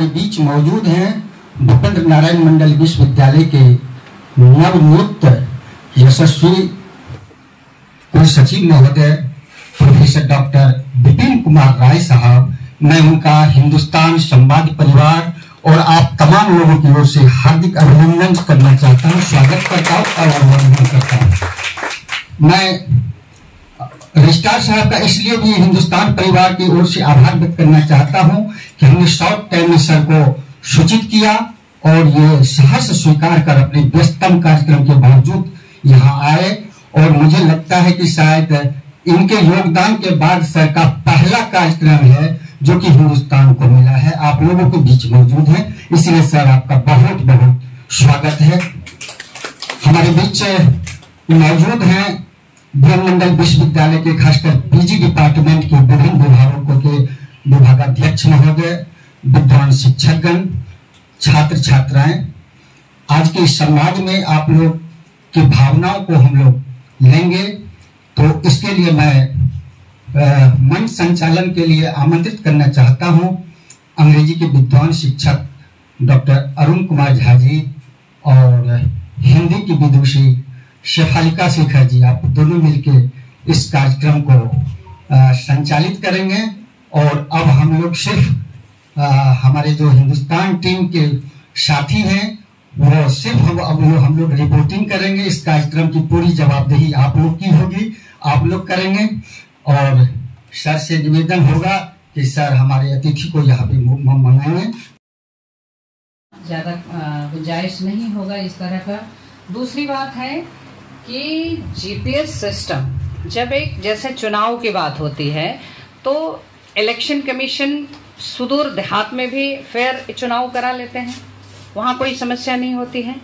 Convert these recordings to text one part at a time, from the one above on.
हमारे बीच मौजूद हैं भूपेंद्र नारायण मंडल विश्वविद्यालय के नवनियुक्त यशस्वी कुलसचिव महोदय प्रोफेसर डॉक्टर विपिन कुमार राय साहब। मैं उनका हिंदुस्तान संवाद परिवार और आप तमाम लोगों की ओर से हार्दिक अभिनंदन करना चाहता हूं, स्वागत करता हूं और अभिनंदन करता हूं। मैं रजिस्ट्रार साहब का इसलिए भी हिंदुस्तान परिवार की ओर से आभार व्यक्त करना चाहता हूं कि हमने शॉर्ट टाइम में सर को सूचित किया और ये साहस स्वीकार कर अपने व्यस्तम कार्यक्रम के बावजूद यहाँ आए। और मुझे लगता है कि शायद इनके योगदान के बाद सर का पहला कार्यक्रम है जो कि हिंदुस्तान को मिला है। आप लोगों के बीच मौजूद है, इसलिए सर आपका बहुत बहुत स्वागत है। हमारे बीच मौजूद हैं ब्रह्मंडल विश्वविद्यालय के खासकर पीजी डिपार्टमेंट के विभिन्न विभागों के विभागाध्यक्ष महोदय, विद्वान शिक्षकगण, छात्र छात्राएं। आज के इस संवाद में आप लोग की भावनाओं को हम लोग लेंगे, तो इसके लिए मैं मंच संचालन के लिए आमंत्रित करना चाहता हूं अंग्रेजी के विद्वान शिक्षक डॉक्टर अरुण कुमार झा जी और हिंदी की विदुषी शेफालिका शेखर जी। आप दोनों मिलकर इस कार्यक्रम को संचालित करेंगे। और अब हम लोग सिर्फ हमारे जो हिंदुस्तान टीम के साथी हैं वो सिर्फ हम लोग रिपोर्टिंग करेंगे। इस कार्यक्रम की पूरी जवाबदेही आप लोग की होगी, आप लोग करेंगे। और सर से निवेदन होगा कि सर हमारे अतिथि को यहाँ पे मंगाएंगे। ज्यादा गुंजाइश नहीं होगा इस तरह का। दूसरी बात है कि जीपीएस सिस्टम, जब एक जैसे चुनाव की बात होती है तो इलेक्शन कमीशन सुदूर देहात में भी फेयर चुनाव करा लेते हैं, वहाँ कोई समस्या नहीं होती है।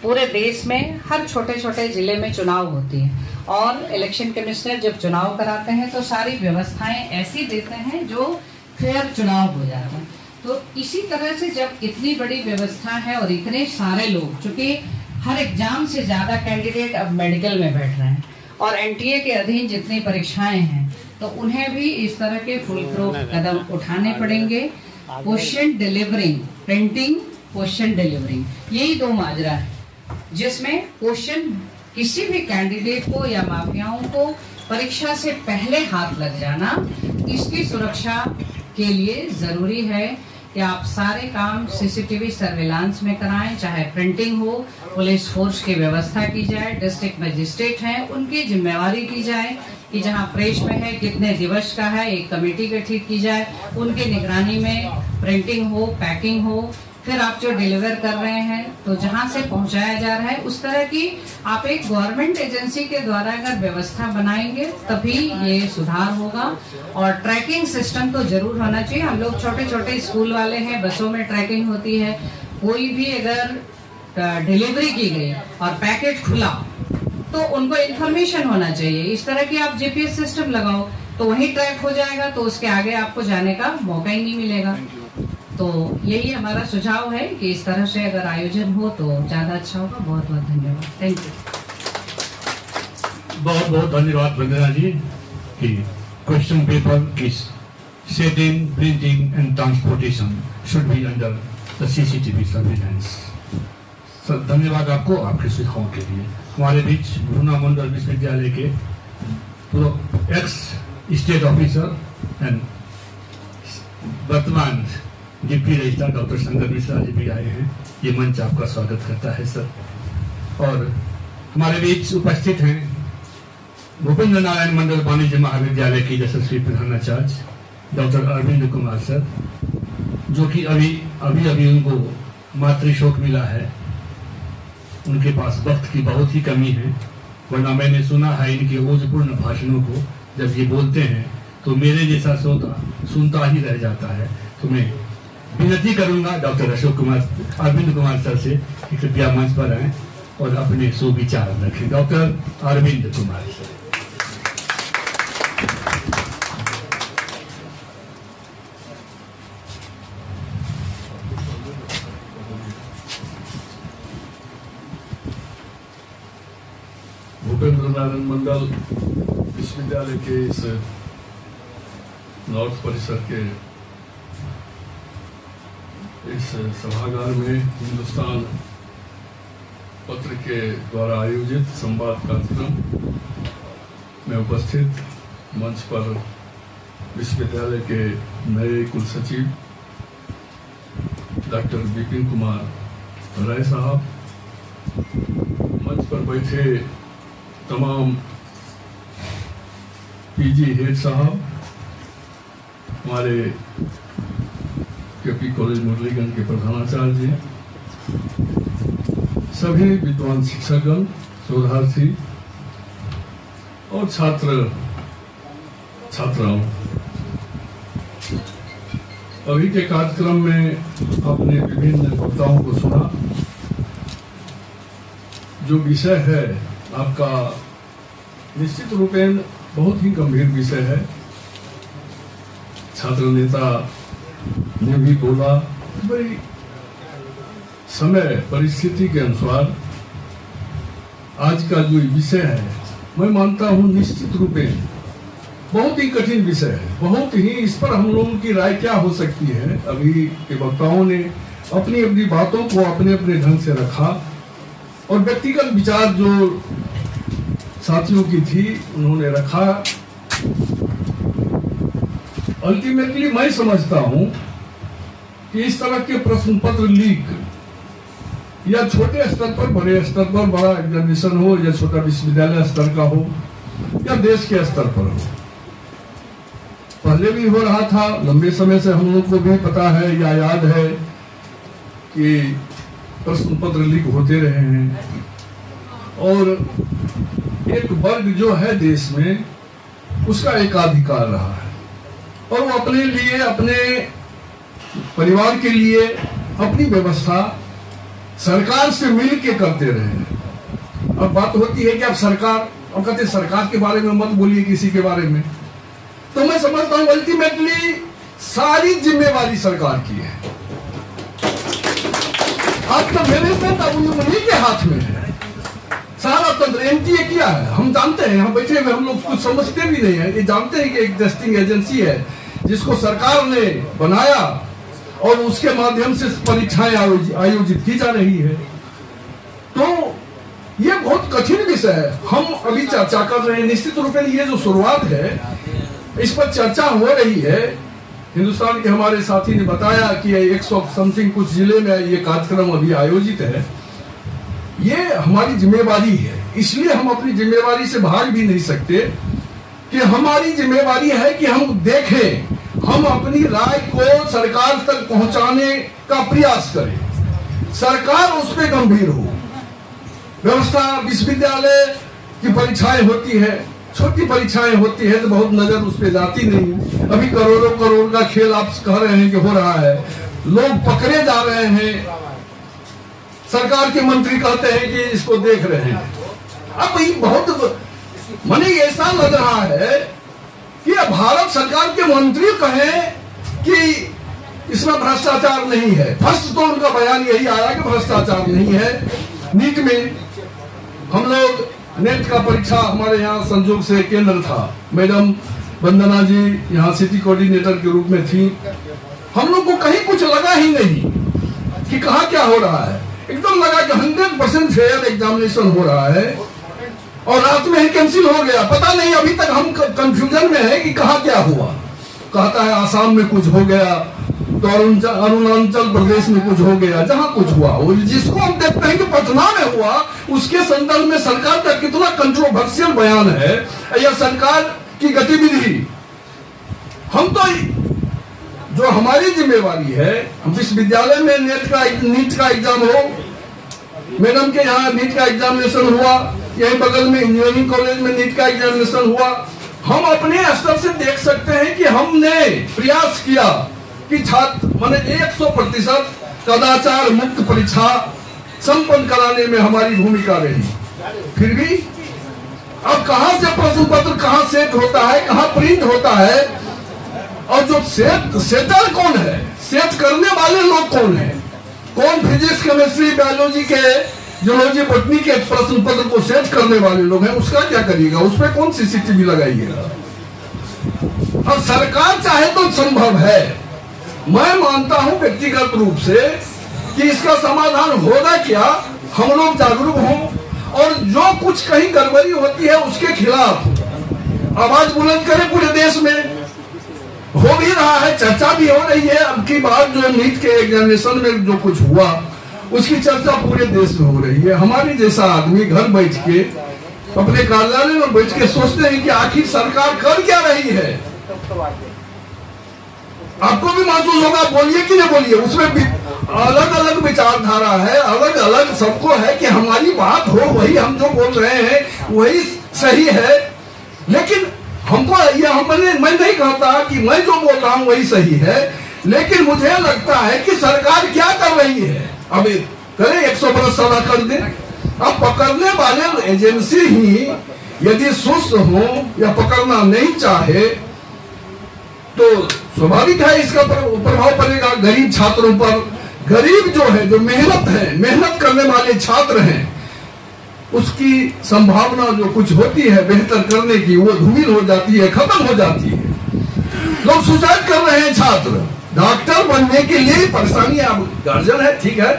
पूरे देश में हर छोटे छोटे जिले में चुनाव होती है और इलेक्शन कमिश्नर जब चुनाव कराते हैं तो सारी व्यवस्थाएं ऐसी देते हैं जो फेयर चुनाव हो जाता है। तो इसी तरह से जब इतनी बड़ी व्यवस्था है और इतने सारे लोग, चूंकि हर एग्जाम से ज्यादा कैंडिडेट अब मेडिकल में बैठ रहे हैं और एनटीए के अधीन जितनी परीक्षाएं हैं तो उन्हें भी इस तरह के फुलप्रूफ कदम उठाने पड़ेंगे। Question delivering, printing, question delivering, यही दो माजरा है जिसमें क्वेश्चन किसी भी कैंडिडेट को या माफियाओं को परीक्षा से पहले हाथ लग जाना, इसकी सुरक्षा के लिए जरूरी है कि आप सारे काम सीसीटीवी सर्विलांस में कराएं, चाहे प्रिंटिंग हो, पुलिस फोर्स की व्यवस्था की जाए, डिस्ट्रिक्ट मजिस्ट्रेट हैं उनकी जिम्मेवारी की जाए कि जहां प्रेस में है कितने दिवस का है एक कमेटी गठित की जाए, उनकी निगरानी में प्रिंटिंग हो, पैकिंग हो, फिर आप जो डिलीवर कर रहे हैं तो जहां से पहुंचाया जा रहा है उस तरह की आप एक गवर्नमेंट एजेंसी के द्वारा अगर व्यवस्था बनाएंगे तभी ये सुधार होगा। और ट्रैकिंग सिस्टम तो जरूर होना चाहिए। हम लोग छोटे छोटे स्कूल वाले हैं, बसों में ट्रैकिंग होती है, कोई भी अगर डिलीवरी की गई और पैकेट खुला तो उनको इन्फॉर्मेशन होना चाहिए। इस तरह की आप जीपीएस सिस्टम लगाओ तो वही ट्रैक हो जाएगा, तो उसके आगे आपको जाने का मौका ही नहीं मिलेगा। तो यही हमारा सुझाव है कि इस तरह से अगर आयोजन हो तो ज्यादा अच्छा होगा। बहुत बहुत धन्यवाद। Thank you. बहुत बहुत धन्यवाद वंदना जी कि क्वेश्चन पेपर की setting, printing and transportation should be under the CCTV surveillance. Sir धन्यवाद आपको आपके सुझावों के लिए। हमारे बीच ब्रूना मंडल विश्वविद्यालय के एक्स स्टेट ऑफिसर एंड वर्तमान deputy registrar doctor Shankar Mishra ji भी आए हैं। ये मंच आपका स्वागत करता है सर। और हमारे बीच उपस्थित हैं भूपेंद्र नारायण मंडल वाणिज्य महाविद्यालय की यशस्वी प्रधानाचार्य डॉक्टर अरविंद कुमार सर, जो कि अभी उनको मातृशोक मिला है। उनके पास वक्त की बहुत ही कमी है, वरना मैंने सुना है इनके ओजपूर्ण भाषणों को जब ये बोलते हैं तो मेरे जैसा सुनता ही रह जाता है। तो मैं विनती करूंगा डॉक्टर अरविंद कुमार सर से कि कृपया मंच पर आए और अपने सुविचार रखें। Doctor Arvind Kumar sir. भूपेंद्र नारायण मंडल विश्वविद्यालय के इस नॉर्थ परिसर के इस सभागार में हिंदुस्तान पत्र के द्वारा आयोजित संवाद कार्यक्रम में उपस्थित मंच पर विश्वविद्यालय के नए कुलसचिव डॉक्टर विपिन कुमार राय साहब, मंच पर बैठे तमाम पीजी हेड साहब, हमारे केपी कॉलेज मुरलीगंज के प्रधानाचार्य जी, सभी विद्वान शिक्षकगण, शोधार्थी और छात्राओं, अभी के कार्यक्रम में आपने विभिन्न वक्ताओं को सुना। जो विषय है आपका निश्चित रूपेण बहुत ही गंभीर विषय है। छात्र नेता ने भी बोला, भाई समय परिस्थिति के अनुसार आज का जो विषय है, मैं मानता हूं निश्चित रूपेण बहुत ही कठिन विषय है। बहुत ही इस पर हम लोगों की राय क्या हो सकती है। अभी के वक्ताओं ने अपनी अपनी बातों को अपने अपने ढंग से रखा और व्यक्तिगत विचार जो साथियों की थी उन्होंने रखा। अल्टीमेटली मैं समझता हूं कि इस तरह के प्रश्न पत्र लीक या छोटे स्तर पर, बड़े स्तर पर, बड़ा एग्जामिनेशन हो या छोटा विश्वविद्यालय स्तर का हो या देश के स्तर पर हो, पहले भी हो रहा था। लंबे समय से हम लोग को भी पता है या याद है कि प्रश्न पत्र लीक होते रहे हैं और एक वर्ग जो है देश में उसका एकाधिकार रहा है और वो अपने लिए, अपने परिवार के लिए अपनी व्यवस्था सरकार से मिल के करते रहे। अब बात होती है कि अब सरकार, अब कहते सरकार के बारे में मत बोलिए किसी के बारे में, तो मैं समझता हूं अल्टीमेटली सारी जिम्मेवारी सरकार की है। आज तो मैनेजमेंट अब उन्हीं के हाथ में है। सारा तंत्र एनटीए किया है, हम जानते हैं, यहाँ बैठे हुए हम लोग कुछ समझते भी नहीं है। ये जानते हैं कि एक टेस्टिंग एजेंसी है जिसको सरकार ने बनाया और उसके माध्यम से परीक्षाएं आयोजित की जा रही है। तो ये बहुत कठिन विषय है। हम अभी चर्चा कर रहे हैं, निश्चित रूप से ये जो शुरुआत है इस पर चर्चा हो रही है। हिंदुस्तान के हमारे साथी ने बताया कि 100 समथिंग कुछ जिले में ये कार्यक्रम अभी आयोजित है। ये हमारी जिम्मेवारी है, इसलिए हम अपनी जिम्मेवारी से भाग भी नहीं सकते कि हमारी जिम्मेवारी है कि हम देखें, हम अपनी राय को सरकार तक पहुंचाने का प्रयास करें, सरकार उस पर गंभीर हो। व्यवस्था, विश्वविद्यालय की परीक्षाएं होती है, छोटी परीक्षाएं होती है तो बहुत नजर उस पर जाती नहीं। अभी करोड़ों करोड़ का खेल आप कह रहे हैं कि हो रहा है, लोग पकड़े जा रहे हैं, सरकार के मंत्री कहते हैं कि इसको देख रहे हैं। अब ये बहुत मने ऐसा लग रहा है कि भारत सरकार के मंत्री कहें कि इसमें भ्रष्टाचार नहीं है। फर्स्ट तो उनका बयान यही आया कि भ्रष्टाचार नहीं है। नीट में हम लोग नेट का परीक्षा, हमारे यहाँ संजोग से केंद्र था, मैडम वंदना जी यहाँ सिटी कोऑर्डिनेटर के रूप में थी। हम लोग को कहीं कुछ लगा ही नहीं कि कहाँ क्या हो रहा है। एकदम लगा कि 100% फेयर एग्जामिनेशन हो रहा है और रात में ही कैंसिल हो गया। पता नहीं, अभी तक हम कंफ्यूजन में है कि कहाँ क्या हुआ। कहता है आसाम में कुछ हो गया तो अरुणाचल प्रदेश में कुछ हो गया, जहां कुछ हुआ। जिसको हम देखते हैं कि पटना में हुआ, उसके संदर्भ में सरकार का कितना कंट्रोवर्शियल बयान है या सरकार की गतिविधि। हम तो जो हमारी जिम्मेवारी है, हम विश्वविद्यालय में नीट का एग्जाम हो, मैडम के यहाँ नीट का एग्जामिनेशन हुआ, यही बगल में इंजीनियरिंग कॉलेज में नीट का एग्जामिनेशन हुआ। हम अपने स्तर से देख सकते हैं कि हमने प्रयास किया कि छात्र माने 100% कदाचार मुक्त परीक्षा संपन्न कराने में हमारी भूमिका रही। फिर भी अब कहां से प्रश्न पत्र कहां सेट होता है, कहां प्रिंट होता है, और जो सेटर कौन है, सेट करने वाले लोग कौन है, कौन फिजिक्स, केमिस्ट्री, बायोलॉजी के, जियोलॉजी, बॉटनी के प्रश्न पत्र को सेट करने वाले लोग हैं, उसका क्या करिएगा, उस पर कौन सीसीटीवी लगाइएगा। अब सरकार चाहे तो संभव है, मैं मानता हूं व्यक्तिगत रूप से कि इसका समाधान होगा क्या, हम लोग जागरूक हों और जो कुछ कहीं गड़बड़ी होती है उसके खिलाफ आवाज बुलंद करें। पूरे देश में हो भी रहा है, चर्चा भी हो रही है। अब की बात जो नीट के एग्जामिनेशन में जो कुछ हुआ उसकी चर्चा पूरे देश में हो रही है। हमारे जैसा आदमी घर बैठ के अपने कार्यालय में बैठ के सोचते हैं कि आखिर सरकार कर क्या रही है। आपको भी महसूस होगा, बोलिए कि नहीं बोलिए, उसमें भी अलग अलग विचारधारा है, अलग अलग सबको है कि हमारी बात हो, वही हम जो बोल रहे हैं वही सही है। लेकिन हमको मैं नहीं कहता कि मैं जो बोल रहा हूं वही सही है, लेकिन मुझे लगता है कि सरकार क्या कर रही है। अब करे 100 बरस सदा कर दे। अब पकड़ने वाले एजेंसी ही यदि सुस्त हो या पकड़ना नहीं चाहे तो स्वाभाविक है इसका प्रभाव पड़ेगा गरीब छात्रों पर। गरीब जो है, जो मेहनत करने वाले छात्र हैं, उसकी संभावना जो कुछ होती है बेहतर करने की वो धूमिल हो जाती है, खत्म हो जाती है। लोग सुसाइड कर रहे हैं छात्र, डॉक्टर बनने के लिए परेशानी। अब गार्जियन है, ठीक है,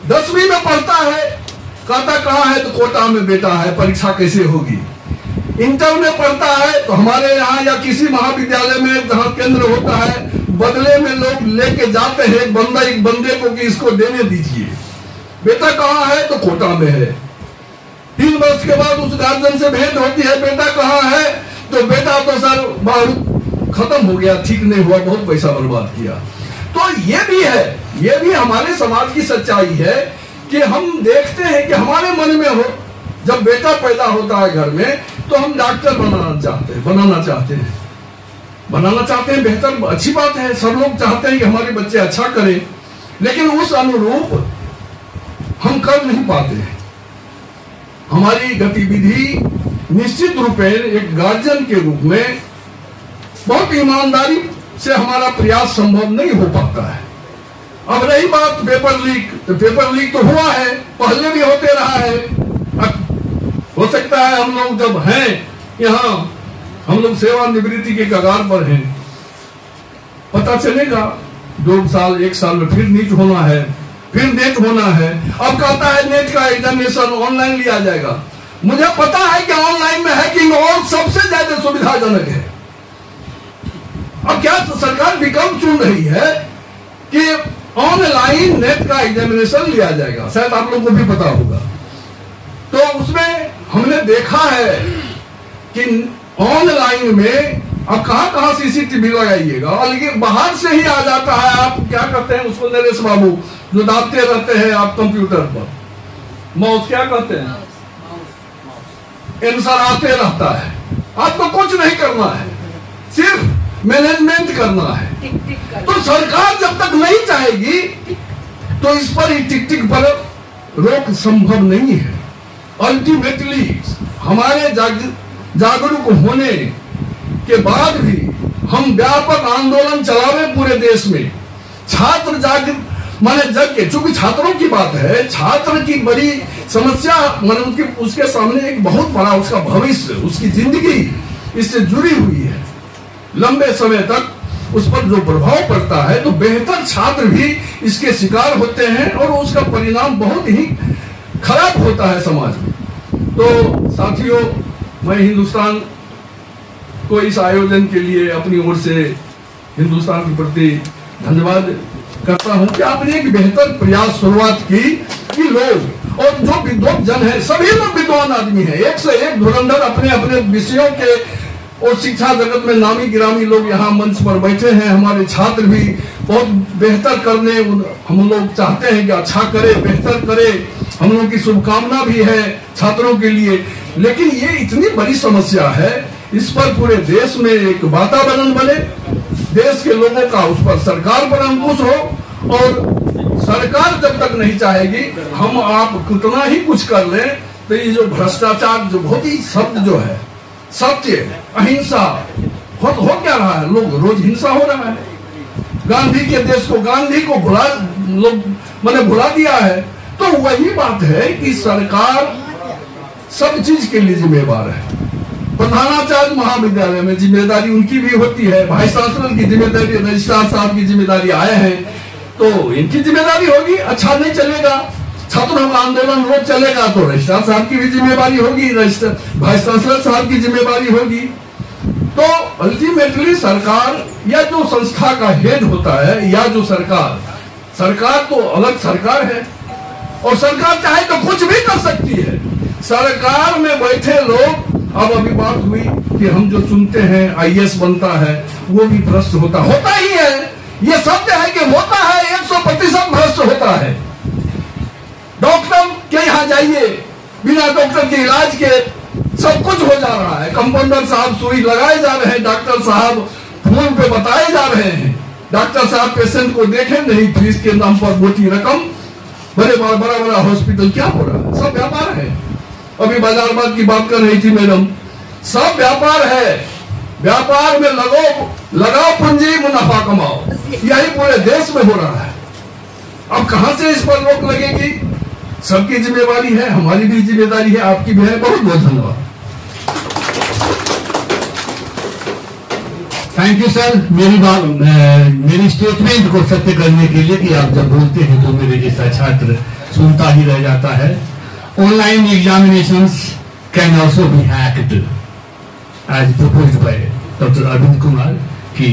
10वीं में पढ़ता है, कहता कहाँ है तो कोटा में बेटा है, परीक्षा कैसे होगी। इंटर में पढ़ता है तो हमारे यहाँ या किसी महाविद्यालय में जहाँ केंद्र होता है, बदले में लोग लेके जाते हैं एक बंदे को कि इसको देने दीजिए। बेटा कहाँ है तो कोटा में है। 3 वर्ष के बाद उस गार्जियन से भेंट होती है, बेटा कहाँ है तो बेटा तो सर बहुत खत्म हो गया, ठीक नहीं हुआ, बहुत पैसा बर्बाद किया। तो ये भी है, ये भी हमारे समाज की सच्चाई है कि हम देखते हैं कि हमारे मन में हो, जब बेटा पैदा होता है घर में तो हम डॉक्टर बनाना चाहते हैं, बेहतर, अच्छी बात है, सब लोग चाहते हैं कि हमारे बच्चे अच्छा करें, लेकिन उस अनुरूप हम कर नहीं पाते हैं। हमारी गतिविधि निश्चित रूप में एक गार्जियन के रूप में बहुत ईमानदारी से हमारा प्रयास संभव नहीं हो पाता है। अब रही बात पेपर लीक, तो पेपर लीक तो हुआ है, पहले भी होते रहा है। हो सकता है हम लोग जब हैं यहाँ, हम लोग सेवानिवृत्ति के कगार पर हैं, पता चलेगा 2 साल 1 साल में फिर नीट होना है, फिर नेट होना है। अब कहता है नेट का एग्जामिनेशन ऑनलाइन लिया जाएगा। मुझे पता है कि ऑनलाइन में हैकिंग और सबसे ज्यादा सुविधाजनक है। अब क्या सरकार विकल्प चुन रही है कि ऑनलाइन नेट का एग्जामिनेशन लिया जाएगा, शायद आप लोगों को भी पता होगा। तो उसमें हमने देखा है कि ऑनलाइन में अब कहां सीसीटीवी लगाइएगा, और बाहर से ही आ जाता है। आप क्या करते हैं उसको, नरेश बाबू जो दाबते रहते हैं आप कंप्यूटर पर, माउस क्या कहते हैं, आंसर आते रहता है। आपको कुछ नहीं करना है, सिर्फ मैनेजमेंट करना है। तो सरकार जब तक नहीं चाहेगी तो इस पर ही टिक टिक पर रोक संभव नहीं है। अल्टीमेटली हमारे जागरूक होने के बाद भी हम व्यापक आंदोलन चलावे पूरे देश में, छात्र जागृत माने जग के, चूंकि छात्रों की बात है, छात्र की बड़ी समस्या माने उसके सामने एक बहुत बड़ा उसका भविष्य, उसकी जिंदगी इससे जुड़ी हुई है। लंबे समय तक उस पर जो प्रभाव पड़ता है, तो बेहतर छात्र भी इसके शिकार होते हैं और उसका परिणाम बहुत ही खराब होता है समाज में। तो साथियों, मैं हिंदुस्तान को इस आयोजन के लिए अपनी ओर से हिंदुस्तान के प्रति धन्यवाद करता हूं कि आपने एक बेहतर प्रयास शुरुआत की कि लोग और जो विद्वान जन है, सभी लोग विद्वान आदमी हैं, एक से एक धुरंधर अपने अपने विषयों के, और शिक्षा जगत में नामी गिरामी लोग यहाँ मंच पर बैठे हैं। हमारे छात्र भी बहुत बेहतर करने हम लोग चाहते हैं कि अच्छा करे, बेहतर करे, हम लोगों की शुभकामना भी है छात्रों के लिए। लेकिन ये इतनी बड़ी समस्या है, इस पर पूरे देश में एक वातावरण बने, देश के लोगों का उस पर सरकार पर अंकुश हो, और सरकार जब तक नहीं चाहेगी हम आप कितना ही कुछ कर लें तो ये जो भ्रष्टाचार, जो बहुत ही शब्द जो है, सत्य, अहिंसा, हो क्या रहा है, लोग रोज हिंसा हो रहा है। गांधी के देश को, गांधी को भुला दिया है। तो वही बात है कि सरकार सब चीज के लिए जिम्मेवार है। प्रधानाचार्य महाविद्यालय में जिम्मेदारी उनकी भी होती है, वाइस चांसलर की जिम्मेदारी, रजिस्ट्रार साहब की जिम्मेदारी आए हैं तो इनकी जिम्मेदारी होगी। अच्छा नहीं चलेगा, छात्रों का आंदोलन रोज चलेगा तो रजिस्ट्रार साहब की भी जिम्मेदारी होगी, वाइस चांसलर साहब की जिम्मेदारी होगी। तो अल्टीमेटली सरकार या जो संस्था का हेड होता है या जो सरकार तो अलग सरकार है और सरकार चाहे तो कुछ भी कर सकती है। सरकार में बैठे लोग, अब अभी बात हुई कि हम जो सुनते हैं आईएएस बनता है वो भी भ्रष्ट होता ही है, ये सत्य है कि होता है, 100% भ्रष्ट होता है। डॉक्टर के यहाँ जाइए, बिना डॉक्टर के इलाज के सब कुछ हो जा रहा है। कंपाउंडर साहब सुई लगाए जा रहे हैं, डॉक्टर साहब फोन पे बताए जा रहे हैं, डॉक्टर साहब पेशेंट को देखे नहीं, फीस के नाम पर मोटी रकम, बड़ा हॉस्पिटल क्या हो रहा है? सब व्यापार है। अभी बाजारबाद की बात कर रही थी मैडम, सब व्यापार है। व्यापार में लगाओ पूंजी, मुनाफा कमाओ, यही पूरे देश में हो रहा है। अब कहां से इस पर रोक लगेगी? सबकी जिम्मेवारी है, हमारी भी जिम्मेदारी है, आपकी भी है। बहुत बहुत धन्यवाद। थैंक यू सर, मेरी स्टेटमेंट को सत्य करने के लिए कि आप जब बोलते हैं तो मेरे जैसा छात्र सुनता ही रह जाता है। Online examinations can also be hacked as proposed by doctor Arvind Kumar कि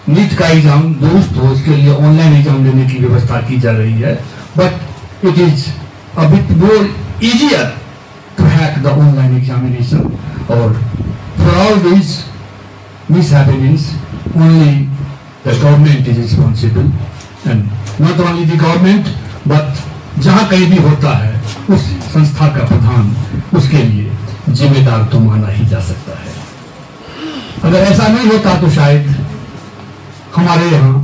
नीट का एग्जाम दुरुस्त हो, उसके लिए ऑनलाइन एग्जाम देने की व्यवस्था की जा रही है, but it is a bit more easier to hack the online examination. और for all this mishappenings, only the government is responsible, and not only the government, but जहां कहीं भी होता है उस संस्था का प्रधान उसके लिए जिम्मेदार तो माना ही जा सकता है। अगर ऐसा नहीं होता तो शायद हमारे यहाँ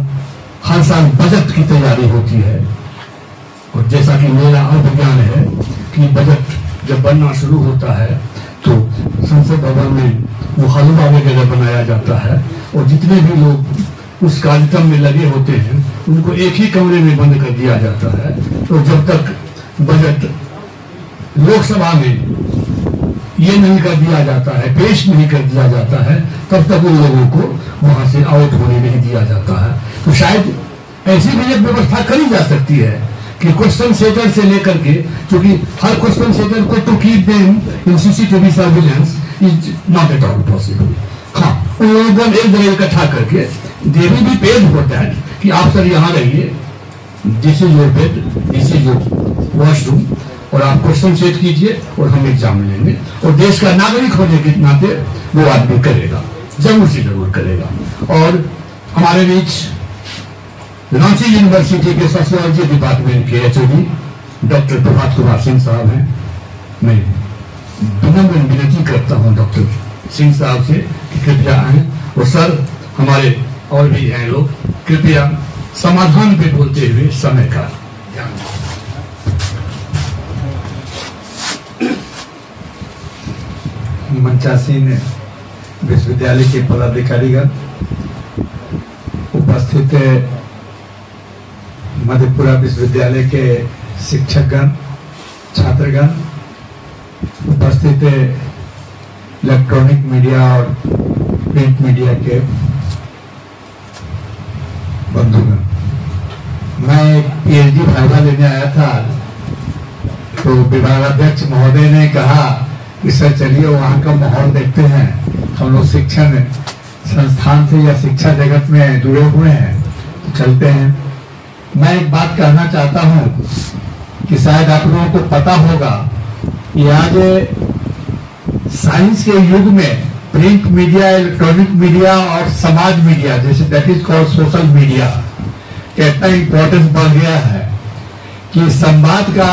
हर साल बजट की तैयारी होती है, और जैसा कि मेरा अभिज्ञान है कि बजट जब बनना शुरू होता है तो संसद भवन में वो हलवा वगैरह बनाया जाता है, और जितने भी लोग उस कार्यक्रम में लगे होते हैं उनको एक ही कमरे में बंद कर दिया जाता है। तो जब तक बजट लोकसभा में ये नहीं कर दिया जाता है, पेश नहीं कर दिया जाता है, तब तक उन लोगों को वहां से आउट होने नहीं दिया जाता है। तो शायद ऐसी भी एक व्यवस्था करी जा सकती है कि क्वेश्चन सेटर से लेकर के, क्योंकि हर क्वेश्चन सेटर को to keep them in CCTV surveillance is not at all possible. हाँ, उन लोगों को एक जगह इकट्ठा करके they will be paid for that कि आप सर यहाँ रहिए, this is your bed, this is your washroom, और आप क्वेश्चन सेट कीजिए और हम एग्जाम लेंगे। और देश का नागरिक होने के नाते वो आदमी करेगा, जरूर से जरूर करेगा। और हमारे बीच रांची यूनिवर्सिटी के सोशियोलॉजी डिपार्टमेंट के एचओडी डॉक्टर प्रभात कुमार सिंह साहब हैं। मैं विनम्र विनती करता हूं डॉक्टर सिंह साहब से कि कृपया आए, और सर हमारे और भी हैं लोग, कृपया समाधान पे बोलते हुए समय का ध्यान। मंचासीन विश्वविद्यालय के पदाधिकारीगण, उपस्थित मधेपुरा विश्वविद्यालय के शिक्षकगण, छात्रगण, उपस्थित इलेक्ट्रॉनिक मीडिया और प्रिंट मीडिया के बंधुगण, मैं एक पीएचडी फायदा लेने आया था तो विभागाध्यक्ष महोदय ने कहा कि सर चलिए वहां का माहौल देखते हैं, हम लोग शिक्षण संस्थान से या शिक्षा जगत में जुड़े हुए हैं तो चलते हैं। मैं एक बात कहना चाहता हूं कि शायद आप लोगों को पता होगा कि आज साइंस के युग में प्रिंट मीडिया, इलेक्ट्रॉनिक मीडिया और समाज मीडिया, जैसे that is called social media, कितना इंपॉर्टेंस बढ़ गया है कि संवाद का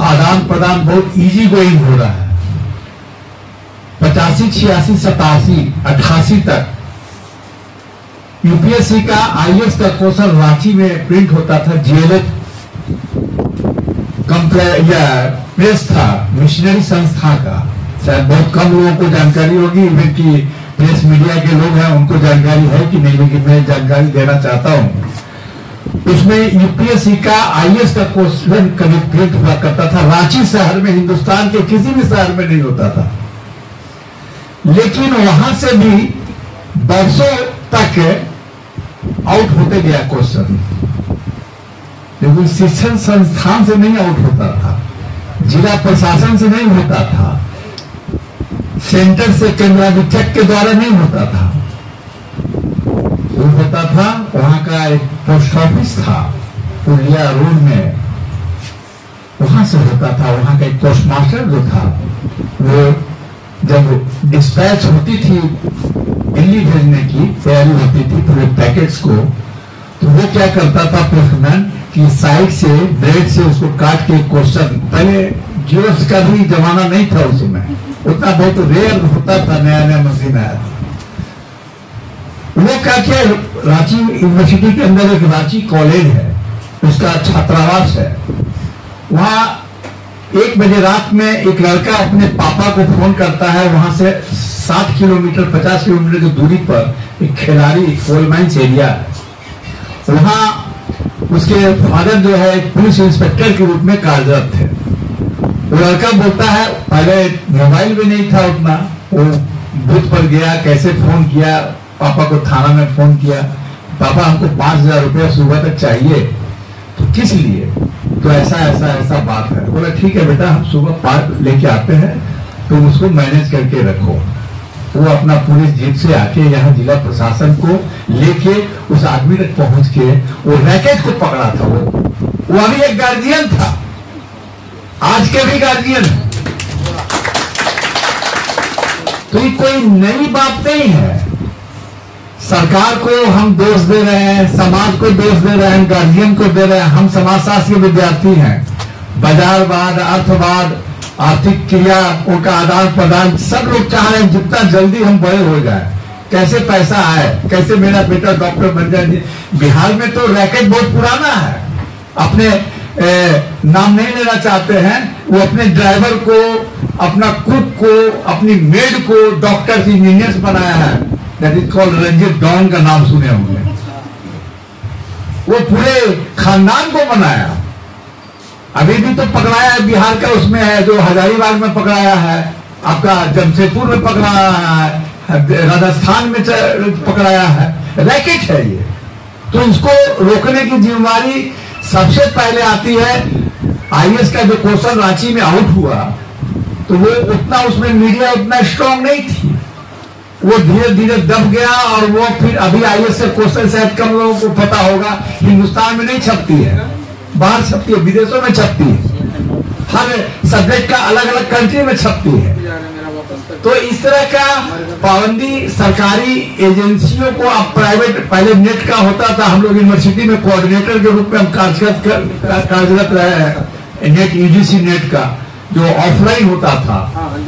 आदान प्रदान बहुत इजी गोइंग हो रहा है। 85, 86, 87, 88 तक यूपीएससी का आईएएस का क्वेश्चन रांची में प्रिंट होता था, जीएलएफ या प्रेस था, मिशनरी संस्था का। शायद बहुत कम लोगों को जानकारी होगी, इवन कि प्रेस मीडिया के लोग हैं उनको जानकारी है कि नहीं, लेकिन मैं जानकारी देना चाहता हूं। उसमें यूपीएससी का आईएएस का क्वेश्चन कभी प्रिंट हुआ करता था रांची शहर में, हिंदुस्तान के किसी भी शहर में नहीं होता था। लेकिन वहां से भी बरसों तक आउट होते गया क्वेश्चन, लेकिन शिक्षण संस्थान से नहीं आउट होता था, जिला प्रशासन से नहीं होता था, सेंटर से केंद्राधिक्षक के द्वारा नहीं होता था। वो होता था वहां का एक पोस्ट ऑफिस था पुलिया रोड में, वहां से होता था। वहां का एक पोस्ट मास्टर जो था, वो जब डिस्पैच होती थी दिल्ली भेजने की तैयारी होती थी पूरे पैकेट्स को, तो वो क्या करता था पोस्टमैन कि साइड से ब्लेड से उसको काट के क्वेश्चन, पहले जीरोक्स का भी जमाना नहीं था उस समय, उतना बहुत रेयर होता था, नया नया मशीन आया था। वो क्या किया, रांची यूनिवर्सिटी के अंदर एक रांची कॉलेज है, उसका छात्रावास है, वहां 1 बजे रात में एक लड़का अपने पापा को फोन करता है, वहां से 60 किलोमीटर 50 किलोमीटर की दूरी पर एक खिलाड़ी कोल माइंस एरिया है, वहां उसके फादर जो है एक पुलिस इंस्पेक्टर के रूप में कार्यरत थे। वो लड़का बोलता है, पहले मोबाइल भी नहीं था उतना, वो बूथ पर गया, कैसे फोन किया, पापा को थाना में फोन किया, पापा हमको 5,000 रुपया सुबह तक चाहिए। तो किस लिए? तो ऐसा बात है। बोला ठीक है बेटा, हम सुबह पार्क लेके आते हैं, तुम उसको मैनेज करके रखो। वो अपना पुलिस जीप से आके यहाँ जिला प्रशासन को लेके उस आदमी तक पहुंच के वो रैकेट को पकड़ा था। वो अभी एक गार्जियन था, आज के भी गार्जियन है। तो ये कोई नई बात नहीं है। सरकार को हम दोष दे रहे हैं, समाज को दोष दे रहे हैं, गार्जियन को दे रहे हैं। हम समाजशास्त्र के विद्यार्थी हैं। बाजारवाद, अर्थवाद, आर्थिक क्रिया, उनका आदान प्रदान, सब लोग चाह रहे हैं जितना जल्दी हम बड़े हो जाए, कैसे पैसा आए, कैसे मेरा बेटा डॉक्टर बन जाए। बिहार में तो रैकेट बहुत पुराना है, अपने नाम नहीं लेना चाहते हैं, वो अपने ड्राइवर को, अपना कुक को, अपनी मेड को डॉक्टर्स इंजीनियर्स बनाया है। That is called Ranjit don का नाम सुने होंगे। वो पूरे खानदान को बनाया। अभी भी तो पकड़ाया है, बिहार का उसमें है जो हजारीबाग में पकड़ाया है, आपका जमशेदपुर में पकड़ाया है, राजस्थान में पकड़ाया है। रैकेट है ये। तो इसको रोकने की जिम्मेदारी सबसे पहले आती है। आईएएस का जो क्वेश्चन रांची में आउट हुआ, तो वो उतना, उसमें मीडिया उतना स्ट्रांग नहीं थी, वो धीरे धीरे दब गया। और वो फिर अभी आईएएस से क्वेश्चन शायद कम लोगों को पता होगा, हिंदुस्तान में नहीं छपती है, बाहर छपती है, विदेशों में छपती है, हर सब्जेक्ट का अलग अलग कंट्री में छपती है। तो इस तरह का पाबंदी सरकारी एजेंसियों को, अब प्राइवेट, पहले नेट का होता था, हम लोग यूनिवर्सिटी में कोऑर्डिनेटर के रूप में हम कार्यरत रहे हैं। नेट, यूजीसी नेट का जो ऑफलाइन होता था,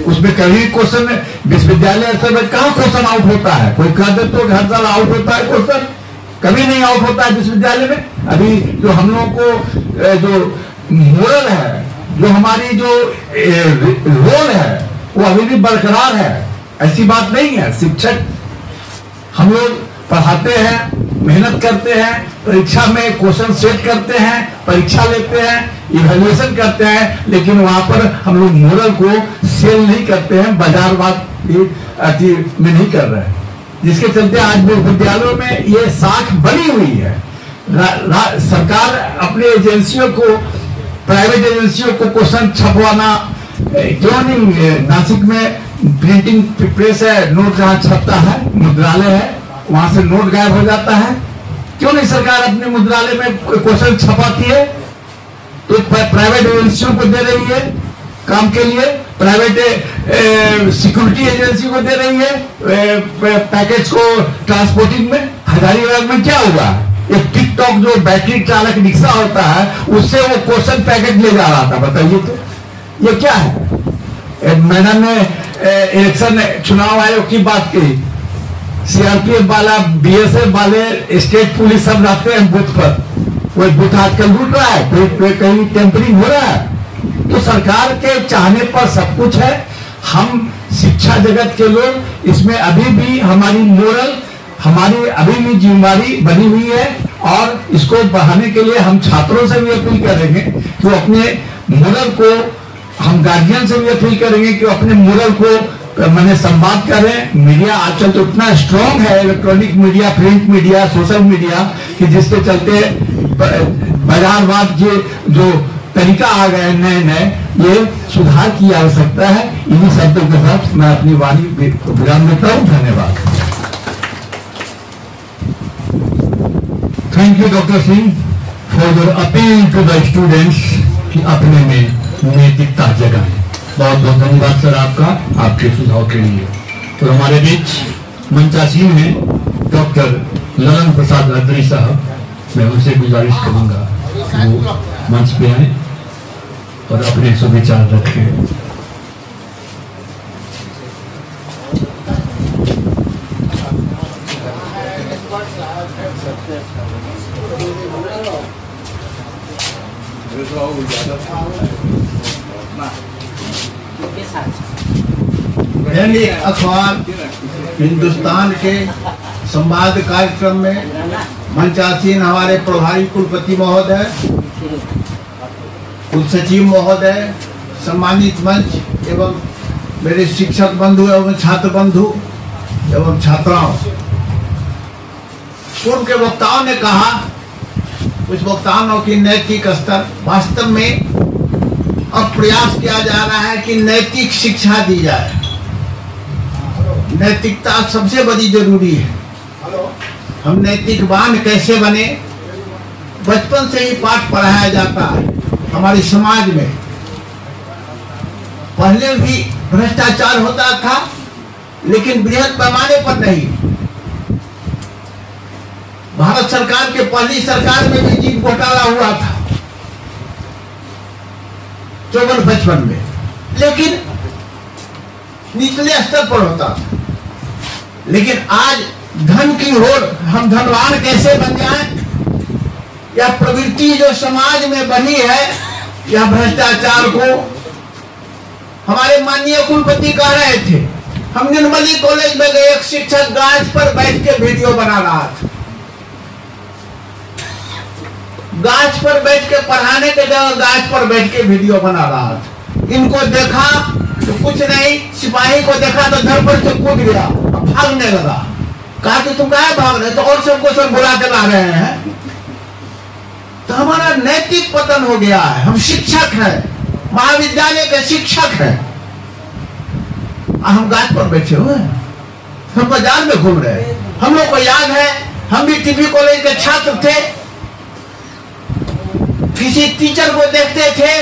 उसमें कभी क्वेश्चन विश्वविद्यालय स्तर पर कहाँ क्वेश्चन आउट होता है? कोई कह दे तो हर साल आउट होता है क्वेश्चन, कभी नहीं आउट होता है विश्वविद्यालय में। अभी जो हम लोगों को जो मोरल है, जो हमारी जो रोल है, वो अभी भी बरकरार है। ऐसी बात नहीं है। शिक्षक हम लोग पढ़ाते हैं, मेहनत करते हैं, परीक्षा में क्वेश्चन सेट करते हैं, परीक्षा लेते हैं, इवैल्यूएशन करते हैं, लेकिन वहां पर हम लोग मोरल को सेल नहीं करते हैं, बाजारवाद में नहीं कर रहे हैं। जिसके चलते आज विद्यालयों में ये साख बनी हुई है। सरकार अपने एजेंसियों को, प्राइवेट एजेंसियों को क्वेश्चन छपवाना क्यों नहीं? नासिक में प्रिंटिंग प्रेस है, नोट जहां छपता है, मुद्रालय है, वहां से नोट गायब हो जाता है। क्यों नहीं सरकार अपने मुद्रालय में क्वेश्चन छपाती है? तो प्राइवेट एजेंसियों को दे रही है काम के लिए, प्राइवेट सिक्योरिटी एजेंसी को दे रही है पैकेज को ट्रांसपोर्टिंग में। हजारीबाग में क्या होगा? एक टिकटॉक जो बैटरी चालक रिक्शा होता है, उससे वो क्वेश्चन पैकेट ले जा रहा था। बताइए तो ये क्या है? मैडम ने इलेक्शन चुनाव आयोग की बात की, सीआरपीएफ वाला, बीएसएफ वाले, स्टेट पुलिस सब रहते हैं बूथ पर। वो बूथ आजकल लूट रहा है, कोई कहीं टेम्परिंग हो रहा है। तो सरकार के चाहने पर सब कुछ है। हम शिक्षा जगत के लोग इसमें अभी भी हमारी मोरल, हमारी अभी भी जिम्मेदारी बनी हुई है। और इसको बढ़ाने के लिए हम छात्रों से भी अपील करेंगे कि वो अपने मोरल को, हम गार्जियन से भी अपील करेंगे कि अपने मोरल को मैंने संवाद करें। मीडिया आजकल तो इतना स्ट्रांग है, electronic media, print media, social media, कि जिसके चलते बाजारवाद के जो तरीका आ गए नए नए, ये सुधार की आवश्यकता है। इन्हीं शब्दों के साथ मैं अपनी वाणी विराम देता हूँ। धन्यवाद। Thank you doctor Singh for your appeal to the students कि अपने में नैतिकता जगाएं। बहुत बहुत धन्यवाद सर आपका, आपके सुझाव के लिए। और हमारे बीच मंचासीन हैं डॉक्टर ललन प्रसाद अत्रे साहब। मैं उनसे गुजारिश करूंगा वो मंच पे आए और अपने सुविचार रखें। दैनिक अखबार हिंदुस्तान के संवाद कार्यक्रम में मंचासीन हमारे प्रभारी कुलपति महोदय, कुलसचिव महोदय, सम्मानित मंच एवं मेरे शिक्षक बंधु एवं छात्र बंधु एवं छात्राओं, पूर्व के वक्ताओं ने कहा, कुछ वक्ताओं की नैतिक स्तर, वास्तव में अब प्रयास किया जा रहा है कि नैतिक शिक्षा दी जाए। नैतिकता सबसे बड़ी जरूरी है। हम नैतिकवान कैसे बने, बचपन से ही पाठ पढ़ाया जाता है हमारे समाज में। पहले भी भ्रष्टाचार होता था, लेकिन बृहद पैमाने पर नहीं। भारत सरकार के पहली सरकार में भी जीप घोटाला हुआ था 54-55 में, लेकिन निचले स्तर पर होता था। लेकिन आज धन की होड़, हम धनवान कैसे बन जाएं, या प्रवृत्ति जो समाज में बनी है, या भ्रष्टाचार को, हमारे माननीय कुलपति कह रहे थे, हम निर्मली कॉलेज में गए, एक शिक्षक गाछ पर बैठ के वीडियो बना रहा था। गाछ पर बैठ के पढ़ाने के जगह गाछ पर बैठ के वीडियो बना रहा था। इनको देखा तो कुछ नहीं, सिपाही को देखा तो घर पर से कूद गया, भागने लगा। कहा कि तुम कहाँ भाग रहे, तो और सबको सब बुला के ला रहे हैं। तो हमारा नैतिक पतन हो गया है। हम शिक्षक हैं, महाविद्यालय के शिक्षक हैं, हम गाछ पर बैठे हुए हैं, हम बाजार में घूम रहे हैं। हम लोग को याद है, हम भी टीबी कॉलेज के छात्र थे। किसी टीचर को देखते थे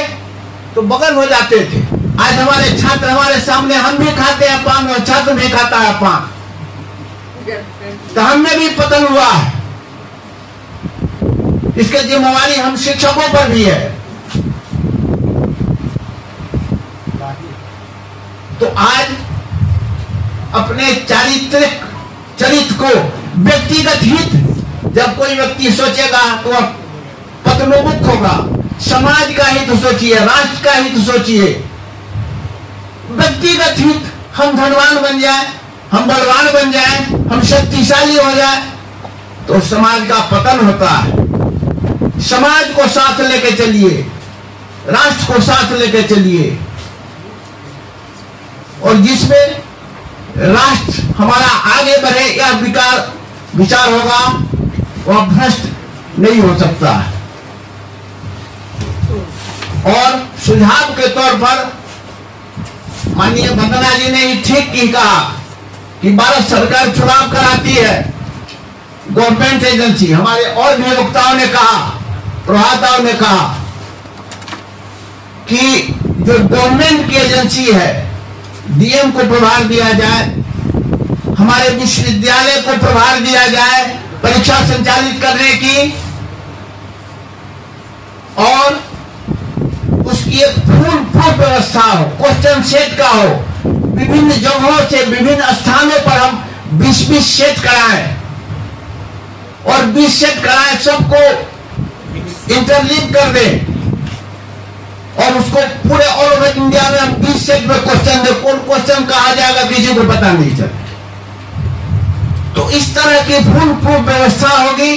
तो बगल हो जाते थे। आज हमारे छात्र हमारे सामने, हम भी खाते हैं पान और छात्र भी खाता है पान, तो हमें भी पतन हुआ है। इसकी जिम्मेवारी हम शिक्षकों पर भी है। तो आज अपने चरित्र को, व्यक्तिगत हित, जब कोई व्यक्ति सोचेगा तो वह पतनोन्मुख होगा। समाज का हित सोचिए, राष्ट्र का हित सोचिए। व्यक्तिगत हित, हम धनवान बन जाए, हम बलवान बन जाए, हम शक्तिशाली हो जाए, तो समाज का पतन होता है। समाज को साथ लेके चलिए, राष्ट्र को साथ लेके चलिए, और जिसमें राष्ट्र हमारा आगे बढ़े या विचार होगा, वह भ्रष्ट नहीं हो सकता है। और सुझाव के तौर पर माननीय वंदना जी ने ठीक ही कहा कि भारत सरकार चुनाव कराती है, गवर्नमेंट एजेंसी। हमारे और भी वक्ताओं ने कहा, प्रभाताओं ने कहा कि जो गवर्नमेंट की एजेंसी है, डीएम को प्रभार दिया जाए, हमारे विश्वविद्यालय को प्रभार दिया जाए परीक्षा संचालित करने की, और उसकी एक फुल व्यवस्था हो, क्वेश्चन सेट का हो। विभिन्न जगहों से, विभिन्न स्थानों पर हम 20-20 सेट कराएं, और 20 सेट कराएं, सबको इंटरलिंक कर दें, और उसको पूरे ऑल ओवर इंडिया में हम 20 सेट में क्वेश्चन दे। कौन क्वेश्चन कहा जाएगा किसी को पता नहीं चले। तो इस तरह की फुल व्यवस्था होगी,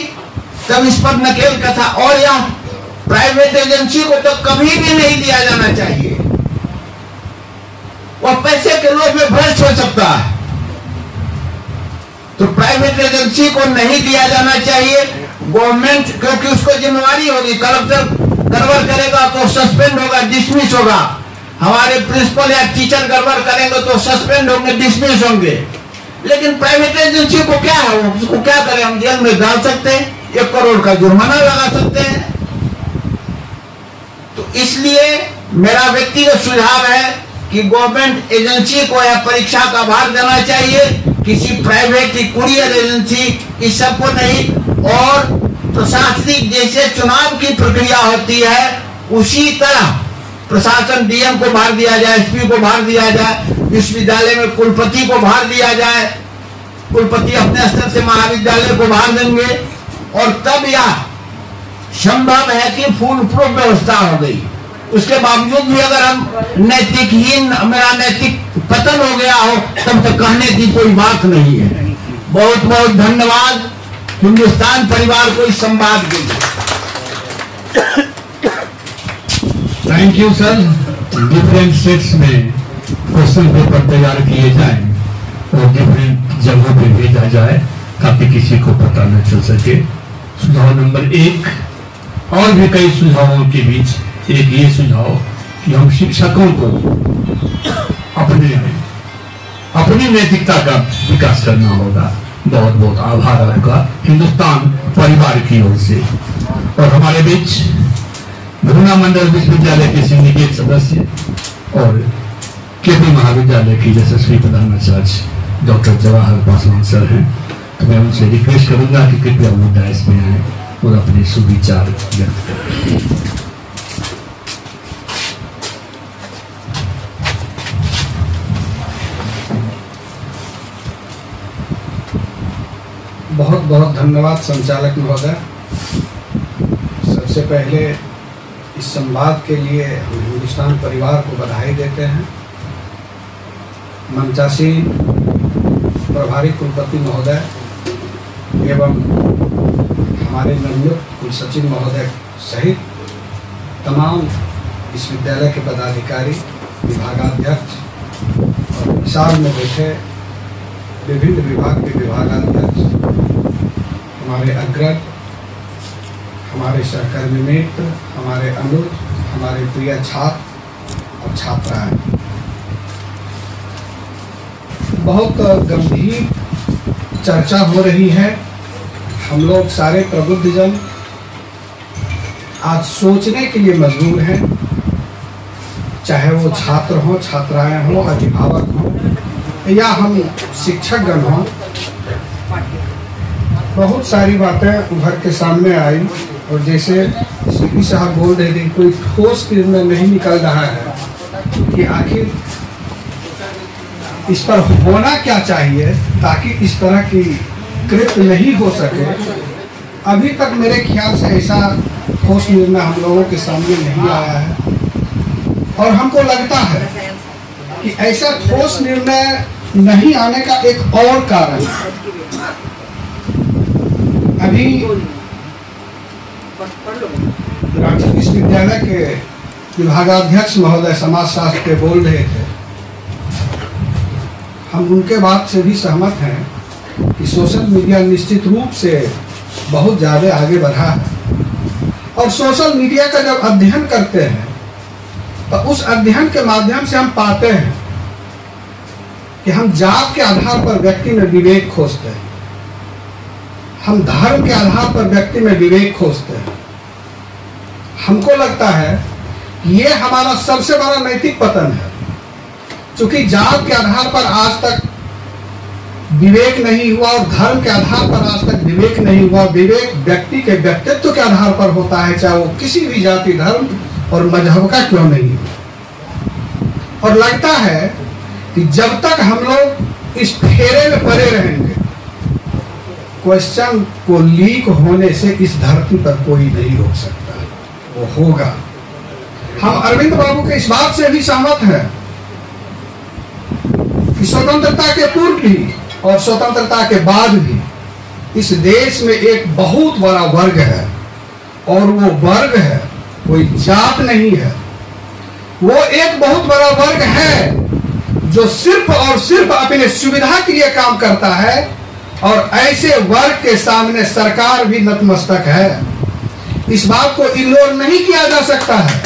तब इस पर नकेल कथा। और यह प्राइवेट एजेंसी को तो कभी भी नहीं दिया जाना चाहिए। वह पैसे के लोभ में भ्रष्ट हो सकता है। तो प्राइवेट एजेंसी को नहीं दिया जाना चाहिए। गवर्नमेंट, क्योंकि उसको जिम्मेवारी होगी, कलेक्टर गड़बड़ करेगा तो सस्पेंड होगा, डिसमिस होगा। हमारे प्रिंसिपल या टीचर गड़बड़ करेंगे तो सस्पेंड होंगे, डिसमिस होंगे। लेकिन प्राइवेट एजेंसी को क्या है, उसको क्या करें, हम जेल में डाल सकते हैं, 1 करोड़ का जुर्माना लगा सकते हैं। तो इसलिए मेरा व्यक्तिगत सुझाव है कि गवर्नमेंट एजेंसी को यह परीक्षा का भार देना चाहिए, किसी प्राइवेट कुरियर एजेंसी इस सबको नहीं। और प्रशासनिक जैसे चुनाव की प्रक्रिया होती है उसी तरह प्रशासन डीएम को भार दिया जाए, एसपी को भार दिया जाए, विश्वविद्यालय में कुलपति को भार दिया जाए, कुलपति अपने स्तर से महाविद्यालय को भार देंगे और तब यह संभव है कि फुल प्रूफ व्यवस्था हो गई। उसके बावजूद भी अगर हम नैतिकहीन, मेरा नैतिक पतन हो गया हो, तब तक कहने की कोई बात नहीं है। बहुत बहुत धन्यवाद हिंदुस्तान परिवार को इस संवाद के लिए। Thank you sir. Different sets में क्वेश्चन पेपर तैयार किए जाएं और डिफरेंट जगहों पे भेजा जाए ताकि किसी को पता न चल सके। सुझाव नंबर 1, और भी कई सुझावों के बीच एक ये सुझाव कि हम शिक्षकों को अपनी नैतिकता का विकास करना होगा। बहुत बहुत आभार आपका हिंदुस्तान परिवार की ओर से। और हमारे बीच भरूणा मंडल विश्वविद्यालय के सिंडिकेट सदस्य और केपी महाविद्यालय की यशस्वी प्रधानाचार्य डॉक्टर जवाहर पासवान सर हैं। तो मैं उनसे रिक्वेस्ट करूंगा कि कृपया वो डायस में आए और अपने सुविचार व्यक्त करें। बहुत बहुत धन्यवाद संचालक महोदय। सबसे पहले इस संवाद के लिए हम हिंदुस्तान परिवार को बधाई देते हैं। मंचासीन प्रभारी कुलपति महोदय एवं हमारे नवनियुक्त कुल सचिव महोदय सहित तमाम विश्वविद्यालय के पदाधिकारी, विभागाध्यक्ष और विशाल में बैठे विभिन्न विभाग के विभागाध्यक्ष, हमारे अग्रज, हमारे सहकर्मी मित्र, हमारे अनुज, हमारे प्रिय छात्र और छात्राएं, बहुत गंभीर चर्चा हो रही है। हम लोग सारे प्रबुद्धजन आज सोचने के लिए मजबूर हैं, चाहे वो छात्र हों, छात्राएं हों, अभिभावक हों या हम शिक्षकगण हों। बहुत सारी बातें उभर के सामने आई और जैसे सीपी साहब बोल रहे थे, कोई ठोस निर्णय नहीं निकल रहा है कि आखिर इस पर होना क्या चाहिए ताकि इस तरह की कृत्य नहीं हो सके। अभी तक मेरे ख्याल से ऐसा ठोस निर्णय हम लोगों के सामने नहीं आया है और हमको लगता है कि ऐसा ठोस निर्णय नहीं आने का एक और कारण है। अभी रांची विश्वविद्यालय के विभागाध्यक्ष महोदय समाजशास्त्र के बोल रहे थे, हम उनके बात से भी सहमत हैं कि सोशल मीडिया निश्चित रूप से बहुत ज़्यादा आगे बढ़ा है और सोशल मीडिया का जब अध्ययन करते हैं तो उस अध्ययन के माध्यम से हम पाते हैं कि हम जात के आधार पर व्यक्ति में विवेक खोजते हैं, हम धर्म के आधार पर व्यक्ति में विवेक खोजते हैं। हमको लगता है कि ये हमारा सबसे बड़ा नैतिक पतन है, क्योंकि जात के आधार पर आज तक विवेक नहीं हुआ और धर्म के आधार पर आज तक विवेक नहीं हुआ। विवेक व्यक्ति के व्यक्तित्व के आधार पर होता है, चाहे वो किसी भी जाति, धर्म और मजहब का क्यों नहीं हो। और लगता है कि जब तक हम लोग इस फेरे में पड़े रहेंगे, क्वेश्चन को लीक होने से इस धरती पर कोई नहीं रोक सकता, वो होगा। हम अरविंद बाबू के इस बात से भी सहमत हैं कि स्वतंत्रता के पूर्व भी और स्वतंत्रता के बाद भी इस देश में एक बहुत बड़ा वर्ग है और वो वर्ग है, कोई जात नहीं है, वो एक बहुत बड़ा वर्ग है जो सिर्फ और सिर्फ अपने सुविधा के लिए काम करता है, और ऐसे वर्ग के सामने सरकार भी नतमस्तक है। इस बात को इग्नोर नहीं किया जा सकता है।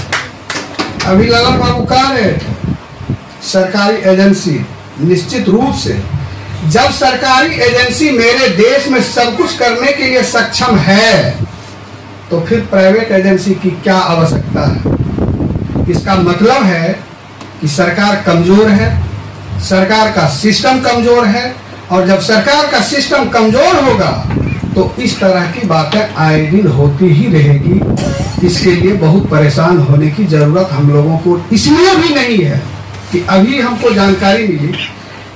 अभी ललन बाबू कह रहे थे, सरकारी एजेंसी, निश्चित रूप से जब सरकारी एजेंसी मेरे देश में सब कुछ करने के लिए सक्षम है, तो फिर प्राइवेट एजेंसी की क्या आवश्यकता है। इसका मतलब है कि सरकार कमजोर है, सरकार का सिस्टम कमजोर है, और जब सरकार का सिस्टम कमजोर होगा तो इस तरह की बातें आए दिन होती ही रहेगी। इसके लिए बहुत परेशान होने की जरूरत हम लोगों को इसलिए भी नहीं है कि अभी हमको जानकारी मिली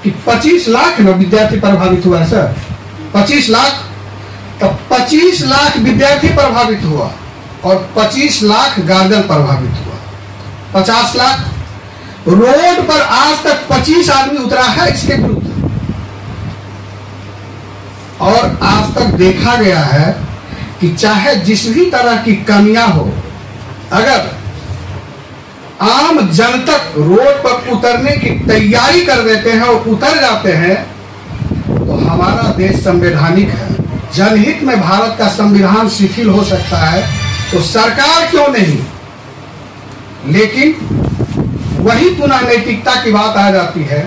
कि 25 लाख विद्यार्थी प्रभावित हुआ है सर, 25 लाख, तो 25 लाख विद्यार्थी प्रभावित हुआ और 25 लाख गार्जियन प्रभावित हुआ। 50 लाख रोड पर आज तक 25 आदमी उतरा है इसके विरुद्ध, और आज तक देखा गया है कि चाहे जिस भी तरह की कमियां हो, अगर आम जनतक रोड पर उतरने की तैयारी कर देते हैं और उतर जाते हैं, तो हमारा देश संवैधानिक है। जनहित में भारत का संविधान शिथिल हो सकता है, तो सरकार क्यों नहीं। लेकिन वही पुनः नैतिकता की बात आ जाती है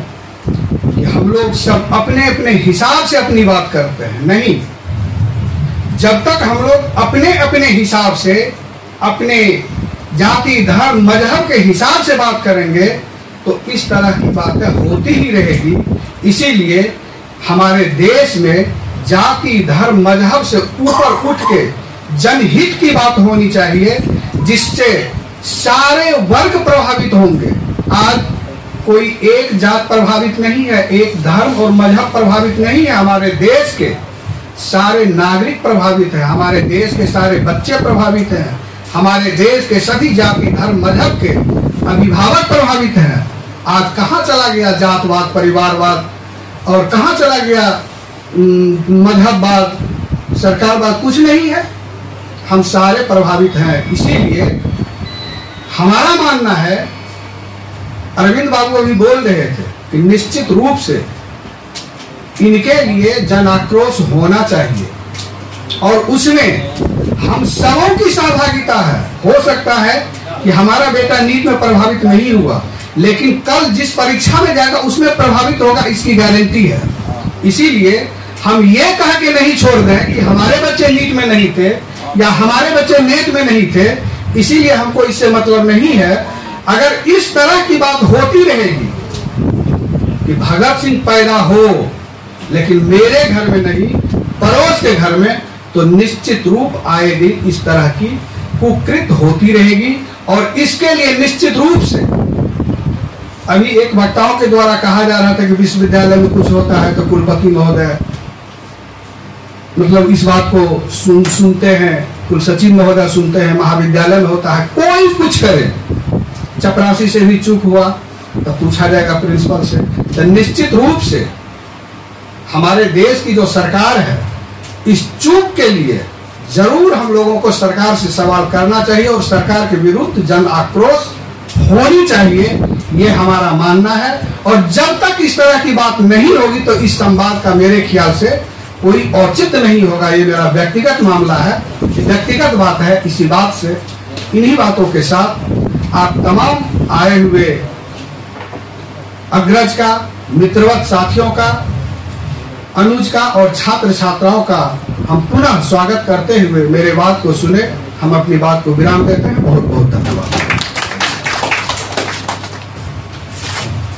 कि हम लोग सब अपने अपने हिसाब से अपनी बात करते हैं। नहीं, जब तक हम लोग अपने अपने हिसाब से, अपने जाति, धर्म, मजहब के हिसाब से बात करेंगे, तो इस तरह की बातें होती ही रहेगी। इसीलिए हमारे देश में जाति, धर्म, मजहब से ऊपर उठ के जनहित की बात होनी चाहिए, जिससे सारे वर्ग प्रभावित होंगे। आज कोई एक जात प्रभावित नहीं है, एक धर्म और मजहब प्रभावित नहीं है, हमारे देश के सारे नागरिक प्रभावित हैं, हमारे देश के सारे बच्चे प्रभावित हैं, हमारे देश के सभी जाति, धर्म, मजहब के अभिभावक प्रभावित हैं। आज कहाँ चला गया जातवाद, परिवारवाद, और कहाँ चला गया मजहबवाद, सरकारवाद? कुछ नहीं है, हम सारे प्रभावित हैं। इसीलिए हमारा मानना है, अरविंद बाबू अभी बोल रहे थे कि निश्चित रूप से इनके लिए जन आक्रोश होना चाहिए, और उसमें हम सबों की सहभागिता है। हो सकता है कि हमारा बेटा नीट में प्रभावित नहीं हुआ, लेकिन कल जिस परीक्षा में जाएगा उसमें प्रभावित होगा, इसकी गारंटी है। इसीलिए हम ये कह के नहीं छोड़ दें कि हमारे बच्चे नीट में नहीं थे या हमारे बच्चे नेट में नहीं थे, इसीलिए हमको इससे मतलब नहीं है। अगर इस तरह की बात होती रहेगी कि भगत सिंह पैदा हो लेकिन मेरे घर में नहीं, पड़ोस के घर में, तो निश्चित रूप आए दिन इस तरह की कुकृत होती रहेगी। और इसके लिए निश्चित रूप से अभी एक वक्ताओं के द्वारा कहा जा रहा था कि विश्वविद्यालय में कुछ होता है तो कुलपति महोदय मतलब इस बात को सुनते हैं, कुलसचिव महोदय सुनते हैं, महाविद्यालय में होता है। कोई कुछ करे, चपरासी से भी चूक हुआ तो पूछा जाएगा प्रिंसिपल से। तो निश्चित रूप से हमारे देश की जो सरकार है, इस चूक के लिए जरूर हम लोगों को सरकार से सवाल करना चाहिए और सरकार के विरुद्ध जन आक्रोश होनी चाहिए, ये हमारा मानना है। और जब तक इस तरह की बात नहीं होगी तो इस संवाद का मेरे ख्याल से कोई औचित्य नहीं होगा। ये मेरा व्यक्तिगत मामला है, व्यक्तिगत बात है। इसी बात से, इन्हीं बातों के साथ आप तमाम आए हुए अग्रज का, मित्रवत साथियों का, अनुज का और छात्र छात्राओं का हम पुनः स्वागत करते हुए मेरे बात को सुने, हम अपनी बात को विराम देते हैं। बहुत बहुत धन्यवाद।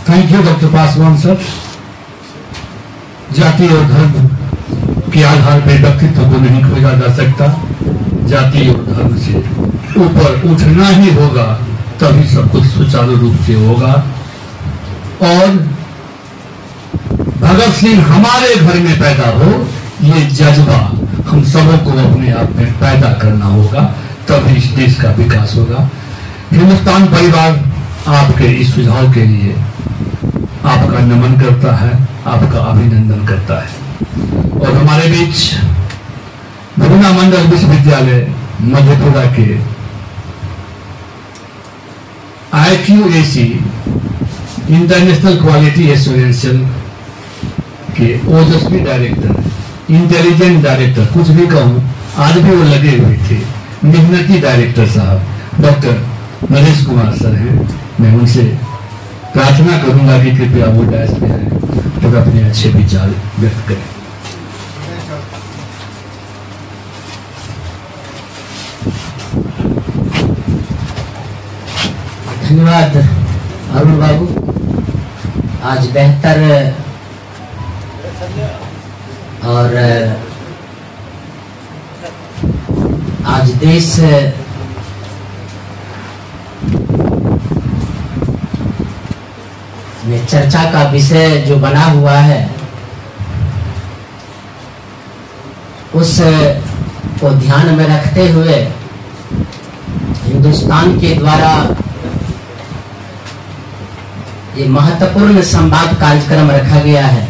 Thank you doctor Paswan sir. जाति और धर्म के आधार पर व्यक्तित्व को नहीं खोजा जा सकता। जाति और धर्म से ऊपर उठना ही होगा, तभी सब कुछ सुचारू रूप से होगा। और भगत सिंह हमारे घर में पैदा हो, ये जज्बा हम सबों को अपने आप में पैदा करना होगा, तभी इस देश का विकास होगा। हिंदुस्तान परिवार आपके इस सुझाव के लिए आपका नमन करता है, आपका अभिनंदन करता है। और हमारे बीच भरूणा मंडल विश्वविद्यालय मधेपुरा के IQAC इंटरनेशनल क्वालिटी एश्योरेंशियल के ओजस्वी डायरेक्टर, इंटेलिजेंट डायरेक्टर, कुछ भी कहूँ, आज भी वो लगे हुए थे, मेहनती डायरेक्टर साहब डॉक्टर नरेश कुमार सर हैं। मैं उनसे प्रार्थना करूंगा कि कृपया वो डायस पे आए तो अपने अच्छे विचार व्यक्त करें। धन्यवाद अरुण बाबू। आज बेहतर और आज देश में चर्चा का विषय जो बना हुआ है उस को ध्यान में रखते हुए हिंदुस्तान के द्वारा ये महत्वपूर्ण संवाद कार्यक्रम रखा गया है।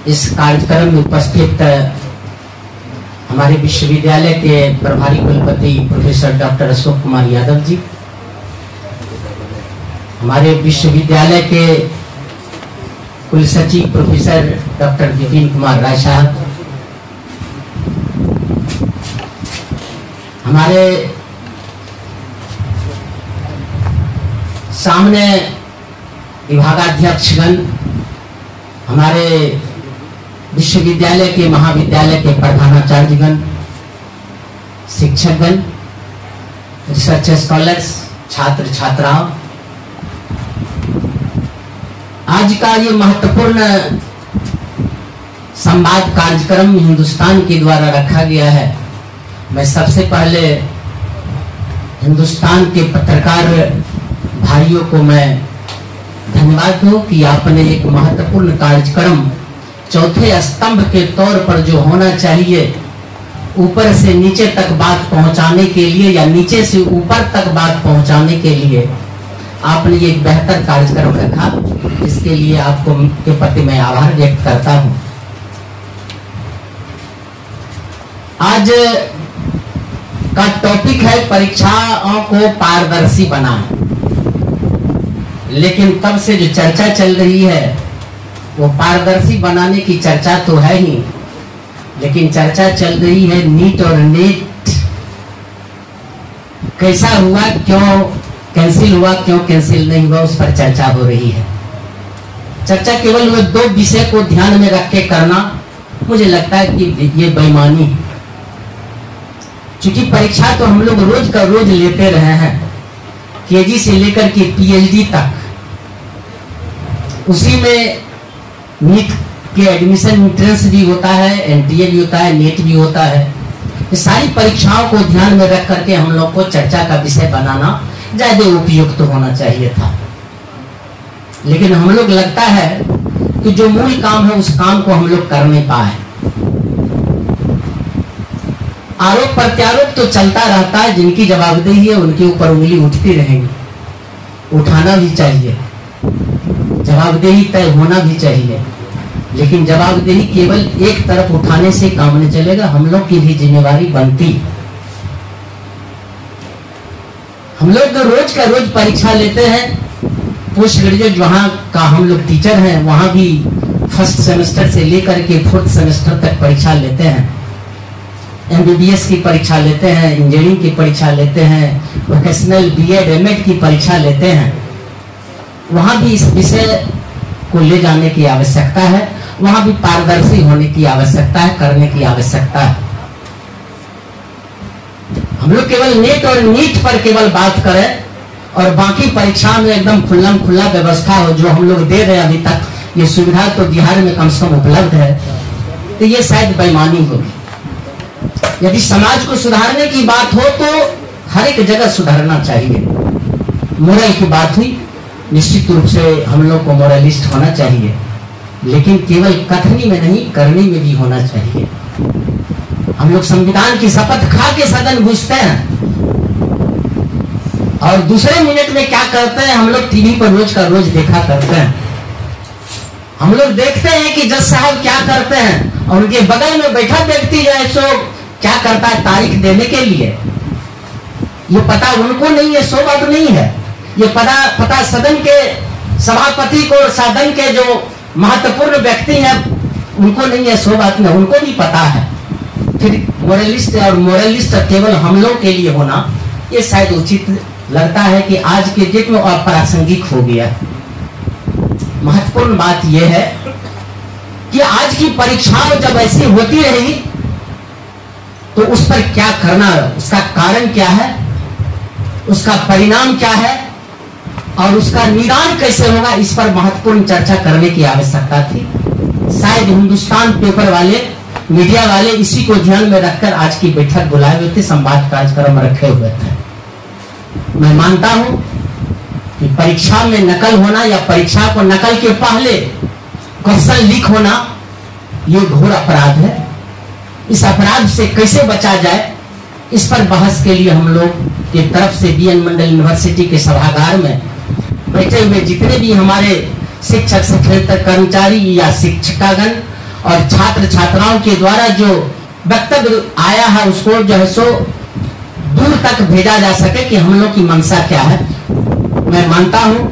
इस कार्यक्रम में उपस्थित हमारे विश्वविद्यालय के प्रभारी कुलपति प्रोफेसर डॉक्टर अशोक कुमार यादव जी, हमारे विश्वविद्यालय के कुलसचिव प्रोफेसर डॉक्टर विपिन कुमार राय साहब, हमारे सामने विभागाध्यक्षगण, हमारे विश्वविद्यालय के महाविद्यालय के प्रधानाचार्यगण, शिक्षकगण, रिसर्च स्कॉलर्स, छात्र छात्राओं, आज का ये महत्वपूर्ण संवाद कार्यक्रम हिंदुस्तान के द्वारा रखा गया है। मैं सबसे पहले हिंदुस्तान के पत्रकार भाइयों को मैं धन्यवाद दूं कि आपने एक महत्वपूर्ण कार्यक्रम चौथे स्तंभ के तौर पर जो होना चाहिए, ऊपर से नीचे तक बात पहुंचाने के लिए या नीचे से ऊपर तक बात पहुंचाने के लिए आपने ये एक बेहतर कार्यक्रम रखा। इसके लिए आपको के प्रति मैं आभार व्यक्त करता हूं। आज का टॉपिक है परीक्षाओं को पारदर्शी बनाना, लेकिन तब से जो चर्चा चल रही है वो पारदर्शी बनाने की चर्चा तो है ही, लेकिन चर्चा चल रही है नीट और नेट कैसा हुआ, क्यों कैंसिल हुआ, क्यों कैंसिल नहीं हुआ, उस पर चर्चा हो रही है। चर्चा केवल वो दो विषय को ध्यान में रख के करना मुझे लगता है कि ये बेईमानी है, क्योंकि परीक्षा तो हम लोग रोज का रोज लेते रहे हैं, केजी से लेकर के पीएचडी तक। उसी में नीट के एडमिशन एंट्रेंस भी होता है, एनटीए भी होता है, नेट भी होता है। ये सारी परीक्षाओं को ध्यान में रख करके हम लोग को चर्चा का विषय बनाना ज्यादा उपयुक्त तो होना चाहिए था। लेकिन हम लोग लगता है कि जो मूल काम है उस काम को हम लोग कर नहीं पाए। आरोप प्रत्यारोप तो चलता रहता है, जिनकी जवाबदेही है उनके ऊपर उंगली उठती रहेगी, उठाना भी चाहिए, जवाबदेही तय होना भी चाहिए। लेकिन जवाबदेही केवल एक तरफ उठाने से काम नहीं चलेगा, हम लोग की भी जिम्मेवारी बनती। हम लोग तो रोज का रोज परीक्षा लेते हैं। पोस्ट ग्रेजुएट वहां का हम लोग टीचर हैं, वहां भी फर्स्ट सेमेस्टर से लेकर के फोर्थ सेमेस्टर तक परीक्षा लेते हैं। एमबीबीएस की परीक्षा लेते हैं, इंजीनियरिंग की परीक्षा लेते हैं, वोकेशनल बीएड एमएड की परीक्षा लेते हैं। वहां भी इस विषय को ले जाने की आवश्यकता है, वहां भी पारदर्शी होने की आवश्यकता है, करने की आवश्यकता है। हम लोग केवल नेट और नीट पर केवल बात करें और बाकी परीक्षा में एकदम खुल्लम खुल्ला व्यवस्था हो, जो हम लोग दे रहे हैं अभी तक, ये सुविधा तो बिहार में कम से कम उपलब्ध है, तो ये शायद बेईमानी होगी। यदि समाज को सुधारने की बात हो तो हर एक जगह सुधारना चाहिए। मोरल की बात हुई, निश्चित रूप से हम लोग को मोरलिस्ट होना चाहिए, लेकिन केवल कथनी में नहीं, करने में भी होना चाहिए। हम लोग संविधान की शपथ खा के सदन घुसते हैं और दूसरे मिनट में क्या करते हैं, हम लोग टीवी पर रोज का रोज देखा करते हैं। हम लोग देखते हैं कि जज साहब क्या करते हैं और उनके बगल में बैठा व्यक्ति जो है सो क्या करता है तारीख देने के लिए। ये पता उनको नहीं है, सो बात नहीं है, ये पता सदन के सभापति को सदन के जो महत्वपूर्ण व्यक्ति हैं उनको नहीं है, सो बात नहीं, उनको भी पता है। फिर मोरलिस्ट केवल हम लोग के लिए होना ये शायद उचित लगता है कि आज के डेट में अप्रासंगिक हो गया। महत्वपूर्ण बात यह है कि आज की परीक्षाएं जब ऐसी होती रही तो उस पर क्या करना, उसका कारण क्या है, उसका परिणाम क्या है और उसका निदान कैसे होगा, इस पर महत्वपूर्ण चर्चा करने की आवश्यकता थी। शायद हिंदुस्तान पेपर वाले, मीडिया वाले इसी को ध्यान में रखकर आज की बैठक बुलाए हुए थे, संवाद कार्यक्रम रखे हुए थे। मैं मानता हूं कि परीक्षा में नकल होना या परीक्षा को नकल के पहले क्वेश्चन लीक होना ये घोर अपराध है। इस अपराध से कैसे बचा जाए, इस पर बहस के लिए हम लोग की तरफ से बीएन मंडल यूनिवर्सिटी के सभागार में बैठे हुए जितने भी हमारे शिक्षक शिक्षेतर कर्मचारी या शिक्षकागण और छात्र छात्राओं के द्वारा जो वक्तव्य आया है उसको जो है सो दूर तक भेजा जा सके कि हम लोग की मंशा क्या है। मैं मानता हूं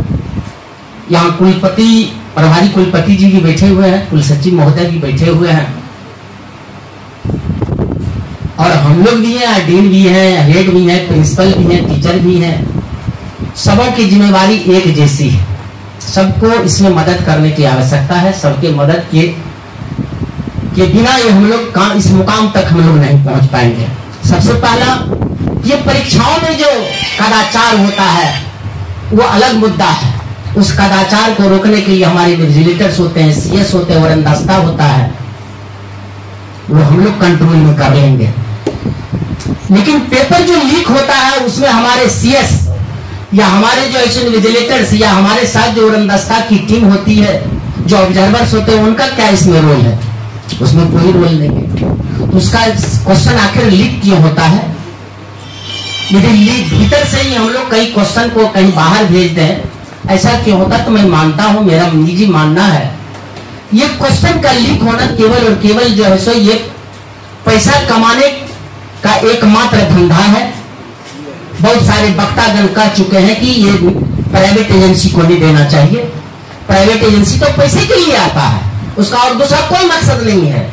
यहाँ कुलपति, प्रभारी कुलपति जी भी बैठे हुए हैं, कुलसचिव महोदय भी बैठे हुए हैं और हम लोग भी हैं, डीन भी हैं, हेड भी हैं, प्रिंसिपल भी हैं, टीचर भी हैं। सबों की जिम्मेवारी एक जैसी है, सबको इसमें मदद करने की आवश्यकता है। सबके मदद के बिना ये हम लोग इस मुकाम तक हम लोग नहीं पहुंच पाएंगे। सबसे पहला ये परीक्षाओं में जो कदाचार होता है वो अलग मुद्दा है। उस कदाचार को रोकने के लिए हमारे विजिलेटर्स होते हैं, सीएस होते हैं, वरंदस्ता होता है, वो हम लोग कंट्रोल में कर लेंगे। लेकिन पेपर जो लीक होता है उसमें हमारे सीएस या हमारे जो ऐसे विजिलेटर्स या हमारे साथ जो वरंदस्ता की टीम होती है, जो ऑब्जर्वर्स होते हैं, उनका क्या इसमें रोल है? उसमें कोई रोल नहीं है। तो उसका क्वेश्चन आखिर लीक क्यों होता है? यदि लीक भीतर से ही हम लोग कई क्वेश्चन को कहीं बाहर भेजते हैं, ऐसा क्यों होता? तो मैं मानता हूं, मेरा निजी मानना है, ये क्वेश्चन का लीक होना केवल और केवल जो है सो ये पैसा कमाने का एकमात्र धंधा है। बहुत सारे वक्तागण कह चुके हैं कि ये प्राइवेट एजेंसी को नहीं देना चाहिए। प्राइवेट एजेंसी तो पैसे के लिए आता है, उसका और दूसरा कोई मकसद नहीं है।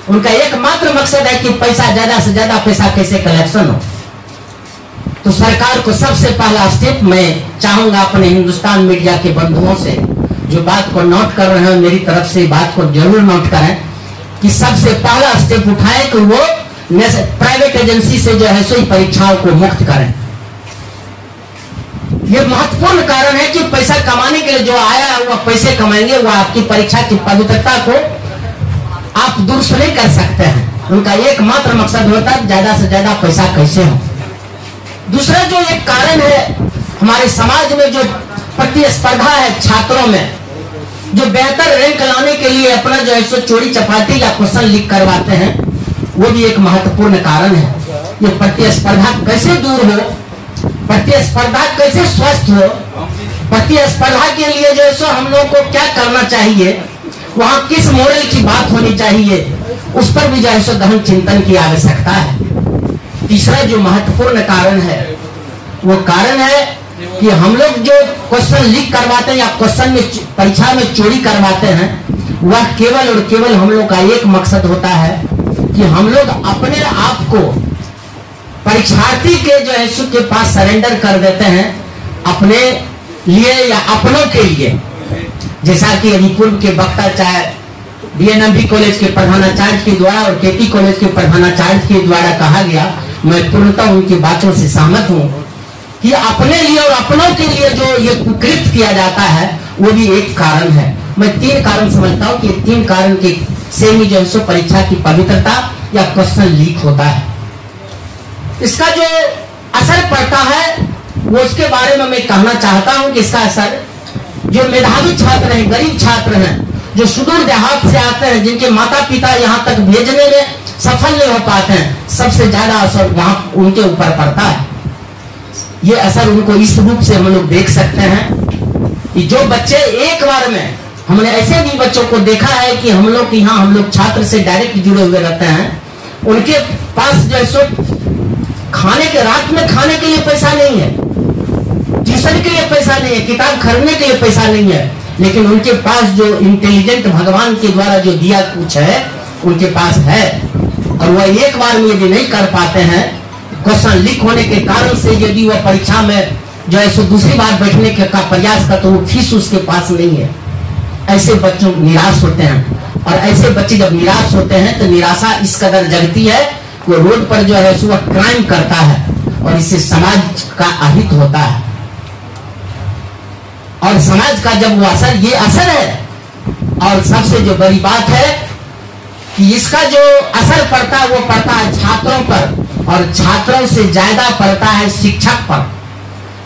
उनका एकमात्र मकसद है कि पैसा, ज्यादा से ज्यादा पैसा कैसे कलेक्शन हो। तो सरकार को सबसे पहला स्टेप मैं चाहूंगा अपने हिंदुस्तान मीडिया के बंधुओं से, जो बात को नोट कर रहे हैं मेरी तरफ से बात को जरूर नोट करें कि सबसे पहला स्टेप उठाएं कि वो प्राइवेट एजेंसी से जो है सो परीक्षाओं को मुक्त करें। ये महत्वपूर्ण कारण है कि पैसा कमाने के लिए जो आया है वह पैसे कमाएंगे, वह आपकी परीक्षा की पवित्रता को आप दुरुस्त नहीं कर सकते हैं। उनका एकमात्र मकसद होता है ज्यादा से ज्यादा पैसा कैसे हो। दूसरा जो एक कारण है हमारे समाज में जो प्रतिस्पर्धा है छात्रों में, जो बेहतर रैंक लाने के लिए अपना जो है सो चोरी चपाटी या क्वेश्चन लीक करवाते हैं, वो भी एक महत्वपूर्ण कारण है। ये प्रतिस्पर्धा कैसे दूर हो, प्रतिस्पर्धा कैसे स्वस्थ हो, प्रतिस्पर्धा के लिए जो है सो हम लोग को क्या करना चाहिए, वहां किस मॉडल की बात होनी चाहिए, उस पर भी जो है सो गहन चिंतन की आवश्यकता है। तीसरा जो महत्वपूर्ण कारण है वो कारण है कि हम लोग जो क्वेश्चन लीक करवाते हैं या क्वेश्चन में परीक्षा में चोरी करवाते हैं, वह केवल और केवल हम लोग का एक मकसद होता है कि हम लोग अपने आप को परीक्षार्थी के जो है के पास सरेंडर कर देते हैं अपने लिए या अपनों के लिए। जैसा कि अभी पूर्व के वक्ता चाहे बीएनएमबी कॉलेज के प्रधानाचार्य के द्वारा और केपी कॉलेज के प्रधानाचार्य के द्वारा कहा गया, मैं पूर्णतः उनकी बातों से सहमत हूं कि अपने लिए और अपनों के लिए जो ये कुकृत्य किया जाता है वो भी एक कारण है। मैं 3 कारण समझता हूं कि 3 कारण के से ही जो है परीक्षा की पवित्रता या क्वेश्चन लीक होता है। इसका जो असर पड़ता है वो उसके बारे में मैं कहना चाहता हूं कि इसका असर जो मेधावी छात्र हैं, गरीब छात्र हैं, जो सुदूर देहात से आते हैं, जिनके माता पिता यहाँ तक भेजने में सफल नहीं हो पाते हैं, सबसे ज्यादा असर वहां उनके ऊपर पड़ता है। ये असर उनको इस रूप से हम लोग देख सकते हैं कि जो बच्चे एक बार में, हमने ऐसे भी बच्चों को देखा है कि हम लोग यहाँ हम लोग छात्र से डायरेक्ट जुड़े हुए रहते हैं, उनके पास जो है खाने के रात में खाने के लिए पैसा नहीं है, ट्यूशन के लिए पैसा पैसा नहीं है, किताब खरीदने के लिए पैसा नहीं है, लेकिन उनके पास जो इंटेलिजेंट भगवान के द्वारा जो दिया कुछ है उनके पास है, और वह एक बार में यदि नहीं कर पाते हैं, क्वेश्चन लीक होने के कारण से यदि वह परीक्षा में जो है सो दूसरी बार बैठने का प्रयास करते, वो फीस उसके पास नहीं है, ऐसे बच्चों निराश होते हैं। और ऐसे बच्चे जब निराश होते हैं तो निराशा इस कदर जगती है, वो रोड पर जो है सो वह क्राइम करता है, और इससे समाज का अहित होता है। और समाज का जब वो असर, ये असर है, और सबसे जो बड़ी बात है कि इसका जो असर पड़ता है वो पड़ता है छात्रों पर, और छात्रों से ज्यादा पड़ता है शिक्षक पर।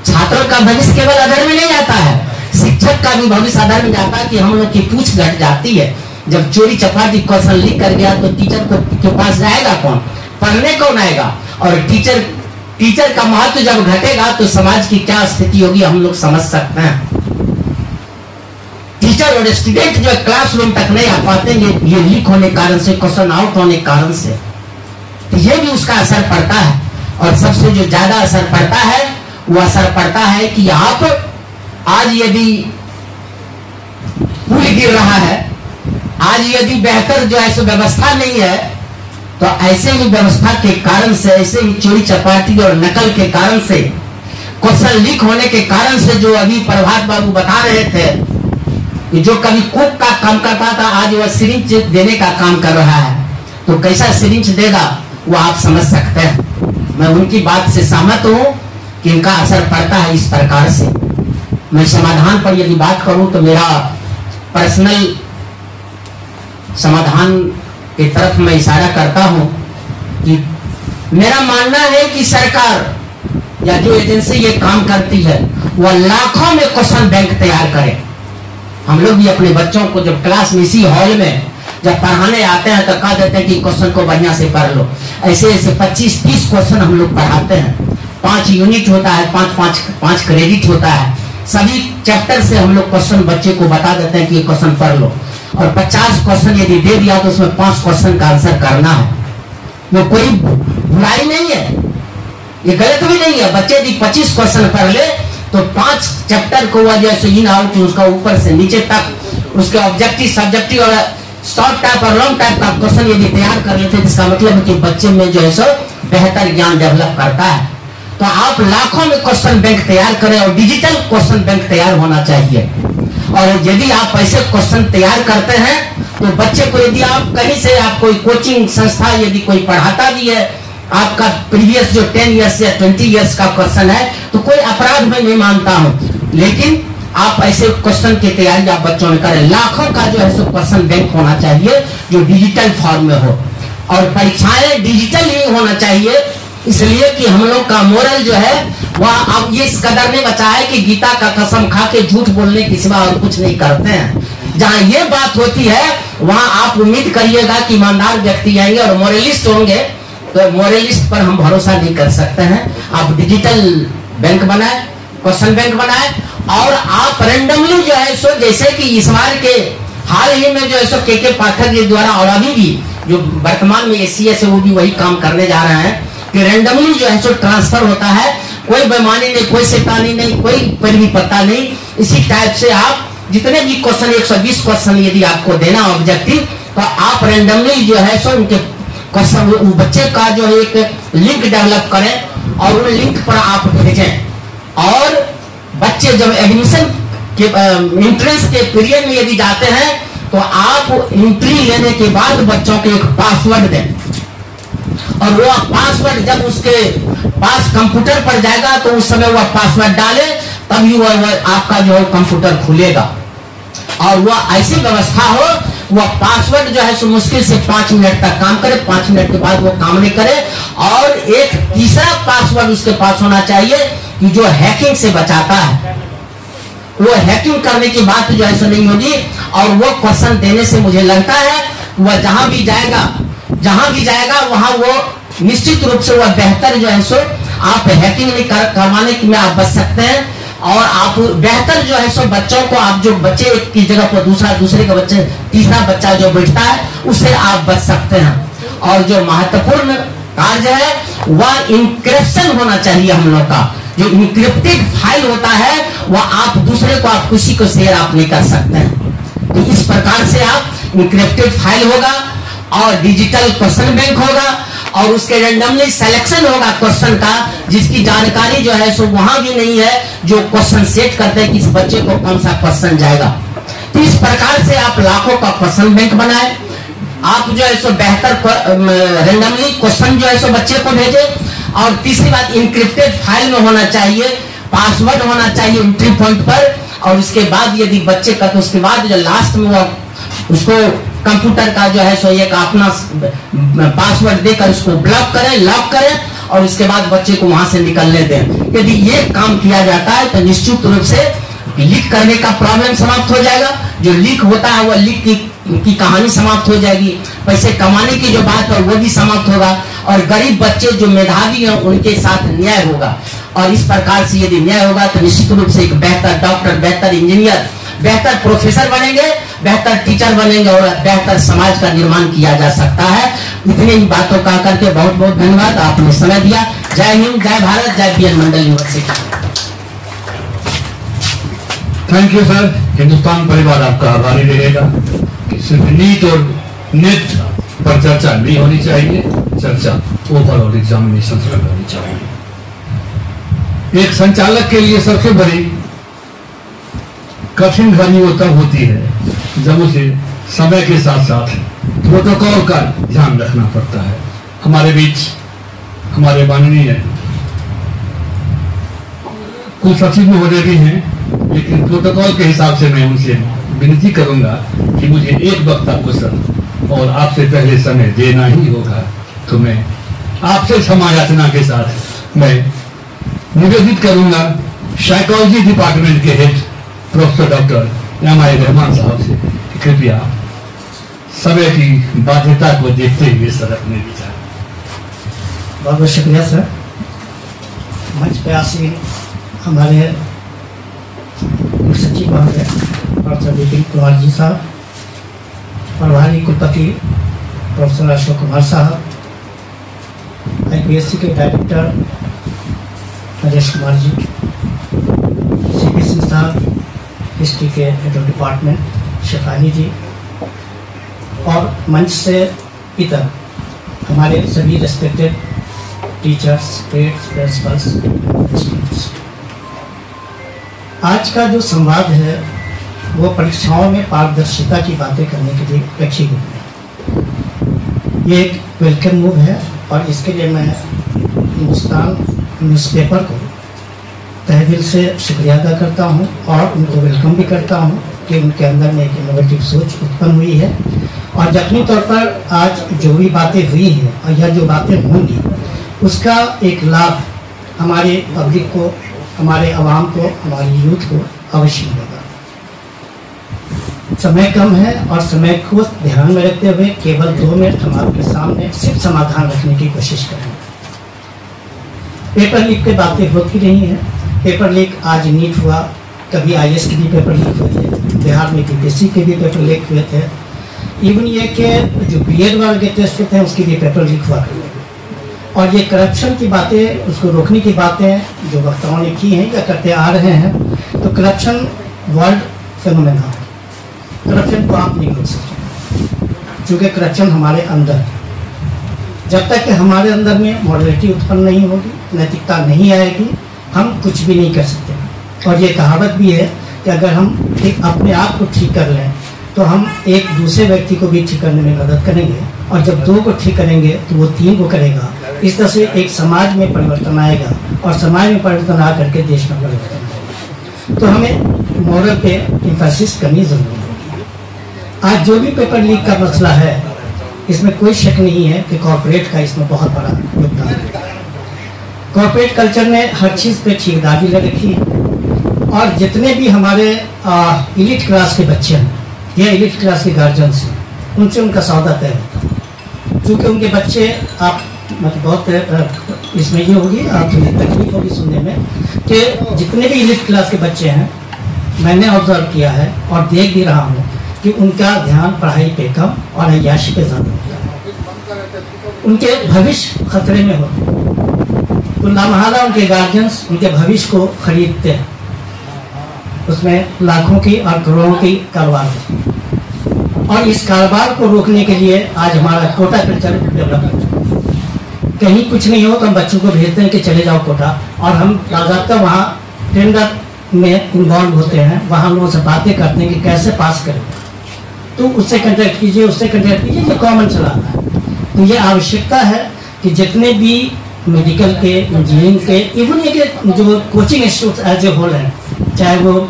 छात्रों का भविष्य केवल अधर में नहीं जाता है, शिक्षक का भी भविष्य अधर में जाता है कि हम लोग की पूछ घट जाती है। जब चोरी चपाटी क्वेश्चन लीक कर गया तो टीचर के पास जाएगा कौन, पढ़ने कौन आएगा? और टीचर का महत्व जब घटेगा तो समाज की क्या स्थिति होगी हम लोग समझ सकते हैं। टीचर और स्टूडेंट जो क्लासरूम तक नहीं आ पाते, ये लीक होने के कारण से, क्वेश्चन आउट होने के कारण से, तो ये भी उसका असर पड़ता है। और सबसे जो ज्यादा असर पड़ता है वो असर पड़ता है कि आप आज यदि पुल गिर रहा है, आज यदि बेहतर जो है सो व्यवस्था नहीं है, तो ऐसे ही व्यवस्था के कारण से, ऐसे ही चोरी चपाटी और नकल के कारण से, क्वेश्चन लीक होने के कारण से, जो अभी प्रभात बाबू बता रहे थे कि जो कभी कुक का काम करता था आज वह सिरिंज देने का काम कर रहा है, तो कैसा सिरिंज देगा वो आप समझ सकते हैं। मैं उनकी बात से सहमत हूं कि इनका असर पड़ता है इस प्रकार से। मैं समाधान पर यदि बात करूं तो मेरा पर्सनल समाधान की तरफ मैं इशारा करता हूं कि मेरा मानना है कि सरकार या जो एजेंसी ये काम करती है वह लाखों में क्वेश्चन बैंक तैयार करे। हम लोग भी अपने बच्चों को जब क्लास में इसी हॉल में जब पढ़ाने आते हैं तो कह देते हैं कि क्वेश्चन को बढ़िया से पढ़ लो। ऐसे ऐसे 25-30 क्वेश्चन हम लोग पढ़ाते हैं, 5 यूनिट होता है, 5 क्रेडिट होता है। सभी चैप्टर से हम लोग क्वेश्चन बच्चे को बता देते हैं कि ये क्वेश्चन पढ़ लो, और 50 क्वेश्चन यदि दे दिया तो उसमें 5 क्वेश्चन का आंसर करना है। वो कोई बुराई नहीं है, ये गलत भी नहीं है। बच्चे यदि 25 क्वेश्चन पढ़ ले तो 5 चैप्टर को वह जैसे इन आउट, उसका ऊपर से नीचे तक उसके ऑब्जेक्टिव, सब्जेक्टिव और शॉर्ट टाइप और लॉन्ग टाइप का क्वेश्चन यदि तैयार कर लेते हैं, जिसका मतलब है कि बच्चे में जो है सो बेहतर ज्ञान डेवलप करता है। तो आप लाखों में क्वेश्चन बैंक तैयार करें, और डिजिटल क्वेश्चन बैंक तैयार होना चाहिए। और यदि आप ऐसे क्वेश्चन तैयार करते हैं तो बच्चे को, यदि आप कहीं से, आप कोई कोचिंग संस्था यदि कोई पढ़ाता भी है, आपका प्रीवियस जो 10 इयर्स या 20 इयर्स का क्वेश्चन है, तो कोई अपराध में नहीं मानता हूं, लेकिन आप ऐसे क्वेश्चन की तैयारी आप बच्चों में करें। लाखों का जो है सो क्वेश्चन बैंक होना चाहिए जो डिजिटल फॉर्म में हो, और परीक्षाएं डिजिटल ही होना चाहिए, इसलिए कि हम लोग का मोरल जो है वह अब ये इस कदर नहीं बचा है कि गीता का कसम खा के झूठ बोलने के सिवा और कुछ नहीं करते हैं। जहां ये बात होती है वहां आप उम्मीद करिएगा कि ईमानदार व्यक्ति आएंगे और मोरलिस्ट होंगे, तो मोरलिस्ट पर हम भरोसा नहीं कर सकते हैं। आप डिजिटल बैंक बनाए, क्वेश्चन बैंक बनाए, और आप रेंडमली जो है सो, जैसे कि इस बार के हाल ही में जो है सो के पाठक जी द्वारा, और अभी भी जो वर्तमान में SCS है वो भी वही काम करने जा रहे हैं कि रेंडमली जो है सो ट्रांसफर होता है, कोई बेईमानी नहीं, कोई शैतानी नहीं, कोई पैरवी पत्ता नहीं। इसी टाइप से आप जितने भी क्वेश्चन, 120 क्वेश्चन यदि आपको देना ऑब्जेक्टिव, तो आप रेंडमली जो है सो उनके क्वेश्चन, बच्चे का जो है एक लिंक डेवलप करें और उन लिंक पर आप भेजें। और बच्चे जब एडमिशन के एंट्रेंस के पीरियड में यदि जाते हैं तो आप एंट्री लेने के बाद बच्चों को एक पासवर्ड दें, और वह पासवर्ड जब उसके पास कंप्यूटर पर जाएगा तो उस समय वह पासवर्ड डाले, तभी वह आपका जो है कंप्यूटर खुलेगा। और वह ऐसी व्यवस्था हो, वह पासवर्ड जो है सो मुश्किल से 5 मिनट तक काम करे, 5 मिनट के बाद वो काम नहीं करे। और एक तीसरा पासवर्ड उसके पास होना चाहिए कि जो हैकिंग से बचाता है, वो हैकिंग करने की बात जो है सो नहीं होगी। और वो क्वेश्चन देने से मुझे लगता है वह जहां भी जाएगा वहां वो निश्चित रूप से वह बेहतर जो है सो, आप हैकिंग नहीं करवाने में आप बच सकते हैं। और आप बेहतर जो है सो बच्चों को, आप जो बच्चे एक की जगह पर दूसरे का बच्चे, तीसरा बच्चा जो बैठता है उससे आप बच सकते हैं। और जो महत्वपूर्ण कार्य है वह इंक्रिप्शन होना चाहिए। हम लोग का जो इंक्रिप्टेड फाइल होता है वह आप दूसरे को, आप किसी को शेयर आप नहीं कर सकते हैं। तो इस प्रकार से आप इंक्रिप्टेड फाइल होगा और डिजिटल क्वेश्चन बैंक होगा और उसके रैंडमली सिलेक्शन होगा क्वेश्चन का, जिसकी जानकारी जो है सो वहां भी नहीं है, जो क्वेश्चन सेट करते हैं कि इस बच्चे को कौन सा क्वेश्चन जाएगा। तो इस प्रकार से आप लाखों का क्वेश्चन बैंक बनाए, आप जो है सो बेहतर रैंडमली क्वेश्चन जो है सो बच्चे को भेजे। और तीसरी बात, इंक्रिप्टेड फाइल में होना चाहिए, पासवर्ड होना चाहिए एंट्री पॉइंट पर। और उसके बाद यदि बच्चे का, तो उसके बाद जो लास्ट में वो उसको कंप्यूटर का जो है सो एक अपना पासवर्ड देकर उसको ब्लॉक करें, लॉक करें और उसके बाद बच्चे को वहां से निकलने दें। यदि ये काम किया जाता है तो निश्चित रूप से लीक करने का प्रॉब्लम समाप्त हो जाएगा। जो लीक होता है वह लीक की कहानी समाप्त हो जाएगी। पैसे कमाने की जो बात है वो भी समाप्त होगा और गरीब बच्चे जो मेधावी हैं उनके साथ न्याय होगा। और इस प्रकार से यदि न्याय होगा तो निश्चित रूप से एक बेहतर डॉक्टर, बेहतर इंजीनियर, बेहतर प्रोफेसर बनेंगे, बेहतर टीचर बनेंगे और बेहतर समाज का निर्माण किया जा सकता है। इतनी बातों का करके बहुत बहुत धन्यवाद, आपने समय दिया। जय हिंद, जय भारत, जय B N Mandal university. Thank you sir. Hindustan परिवार आपका आभारी रहेगा कि सिर्फ नीट और नेट पर चर्चा नहीं होनी चाहिए, चर्चा ओवरऑल एग्जामिनेशन पर होनी चाहिए। एक संचालक के लिए सबसे बड़ी कठिन घड़ी वो तब होती है जब उसे समय के साथ साथ प्रोटोकॉल का ध्यान रखना पड़ता है। हमारे बीच हमारे माननीय कुल सचिव महोदय भी हैं, लेकिन प्रोटोकॉल के हिसाब से मैं उनसे विनती करूंगा कि मुझे एक वक्ता क्वेश्चन और आपसे पहले समय देना ही होगा। तो मैं आपसे क्षमा याचना के साथ मैं निवेदित करूंगा साइकोलॉजी डिपार्टमेंट के head professor doctor MI. Rahman साहब से, कृपया समय की बाध्यता को देखते हुए सर अपने विचार। बहुत बहुत शुक्रिया सर। मंच पे आसीन हमारे सचिव महोदय प्रोफेसर विपिन कुमार जी साहब, प्रभारी कुलपति प्रोफेसर अशोक कुमार साहब, IPSC के डायरेक्टर नरेश कुमार जी, CP सिंह साहब, हिस्ट्री के हेड ऑफ डिपार्टमेंट शेफानी जी, और मंच से इधर हमारे सभी respected teachers, grades, principles, students. आज का जो संवाद है वो परीक्षाओं में पारदर्शिता की बातें करने के लिए अपेक्षित है। ये एक वेलकम मूव है और इसके लिए मैं हिंदुस्तान न्यूज़पेपर को तहे दिल से शुक्रिया अदा करता हूँ और उनको वेलकम भी करता हूँ कि उनके अंदर में एक इनोवेटिव सोच उत्पन्न हुई है। और यकीनी तौर पर आज जो भी बातें हुई हैं और यह जो बातें होंगी उसका एक लाभ हमारे पब्लिक को, हमारे आवाम को, हमारी यूथ को अवश्य मिलेगा। समय कम है और समय को ध्यान में रखते हुए केवल 2 मिनट हम आपके सामने सिर्फ समाधान रखने की कोशिश करेंगे। पेपर लीक की बातें होती रही हैं। पेपर लीक आज नीट हुआ, कभी IAS के भी पेपर लीक हुए थे, बिहार में BPSC के भी पेपर लीक हुए थे, इवन ये कि जो BEd वाले के टेस्ट होते हैं उसके भी पेपर लीक हुआ करते हैं। और ये करप्शन की बातें, उसको रोकने की बातें जो वक्ताओं ने की हैं या करते आ रहे हैं, तो करप्शन वर्ल्ड फेनोमेना है। करप्शन को आप नहीं रोक सकते क्योंकि करप्शन हमारे अंदर है। जब तक कि हमारे अंदर में मॉडलिटी उत्पन्न नहीं होगी, नैतिकता नहीं आएगी, हम कुछ भी नहीं कर सकते। और ये कहावत भी है कि अगर हम एक अपने आप को ठीक कर लें तो हम एक दूसरे व्यक्ति को भी ठीक करने में मदद करेंगे, और जब 2 को ठीक करेंगे तो वो 3 को करेगा। इस तरह से एक समाज में परिवर्तन आएगा और समाज में परिवर्तन आ करके देश में परिवर्तन आएगा। तो हमें मॉरल पे एम्फेसिस करनी जरूरी है। आज जो भी पेपर लीक का मसला है, इसमें कोई शक नहीं है कि कॉर्पोरेट का इसमें बहुत बड़ा योगदान है। कॉर्पोरेट कल्चर ने हर चीज़ पे ठीकदारी ले रखी है और जितने भी हमारे इलीट क्लास के बच्चे हैं या इलीट क्लास के गार्जियंस हैं, उनसे उनका सौदा तय होता है। क्योंकि उनके बच्चे, आप मतलब बहुत इसमें ये होगी, आप तकलीफ होगी सुनने में कि जितने भी इलीट क्लास के बच्चे हैं, मैंने ऑब्जर्व किया है और देख भी रहा हूँ कि उनका ध्यान पढ़ाई पे कम और अय्याशी पे ज़्यादा होता है। उनके भविष्य खतरे में होते हैं, तो लामहला उनके गार्जियंस उनके भविष्य को खरीदते हैं। उसमें लाखों की और करोड़ों की कारोबार होती है। और इस कारोबार को रोकने के लिए आज हमारा कोटा कल्चर डेवलप हो चुका है। कहीं कुछ नहीं हो तो हम बच्चों को भेजते हैं कि चले जाओ कोटा, और हम ज्यादातर वहाँ टेंडर में इन्वॉल्व होते हैं, वहाँ हम लोगों से बातें करते हैं कि कैसे पास करें, तो उससे कंटेक्ट कीजिए, उससे कंटेक्ट कीजिए, ये कॉमन चला रहा है। तो ये आवश्यकता है कि जितने भी मेडिकल के, इंजीनियरिंग के, इवन ये के जो coaching institute as a whole है, चाहे वो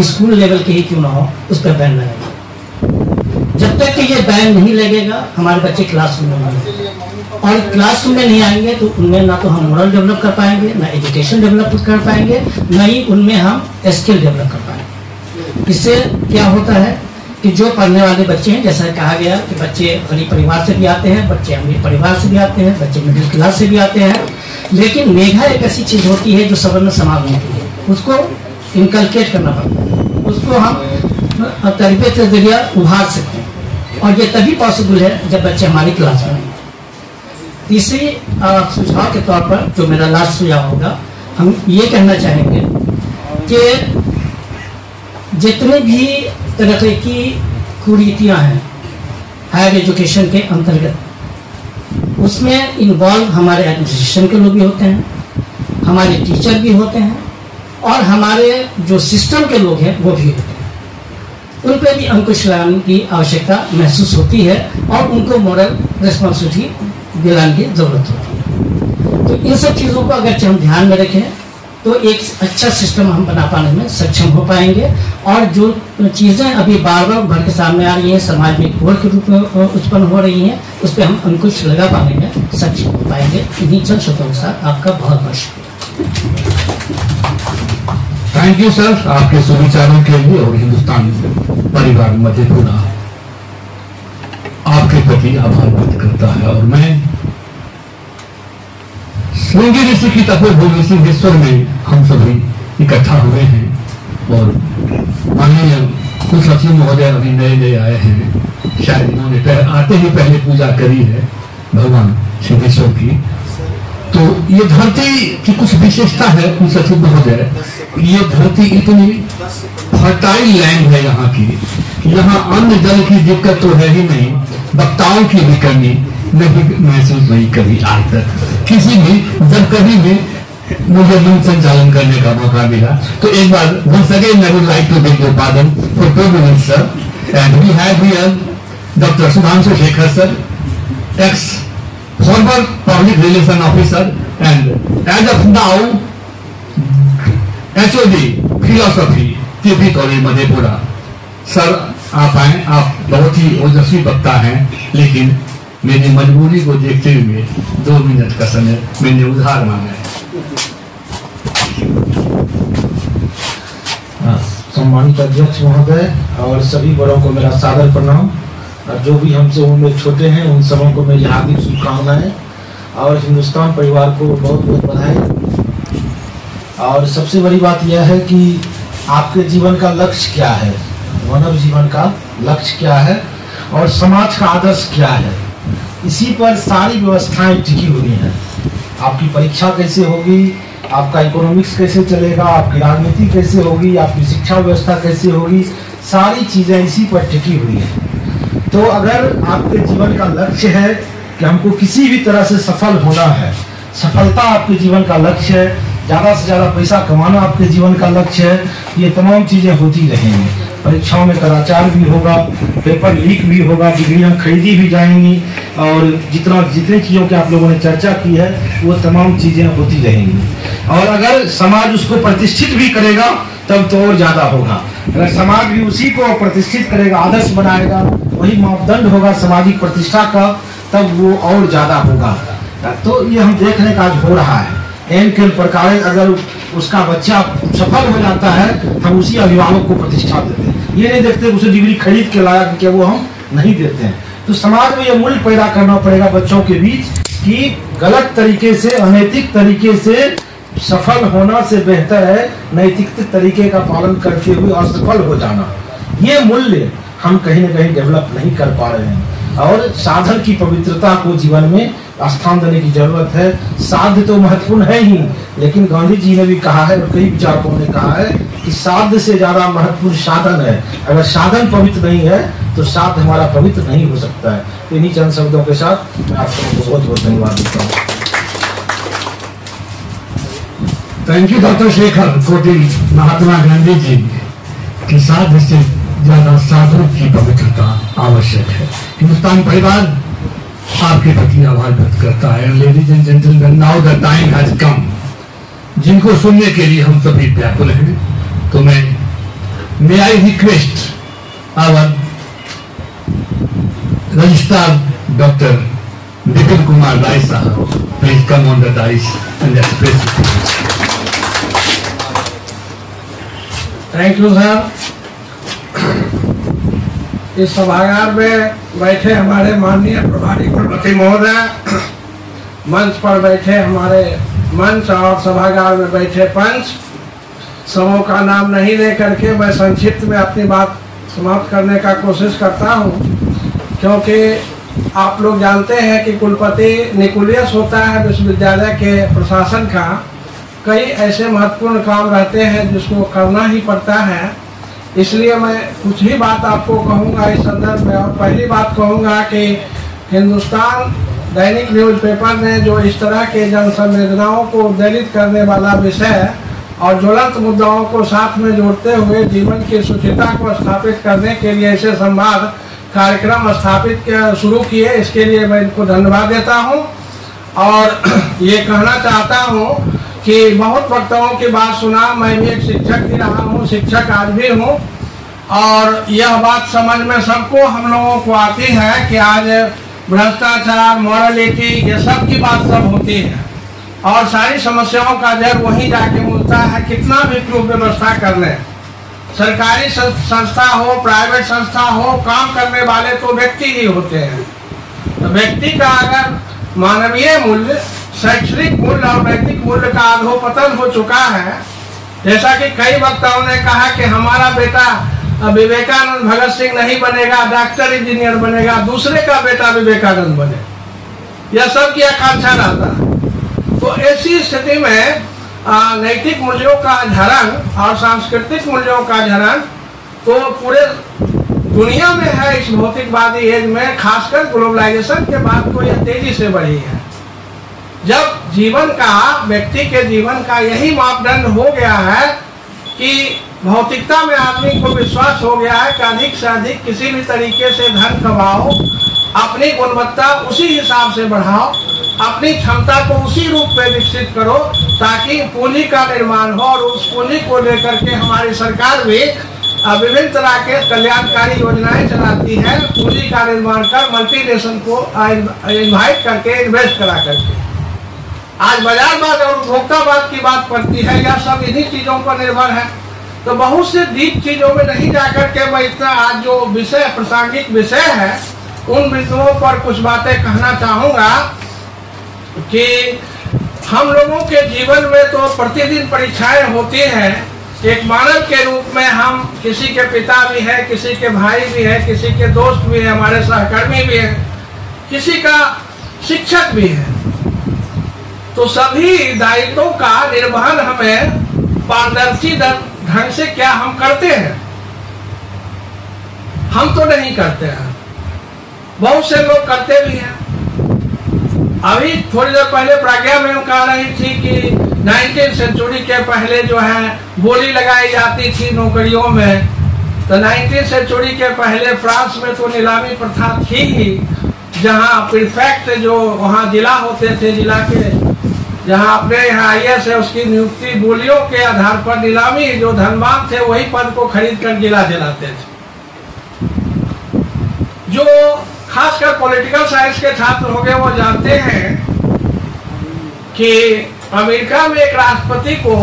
स्कूल लेवल के ही क्यों ना हो, उस पर बैन लगेगा। जब तक कि ये बैन नहीं लगेगा हमारे बच्चे क्लासरूम में आएंगे, और क्लासरूम में नहीं आएंगे तो उनमें ना तो हम मोरल डेवलप कर पाएंगे, ना एजुकेशन डेवलप कर पाएंगे, न ही उनमें हम स्किल डेवलप कर पाएंगे। इससे क्या होता है कि जो पढ़ने वाले बच्चे हैं, जैसा कहा गया कि बच्चे गरीब परिवार से भी आते हैं, बच्चे अमीर परिवार से भी आते हैं, बच्चे मिडिल क्लास से भी आते हैं, लेकिन मेधा एक ऐसी चीज होती है जो सवर्ण समाज में होती है, उसको इनकलकेट करना पड़ता है, उसको हम तरबियत के जरिए उभार सकते हैं, और ये तभी पॉसिबल है जब बच्चे हमारी क्लास में आए। तीसरी सुझाव के तौर पर जो मेरा लास्ट सुझाव होगा, हम ये कहना चाहेंगे कि जितने भी तरह की कुरीतियाँ हैं हायर एजुकेशन के अंतर्गत, उसमें इन्वॉल्व हमारे एडमिनिस्ट्रेशन के लोग भी होते हैं, हमारे टीचर भी होते हैं, और हमारे जो सिस्टम के लोग हैं वो भी होते हैं। उन पर भी अंकुश लगाने की आवश्यकता महसूस होती है, और उनको मॉरल रिस्पॉन्सिबिलिटी दिलाने की जरूरत होती है। तो इन सब चीज़ों को अगर हम ध्यान में रखें तो एक अच्छा सिस्टम हम बना पाने में सक्षम हो पाएंगे, और जो चीज़ें अभी बार बार उभर के सामने आ रही हैं, समाज में घोर के रूप में उत्पन्न हो रही हैं, उस पर हम अंकुश लगा पाने में सक्षम हो पाएंगे। इन्हीं चंद शब्दों के साथ आपका बहुत बहुत शुक्रिया। थैंक यू सर, आपके सुविचारों के लिए। और हिंदुस्तान परिवार मधेपुरा आपके प्रति आभार व्यक्त करता है। और मैं श्रृंगी ऋषि की तपोभूमि सिंहेश्वर में हम सभी इकट्ठा हुए हैं, और माननीय कुलसचिव महोदय अभी नए नए आए हैं, शायद इन्होंने आते ही पहले पूजा करी है भगवान सिंहेश्वर की। तो ये धरती की कुछ विशेषता है कुलसचिव महोदय, ये धरती इतनी फर्टाइल लैंड है यहाँ की, यहाँ अन्न जल की दिक्कत तो है ही नहीं, वक्ताओं की भी कमी नहीं महसूस नहीं करी आज तक किसी भी। जब कभी भी मुझे मंच संचालन करने का मौका मिला तो एक बार once again I would like to beg your pardon for 2 minutes sir, and we have here Dr. Sudhanshu Shekhar sir, ex former public relation officer and as of now HOD philosophy TP college Madhepura. Sir आप आए, आप बहुत ही ओजस्वी वक्ता हैं, लेकिन मेरी मजबूरी को देखते हुए 2 मिनट का समय मैंने उधार मांगा है। सम्मानित अध्यक्ष महोदय और सभी बड़ों को मेरा सादर प्रणाम, और जो भी हमसे उम्र में छोटे हैं उन सबों को मेरी हार्दिक शुभकामनाएं, और हिंदुस्तान परिवार को बहुत बहुत बधाई। और सबसे बड़ी बात यह है कि आपके जीवन का लक्ष्य क्या है, मानव जीवन का लक्ष्य क्या है, और समाज का आदर्श क्या है, इसी पर सारी व्यवस्थाएं टिकी हुई हैं। आपकी परीक्षा कैसे होगी, आपका इकोनॉमिक्स कैसे चलेगा, आपकी राजनीति कैसे होगी, आपकी शिक्षा व्यवस्था कैसे होगी, सारी चीजें इसी पर टिकी हुई है। तो अगर आपके जीवन का लक्ष्य है कि हमको किसी भी तरह से सफल होना है, सफलता आपके जीवन का लक्ष्य है, ज़्यादा से ज़्यादा पैसा कमाना आपके जीवन का लक्ष्य है, ये तमाम चीज़ें होती रहेंगी। परीक्षाओं में कदाचार भी होगा, पेपर लीक भी होगा, डिग्रियां खरीदी भी जाएंगी, और जितनी चीज़ों की आप लोगों ने चर्चा की है वो तमाम चीज़ें होती रहेंगी। और अगर समाज उसको प्रतिष्ठित भी करेगा तब तो और ज़्यादा होगा। अगर समाज भी उसी को प्रतिष्ठित करेगा, आदर्श बनाएगा, वही मापदंड होगा सामाजिक प्रतिष्ठा का, तब वो और ज़्यादा होगा। तो ये हम देखने का आज हो रहा है। एन के प्रकार अगर उसका बच्चा सफल हो जाता है, हम उसी अभिभावक को प्रतिष्ठा देते हैं, ये नहीं देखते उसे डिग्री खरीद के लाया कि वो हम नहीं देते हैं। तो समाज में ये मूल्य पैदा करना पड़ेगा बच्चों के बीच कि गलत तरीके से, अनैतिक तरीके से सफल होना से बेहतर है नैतिक तरीके का पालन करते हुए असफल हो जाना। ये मूल्य हम कहीं न कहीं डेवलप नहीं कर पा रहे हैं, और साधन की पवित्रता को जीवन में स्थान देने की जरूरत है। साध्य तो महत्वपूर्ण है ही, लेकिन गांधी जी ने भी कहा है और कई विचारकों ने कहा है कि साध्य से ज्यादा महत्वपूर्ण साधन है। अगर साधन पवित्र नहीं है तो साध्य हमारा पवित्र नहीं हो सकता है। तो इन्हीं चंद शब्दों के साथ मैं आप सबको बहुत बहुत धन्यवाद देता हूँ। Thank you doctor Shekhar Kotil. Mahatma Gandhi ji की साध्य से ज्यादा साधन की पवित्रता आवश्यक है। हिंदुस्तान परिवार आपके प्रति आभार व्यक्त करता है। Ladies and gentleman, now the time has come. जिनको सुनने के लिए हम सभी व्याकुल हैं, तो may I request our registrar doctor Vipin Kumar Rai साहब, please come on the dais and express. Thank you sir. इस सभागार में बैठे हमारे माननीय प्रभारी कुलपति महोदय, मंच पर बैठे हमारे मंच और सभागार में बैठे पंच, सबों का नाम नहीं लेकर के मैं संक्षिप्त में अपनी बात समाप्त करने का कोशिश करता हूं, क्योंकि आप लोग जानते हैं कि कुलपति न्यूक्लियस होता है विश्वविद्यालय के प्रशासन का। कई ऐसे महत्वपूर्ण काम रहते हैं जिसको करना ही पड़ता है, इसलिए मैं कुछ ही बात आपको कहूँगा इस संदर्भ में। और पहली बात कहूँगा कि हिंदुस्तान दैनिक न्यूज पेपर ने जो इस तरह के जन संवेदनाओं को उद्वेलित करने वाला विषय और ज्वलंत मुद्दाओं को साथ में जोड़ते हुए जीवन की शुचिता को स्थापित करने के लिए ऐसे संवाद कार्यक्रम स्थापित शुरू किए, इसके लिए मैं इनको धन्यवाद देता हूं। और ये कहना चाहता हूं कि बहुत वक्ताओं की बात सुना, मैं भी एक शिक्षक ही रहा हूं, शिक्षक आज भी हूं, और यह बात समझ में सबको हम लोगों को आती है कि आज भ्रष्टाचार, मॉरलिटी, ये सब की बात सब होती है और सारी समस्याओं का जड़ वहीं जाके मिलता है। कितना भी प्रूफ व्यवस्था कर ले, सरकारी संस्था हो, प्राइवेट संस्था हो, काम करने वाले तो व्यक्ति ही होते हैं। तो व्यक्ति का अगर मानवीय मूल्य, शैक्षणिक मूल्य और नैतिक मूल्य का अधोपतन हो चुका है, जैसा कि कई वक्ताओं ने कहा कि हमारा बेटा विवेकानंद भगत सिंह नहीं बनेगा, डॉक्टर इंजीनियर बनेगा, दूसरे का बेटा विवेकानंद बने, यह सब की आकांक्षा रहता है। तो ऐसी स्थिति में नैतिक मूल्यों का झरण और सांस्कृतिक मूल्यों का झरण तो पूरे दुनिया में है। इस भौतिकवादी एज में, खासकर ग्लोबलाइजेशन के बाद तो यह तेजी से बढ़ी है। जब जीवन का, व्यक्ति के जीवन का यही मापदंड हो गया है कि भौतिकता में आदमी को विश्वास हो गया है कि अधिक से अधिक किसी भी तरीके से धन कमाओ, अपनी गुणवत्ता उसी हिसाब से बढ़ाओ, अपनी क्षमता को उसी रूप में विकसित करो ताकि पूंजी का निर्माण हो। और उस पूंजी को लेकर के हमारी सरकार भी विभिन्न तरह के कल्याणकारी योजनाएं चलाती है, पूंजी का निर्माण कर मल्टीनेशनल को इन्वाइट करके, इन्वेस्ट करा करके। आज बाजारवाद और उपभोक्तावाद की बात पड़ती है, यह सब इन्हीं चीजों पर निर्भर है। तो बहुत से डीप चीजों में नहीं जाकर के मैं इतना आज जो विषय, प्रासंगिक विषय है, उन बिंदुओं पर कुछ बातें कहना चाहूंगा कि हम लोगों के जीवन में तो प्रतिदिन परीक्षाएं होती हैं। एक मानव के रूप में हम किसी के पिता भी है, किसी के भाई भी है, किसी के दोस्त भी है, हमारे सहकर्मी भी है, किसी का शिक्षक भी है। तो सभी दायित्वों का निर्वहन हमें पारदर्शी ढंग से क्या हम करते हैं? हम तो नहीं करते हैं, बहुत से लोग करते भी हैं। अभी थोड़ी देर पहले प्रज्ञा मैम कह रही थी कि 19वीं सेंचुरी के पहले जो है बोली लगाई जाती थी नौकरियों में। तो 19वीं सेंचुरी के पहले फ्रांस में तो नीलामी प्रथा थी ही, जहां प्रीफेक्ट जो वहां जिला होते थे, जिला के जहां अपने यहाँ IAS है उसकी नियुक्ति बोलियों के आधार पर नीलामी, जो धनवान थे वही पद को खरीद कर जिला दिलाते थे। जो खासकर पॉलिटिकल साइंस के छात्र हो गए वो जानते हैं कि अमेरिका में एक राष्ट्रपति को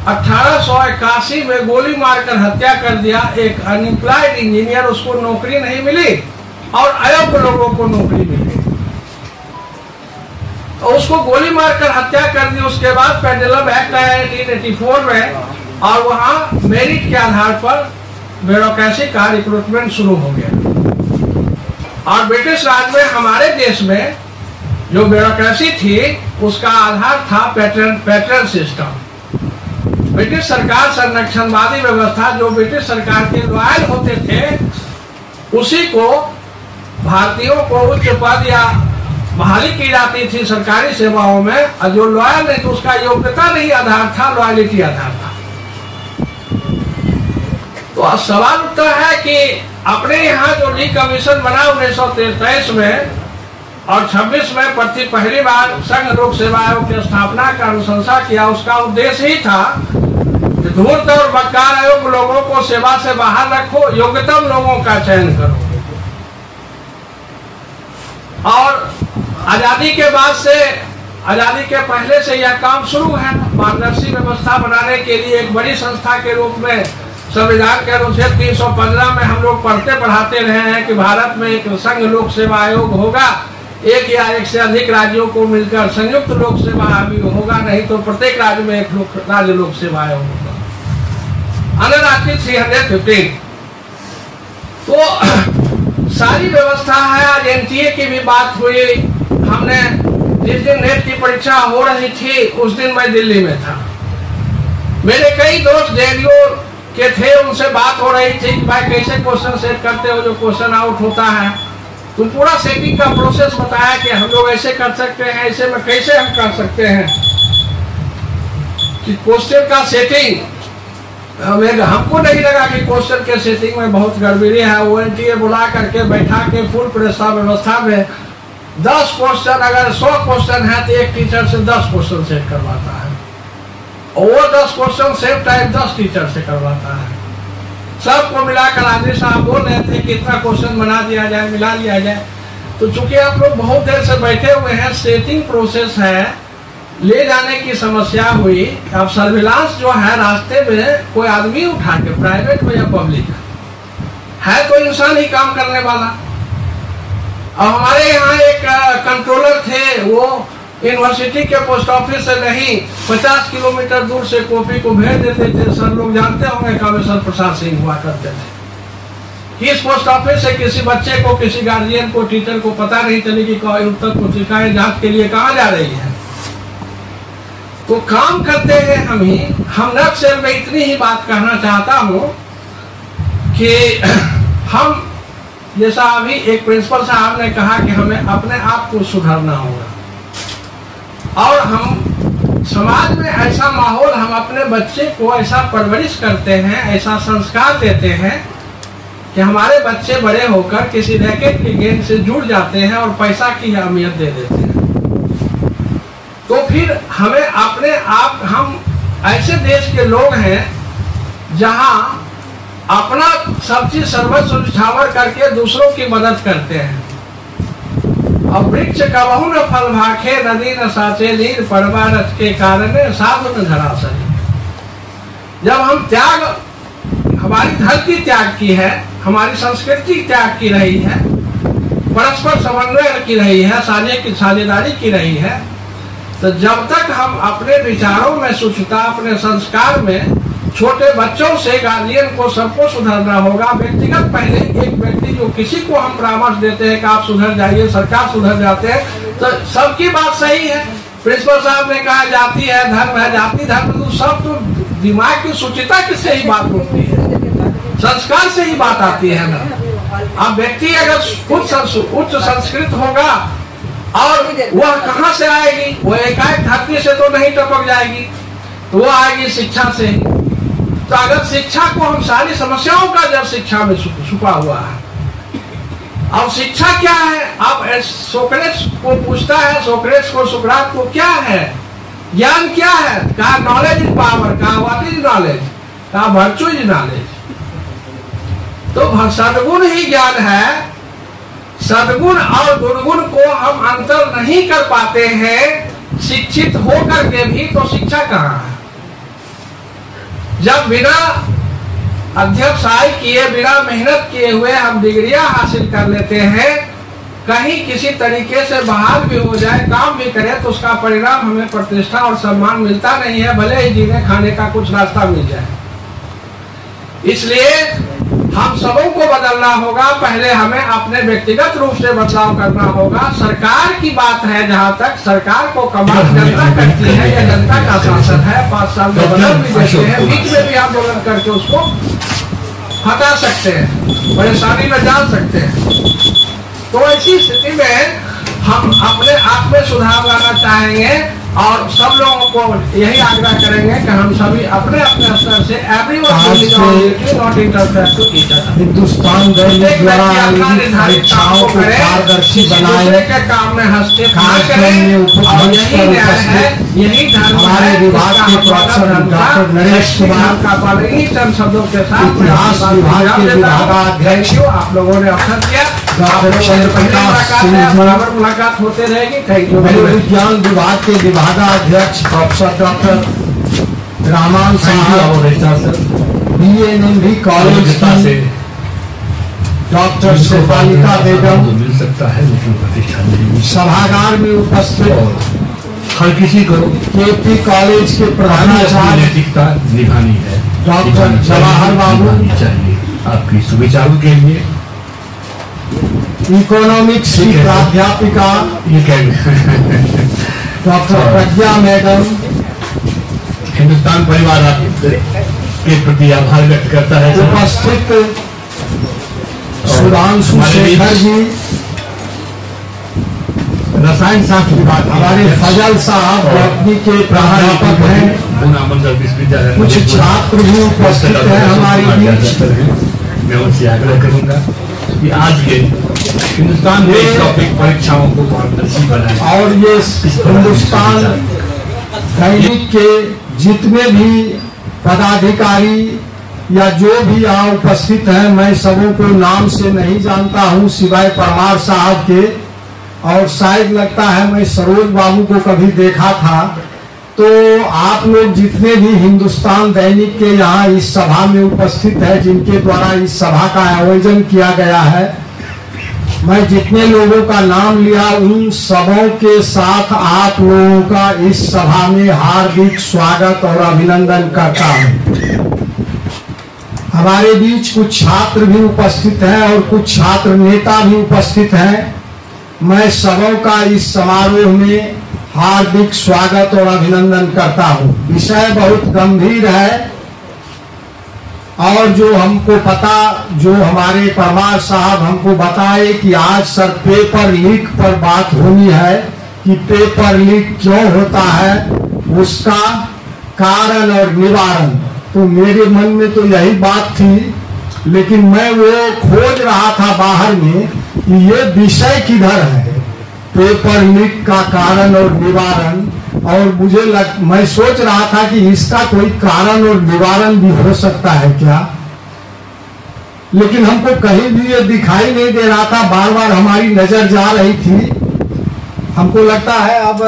1881 में गोली मारकर हत्या कर दिया एक अनएम्प्लॉयड इंजीनियर, उसको नौकरी नहीं मिली और अयोग्य लोगों को नौकरी मिली। तो उसको गोली मारकर हत्या कर दी। उसके बाद पेंडुलम एक्ट आया 1884 में और वहां मेरिट के आधार पर ब्यूरोक्रेसी का रिक्रूटमेंट शुरू हो गया। और ब्रिटिश राज में, हमारे देश में जो ब्यूरोक्रेसी थी उसका आधार था पैटर्न सिस्टम। ब्रिटिश सरकार संरक्षणवादी व्यवस्था, जो ब्रिटिश सरकार के लॉयल होते थे उसी को भारतीयों को उच्च पद या बहाली की जाती थी सरकारी सेवाओं में, और जो लॉयल नहीं तो उसका योग्यता नहीं आधार था, लॉयलिटी आधार था। तो अब सवाल उठता है कि अपने यहाँ जो ली कमीशन बना 1923 में और 26 में पहली बार संघ लोक सेवा आयोग की स्थापना का अनुशंसा किया, उसका उद्देश्य ही था कि धूर्त और बदकार आयोग लोगों को सेवा से बाहर रखो, योग्यतम लोगों का चयन करो। और आजादी के बाद से, आजादी के पहले से यह काम शुरू है। पारदर्शी व्यवस्था बनाने के लिए एक बड़ी संस्था के रूप में संविधान के अनुच्छेद 315 में हम लोग पढ़ते पढ़ाते रहे हैं कि भारत में एक संघ लोक सेवा आयोग होगा, एक या एक से अधिक राज्यों को मिलकर संयुक्त लोक सेवा आयोग होगा, नहीं तो प्रत्येक राज्य में एक राज्य लोक सेवा आयोग होगा। अंडर आर्टिकल 315 तो सारी व्यवस्था है। आज एनटीए की भी बात हुई, हमने जिस दिन नेट की परीक्षा हो रही थी उस दिन मैं दिल्ली में था। मेरे कई दोस्त जेडीयू के थे, उनसे बात हो रही थी कि भाई कैसे क्वेश्चन सेट करते हो जो क्वेश्चन आउट होता है। तो पूरा सेटिंग का प्रोसेस बताया कि हम लोग ऐसे कर सकते हैं, ऐसे में कैसे हम कर सकते हैं कि क्वेश्चन का सेटिंग हमको नहीं लगा कि क्वेश्चन के सेटिंग में बहुत गड़बड़ी है। वो एनटीए बुला करके बैठा के फुल परीक्षा व्यवस्था में 10 क्वेश्चन, अगर 100 क्वेश्चन है तो एक टीचर से 10 क्वेश्चन सेट करवाता है, और वो 10 क्वेश्चन सेम टाइम 10 टीचर से करवाता है। सबको मिलाकर आदि साहब बोल रहे थे कि इतना क्वेश्चन बना दिया जाए, मिला लिया जाए। तो चूंकि आप लोग बहुत देर से बैठे हुए हैं, सेटिंग प्रोसेस है, ले जाने की समस्या हुई। अब सर्विलांस जो है रास्ते में कोई आदमी उठा के, प्राइवेट हो या पब्लिक है तो इंसान ही काम करने वाला। अब हमारे यहाँ एक कंट्रोलर थे, वो यूनिवर्सिटी के पोस्ट ऑफिस से नहीं 50 किलोमीटर दूर से कॉपी को भेज देते थे। सर लोग जानते होंगे कामेश्वर प्रसाद सिंह हुआ करते थे। इस पोस्ट ऑफिस से किसी बच्चे को, किसी गार्जियन को, टीचर को पता नहीं चली कि उत्तर पुस्तिकाएं जांच के लिए कहाँ जा रही है। तो काम करते हैं हम ही। हम नक्सल में इतनी ही बात कहना चाहता हूँ कि हम जैसा अभी एक प्रिंसिपल साहब ने कहा कि हमें अपने आप को सुधारना होगा, और हम समाज में ऐसा माहौल, हम अपने बच्चे को ऐसा परवरिश करते हैं, ऐसा संस्कार देते हैं कि हमारे बच्चे बड़े होकर किसी रैकेट के गेम से जुड़ जाते हैं और पैसा की अहमियत दे देते हैं। तो फिर हमें अपने आप, हम ऐसे देश के लोग हैं जहां अपना सब चीज सर्वस्व निछावर करके दूसरों की मदद करते हैं। और वृक्ष कबहु न फल भाखे, नदी न साचे नीर, परवा रथ के कारण साधु न धरा सके। जब हम त्याग, हमारी धरती त्याग की है, हमारी संस्कृति त्याग की रही है, परस्पर समन्वय की रही है, साझेदारी की रही है, तो जब तक हम अपने विचारों में शुचिता, अपने संस्कार में, छोटे बच्चों से गार्जियन को सबको सुधरना होगा। व्यक्तिगत पहले एक व्यक्ति जो किसी को हम परामर्श देते हैं कि आप सुधर जाइए, सरकार सुधर जाते हैं, तो सबकी बात सही है। प्रिंसिपल साहब ने कहा जाति है, धर्म है, जाति धर्म तो सब, तो दिमाग की शुचिता किससे ही बात होती है, संस्कार से ही बात आती है ना। अब व्यक्ति अगर उच्च संस्कृत होगा और वह कहाँ से आएगी, वह एकाएक धरती से तो नहीं टपक जाएगी, तो वह आएगी शिक्षा से। तो अगर शिक्षा को हम, सारी समस्याओं का जब शिक्षा में छुपा हुआ है। अब शिक्षा क्या है? अब सोक्रेट्स को पूछता है, सोक्रेट्स को, सुकरात को क्या है ज्ञान, क्या है? कहा नॉलेज इज पावर, कहा व्हाट इज नॉलेज, कहा वर्चू इज नॉलेज। तो सदगुण ही ज्ञान है। सदगुण और दुर्गुण को हम अंतर नहीं कर पाते हैं शिक्षित होकर के भी, तो शिक्षा कहाँ है? जब बिना अध्यवसाय किए, बिना मेहनत किए हुए हम डिग्रियां हासिल कर लेते हैं, कहीं किसी तरीके से बहाल भी हो जाए, काम भी करे, तो उसका परिणाम हमें प्रतिष्ठा और सम्मान मिलता नहीं है, भले ही जीने खाने का कुछ रास्ता मिल जाए। इसलिए हम सबों को बदलना होगा। पहले हमें अपने व्यक्तिगत रूप से बदलाव करना होगा। सरकार की बात है, जहाँ तक सरकार को कमाल जनता करती है, या जनता का शासन है, 5 साल में बदल भी देते हैं, बीच में भी आंदोलन करके उसको हटा सकते हैं, परेशानी में डाल सकते हैं। तो ऐसी स्थिति में हम अपने आप में सुधार लाना चाहेंगे और सब लोगों को यही आग्रह करेंगे कि हम सभी अपने अपने स्तर से हिंदुस्तान परीक्षाओं को पारदर्शी बनाए के काम में हस्तक्षेप न करें। और यही न्याय है, यही धर्म हमारे विभाग के प्रोफेसर डॉक्टर नरेश कुमार का पालन इन्हीं चंद शब्दों के साथ इतिहास विभाग के विभागाध्यक्ष आप लोगों ने अवसर दिया। डॉक्टर चंद्र प्रकाश सिंह बराबर मुलाकात होते रहेगी। Thank you. विज्ञान विभाग के विभागाध्यक्ष प्रोफेसर डॉक्टर रामान साहब, BNMV कॉलेज से डॉक्टर शेफालिका बेगम मिल सकता है, लेकिन प्रतिष्ठा नहीं। सभागार में उपस्थित हर किसी को KP कॉलेज के प्रधानाचार्य नैतिकता निभानी है, डॉक्टर जवाहर बाबू चाहिए आपकी सुविचारों के लिए। इकोनॉमिक्स की प्राध्यापिका ये कह डॉक्टर प्रज्ञा मैडम, हिंदुस्तान परिवार के प्रति आभार व्यक्त करता है। उपस्थित सुधांशु शेखर जी, रसायन शास्त्र विभाग हमारे फजल साहब बॉटनी के प्राध्यापक हैं, पूना मंडल विश्वविद्यालय, कुछ छात्र भी उपस्थित हैं हमारे बीच। मैं उनसे आग्रह करूंगा कि आज के हिंदुस्तान में टॉपिक परीक्षाओं को पारदर्शी बनाए। और ये हिंदुस्तान दैनिक के जितने भी पदाधिकारी या जो भी यहाँ उपस्थित हैं, मैं सबों को नाम से नहीं जानता हूँ सिवाय परमार साहब के, और शायद लगता है मैं सरोज बाबू को कभी देखा था। तो आप लोग जितने भी हिंदुस्तान दैनिक के यहाँ इस सभा में उपस्थित है, जिनके द्वारा इस सभा का आयोजन किया गया है, मैं जितने लोगों का नाम लिया उन सबों के साथ आप लोगों का इस सभा में हार्दिक स्वागत और अभिनंदन करता हूँ। हमारे बीच कुछ छात्र भी उपस्थित हैं और कुछ छात्र नेता भी उपस्थित हैं। मैं सबों का इस समारोह में हार्दिक स्वागत और अभिनंदन करता हूँ। विषय बहुत गंभीर है और जो हमको पता, जो हमारे परमार साहब हमको बताए कि आज सर पेपर लीक पर बात होनी है कि पेपर लीक क्यों होता है, उसका कारण और निवारण। तो मेरे मन में तो यही बात थी, लेकिन मैं वो खोज रहा था बाहर में कि ये विषय किधर है, पेपर लीक का कारण और निवारण। और मैं सोच रहा था कि इसका कोई कारण और निवारण भी हो सकता है क्या, लेकिन हमको कहीं भी ये दिखाई नहीं दे रहा था। बार बार हमारी नजर जा रही थी। हमको लगता है अब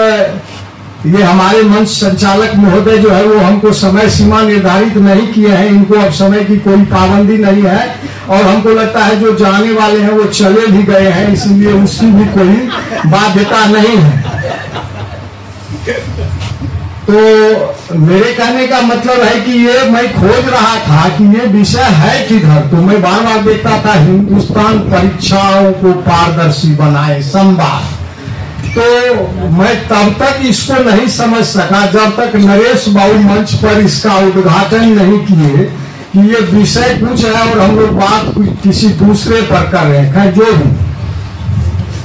ये हमारे मंच संचालक महोदय जो है वो हमको समय सीमा निर्धारित नहीं किए हैं, इनको अब समय की कोई पाबंदी नहीं है, और हमको लगता है जो जाने वाले हैं वो चले भी गए हैं, इसलिए उसकी भी कोई बाध्यता नहीं है। तो मेरे कहने का मतलब है कि ये मैं खोज रहा था कि ये विषय है किधर। तो मैं बार बार देखता था हिंदुस्तान परीक्षाओं को पारदर्शी बनाए संवाद। तो मैं तब तक इसको नहीं समझ सका जब तक नरेश बाबू मंच पर इसका उद्घाटन नहीं किए कि ये विषय कुछ है और हम लोग बात किसी दूसरे पर कर रहे हैं।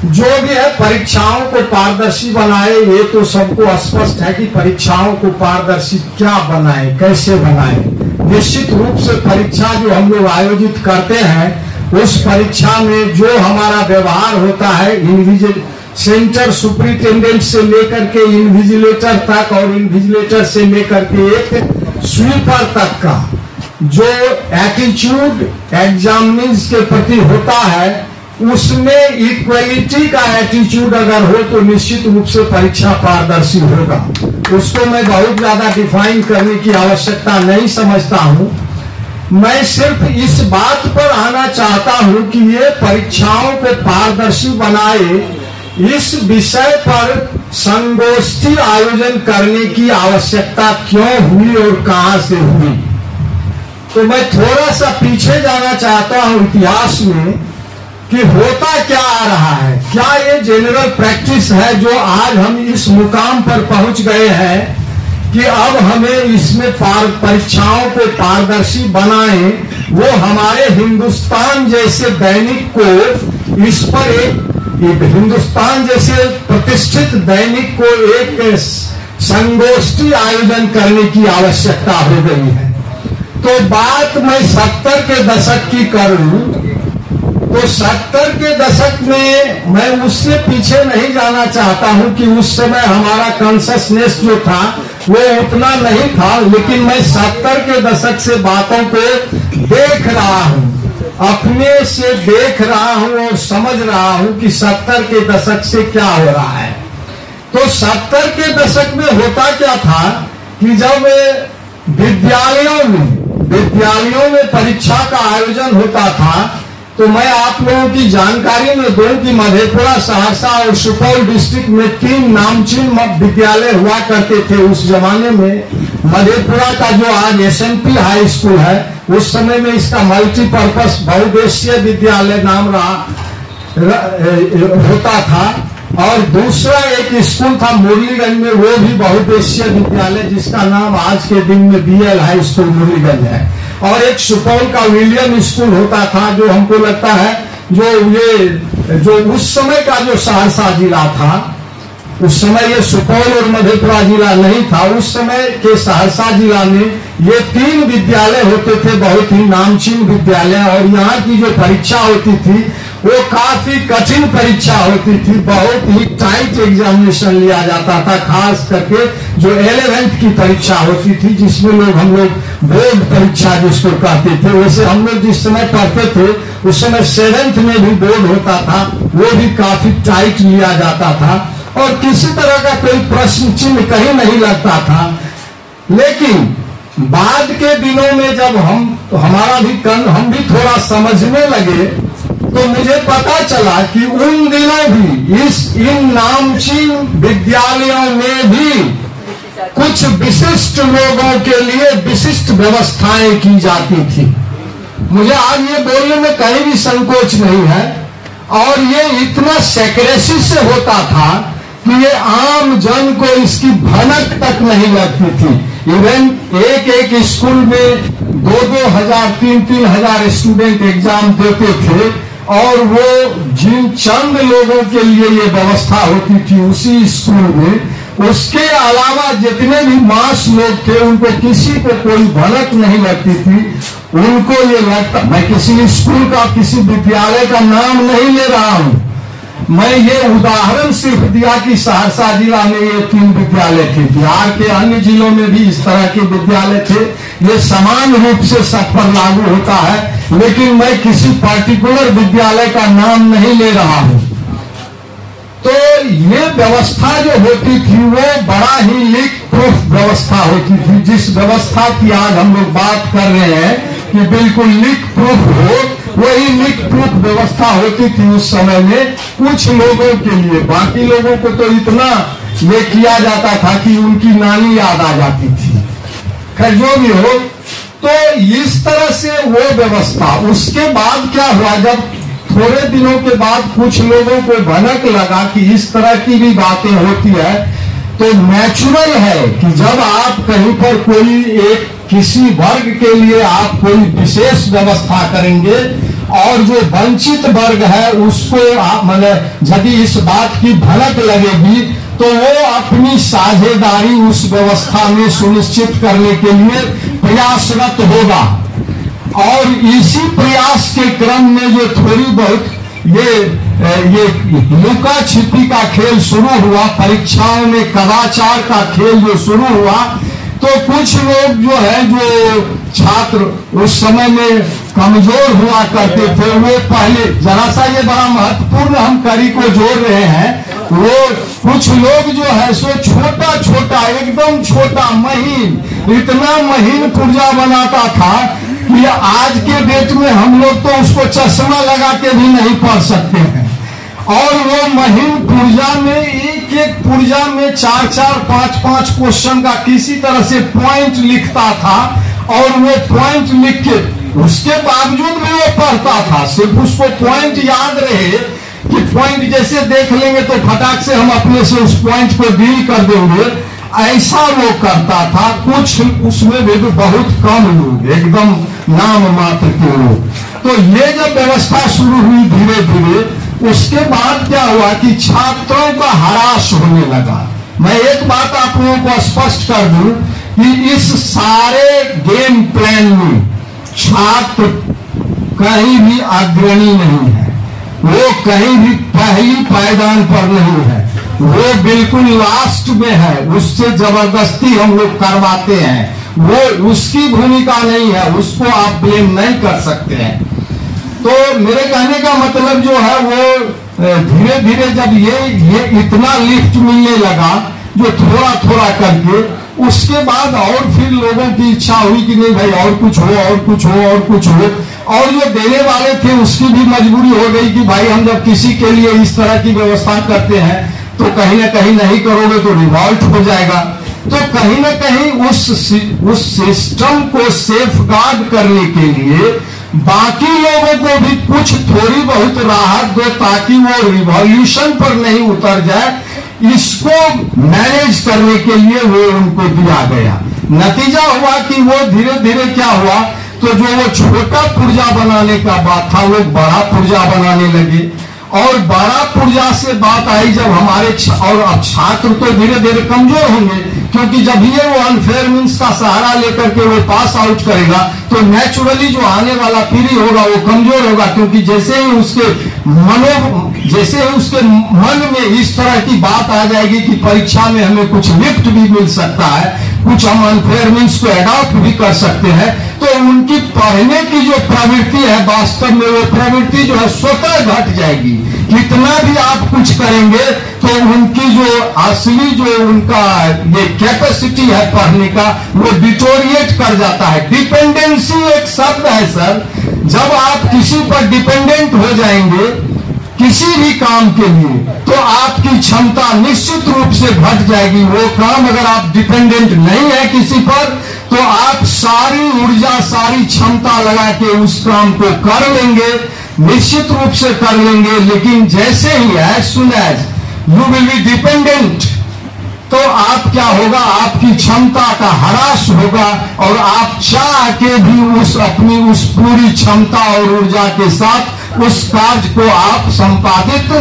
जो भी है, परीक्षाओं को पारदर्शी बनाए, ये तो सबको स्पष्ट है कि परीक्षाओं को पारदर्शी क्या बनाए, कैसे बनाए। निश्चित रूप से परीक्षा जो हम लोग आयोजित करते हैं, उस परीक्षा में जो हमारा व्यवहार होता है, सेंटर सुपरिटेंडेंट से लेकर के इनविजिलेटर तक और इनविजिलेटर से लेकर के एक स्वीपर तक का जो एटीट्यूड एग्जामिनीज के प्रति होता है, उसमें इक्वलिटी का एटीट्यूड अगर हो तो निश्चित रूप से परीक्षा पारदर्शी होगा। उसको मैं बहुत ज्यादा डिफाइन करने की आवश्यकता नहीं समझता हूं। मैं सिर्फ इस बात पर आना चाहता हूं कि ये परीक्षाओं को पारदर्शी बनाए, इस विषय पर संगोष्ठी आयोजन करने की आवश्यकता क्यों हुई और कहां से हुई। तो मैं थोड़ा सा पीछे जाना चाहता हूं इतिहास में कि होता क्या आ रहा है, क्या ये जनरल प्रैक्टिस है जो आज हम इस मुकाम पर पहुंच गए हैं कि अब हमें इसमें परीक्षाओं को पारदर्शी बनाएं, वो हमारे हिंदुस्तान जैसे दैनिक को इस पर एक हिंदुस्तान जैसे प्रतिष्ठित दैनिक को एक संगोष्ठी आयोजन करने की आवश्यकता हो गई है। तो बात मैं 70 के दशक की करूं तो 70 के दशक में मैं उससे पीछे नहीं जाना चाहता हूं कि उस समय हमारा कॉन्शसनेस जो था वो उतना नहीं था, लेकिन मैं 70 के दशक से बातों को देख रहा हूं, अपने से देख रहा हूं और समझ रहा हूं कि 70 के दशक से क्या हो रहा है। तो 70 के दशक में होता क्या था कि जब विद्यालयों में परीक्षा का आयोजन होता था तो मैं आप लोगों की जानकारी में दूं कि मधेपुरा, सहरसा और सुपौल डिस्ट्रिक्ट में 3 नामचीन विद्यालय हुआ करते थे उस जमाने में। मधेपुरा का जो आज SMP हाई स्कूल है, उस समय में इसका मल्टीपर्पज बहुउद्देशीय विद्यालय नाम होता था, और दूसरा एक स्कूल था मुरलीगंज में, वो भी बहुउद्देशीय विद्यालय जिसका नाम आज के दिन में BL हाई स्कूल मुरलीगंज है, और एक सुपौल का विलियम स्कूल होता था जो हमको लगता है जो उस समय का जो सहरसा जिला था, उस समय ये सुपौल और मधेपुरा जिला नहीं था, उस समय के सहरसा जिला में ये 3 विद्यालय होते थे, बहुत ही नामचीन विद्यालय, और यहाँ की जो परीक्षा होती थी वो काफी कठिन परीक्षा होती थी, बहुत ही टाइट एग्जामिनेशन लिया जाता था, खास करके जो 11th की परीक्षा होती थी जिसमें हम लोग बोर्ड परीक्षा जिसको कहते थे। वैसे हम लोग जिस समय पढ़ते थे उस समय 7th में भी बोर्ड होता था, वो भी काफी टाइट लिया जाता था और किसी तरह का कोई प्रश्न चिन्ह कहीं नहीं लगता था। लेकिन बाद के दिनों में जब हम भी थोड़ा समझने लगे तो मुझे पता चला कि उन दिनों भी इन नामचीन विद्यालयों में भी कुछ विशिष्ट लोगों के लिए विशिष्ट व्यवस्थाएं की जाती थी। मुझे आज ये बोलने में कहीं भी संकोच नहीं है, और ये इतना सेक्रेसी से होता था कि ये आम जन को इसकी भनक तक नहीं लगती थी। इवन एक स्कूल में 2-2 हजार 3-3 हजार स्टूडेंट एग्जाम देते थे, और वो जिन चंद लोगों के लिए ये व्यवस्था होती थी उसी स्कूल में, उसके अलावा जितने भी मास लोग थे उनको किसी को कोई भनक नहीं लगती थी। उनको ये लगता, मैं किसी स्कूल का किसी विद्यालय का नाम नहीं ले रहा हूं, मैं ये उदाहरण सिर्फ दिया कि सहरसा जिला में ये 3 विद्यालय थे, बिहार के अन्य जिलों में भी इस तरह के विद्यालय थे, ये समान रूप से सब पर लागू होता है, लेकिन मैं किसी पर्टिकुलर विद्यालय का नाम नहीं ले रहा हूं। तो ये व्यवस्था जो होती थी वो बड़ा ही लीक प्रूफ व्यवस्था होती थी, जिस व्यवस्था की आज हम लोग बात कर रहे हैं कि बिल्कुल लीक प्रूफ हो, वही लीक प्रूफ व्यवस्था होती थी उस समय में कुछ लोगों के लिए। बाकी लोगों को तो इतना ये किया जाता था कि उनकी नानी याद आ जाती थी। खैर जो भी हो, तो इस तरह से वो व्यवस्था। उसके बाद क्या हुआ, जब थोड़े दिनों के बाद कुछ लोगों को भनक लगा कि इस तरह की भी बातें होती है, तो नेचुरल है कि जब आप कहीं पर कोई एक किसी वर्ग के लिए आप कोई विशेष व्यवस्था करेंगे और जो वंचित वर्ग है उसको यदि इस बात की भनक लगेगी तो वो अपनी साझेदारी उस व्यवस्था में सुनिश्चित करने के लिए प्रयासरत होगा। और इसी प्रयास के क्रम में जो थोड़ी बहुत ये लुका छिपी का खेल शुरू हुआ, परीक्षाओं में कदाचार का खेल जो शुरू हुआ, तो कुछ लोग जो है, जो छात्र उस समय में कमजोर हुआ करते थे, वो पहले जरा सा ये बड़ा महत्वपूर्ण हम कड़ी को जोड़ रहे हैं, वो कुछ लोग जो है सो छोटा छोटा एकदम छोटा महीन, इतना महीन पुर्जा बनाता था कि आज के डेट में हम लोग तो उसको चश्मा लगा के भी नहीं पढ़ सकते हैं। और वो महीन पुर्जा में एक पुर्जा में 4-4, 5-5 क्वेश्चन का किसी तरह से पॉइंट लिखता था और वो पॉइंट लिख के उसके बावजूद भी वो पढ़ता था। सिर्फ उसको पॉइंट याद रहे कि पॉइंट जैसे देख लेंगे तो फटाक से हम अपने से उस पॉइंट को डील कर देंगे, ऐसा वो करता था। कुछ उसमें भी बहुत कम लोग, एकदम नाम मात्र के लोग। तो ये जब व्यवस्था शुरू हुई धीरे धीरे, उसके बाद क्या हुआ कि छात्रों का हरास होने लगा। मैं एक बात आप लोगों को स्पष्ट कर दूं कि इस सारे गेम प्लान में छात्र कहीं भी अग्रणी नहीं है, वो कहीं भी पहली पायदान पर नहीं है, वो बिल्कुल लास्ट में है। उससे जबरदस्ती हम लोग करवाते हैं, वो उसकी भूमिका नहीं है, उसको आप ब्लेम नहीं कर सकते हैं। तो मेरे कहने का मतलब जो है वो धीरे धीरे जब ये इतना लिफ्ट मिलने लगा, जो थोड़ा थोड़ा करके, उसके बाद और फिर लोगों की इच्छा हुई कि नहीं भाई और कुछ हो, और कुछ हो, और कुछ हो। और जो देने वाले थे उसकी भी मजबूरी हो गई कि भाई हम जब किसी के लिए इस तरह की व्यवस्था करते हैं तो कहीं ना कहीं नहीं करोगे तो रिवॉल्ट हो जाएगा। तो कहीं ना कहीं उस सिस्टम को सेफगार्ड करने के लिए बाकी लोगों को भी कुछ थोड़ी बहुत राहत दो, ताकि वो रिवॉल्यूशन पर नहीं उतर जाए। इसको मैनेज करने के लिए वो उनको दिया गया। नतीजा हुआ कि वो धीरे धीरे क्या हुआ, तो जो वो छोटा पुर्जा बनाने का बात था वो बड़ा पुर्जा बनाने लगे। और बड़ा पुर्जा से बात आई जब हमारे और अब छात्र तो धीरे धीरे कमजोर होंगे, क्योंकि जब ये वो अनफेयर मीन्स का सहारा लेकर के वो पास आउट करेगा तो नेचुरली जो आने वाला पीढ़ी होगा वो कमजोर होगा। क्योंकि जैसे ही उसके मन में इस तरह की बात आ जाएगी कि परीक्षा में हमें कुछ लिफ्ट भी मिल सकता है, कुछ हम अनफेयर मीन्स को अडॉप्ट भी कर सकते हैं, तो उनकी पढ़ने की जो प्रवृत्ति है वास्तव में वो प्रवृत्ति जो है स्वतः घट जाएगी। कितना भी आप कुछ करेंगे तो उनकी जो असली जो उनका ये कैपेसिटी है पढ़ने का वो डिटोरिएट कर जाता है। डिपेंडेंसी एक शब्द है सर, जब आप किसी पर डिपेंडेंट हो जाएंगे किसी भी काम के लिए तो आपकी क्षमता निश्चित रूप से घट जाएगी। वो काम अगर आप डिपेंडेंट नहीं है किसी पर तो आप सारी ऊर्जा सारी क्षमता लगा के उस काम को कर लेंगे, निश्चित रूप से कर लेंगे। लेकिन जैसे ही as soon as you will be dependent तो आप क्या होगा, आपकी क्षमता का ह्रास होगा और आप चाह के भी अपनी उस पूरी क्षमता और ऊर्जा के साथ उस कार्य को आप संपादित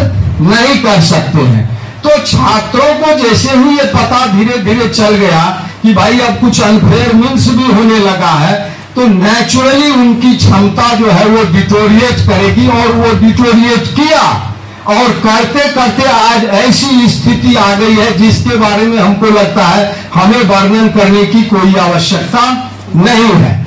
नहीं कर सकते हैं। तो छात्रों को जैसे ही ये पता धीरे धीरे चल गया कि भाई अब कुछ अनफेयर मीन्स भी होने लगा है, तो नेचुरली उनकी क्षमता जो है वो डिटोरिएट करेगी और वो डिटोरिएट किया। और करते करते आज ऐसी स्थिति आ गई है जिसके बारे में हमको लगता है हमें वर्णन करने की कोई आवश्यकता नहीं है।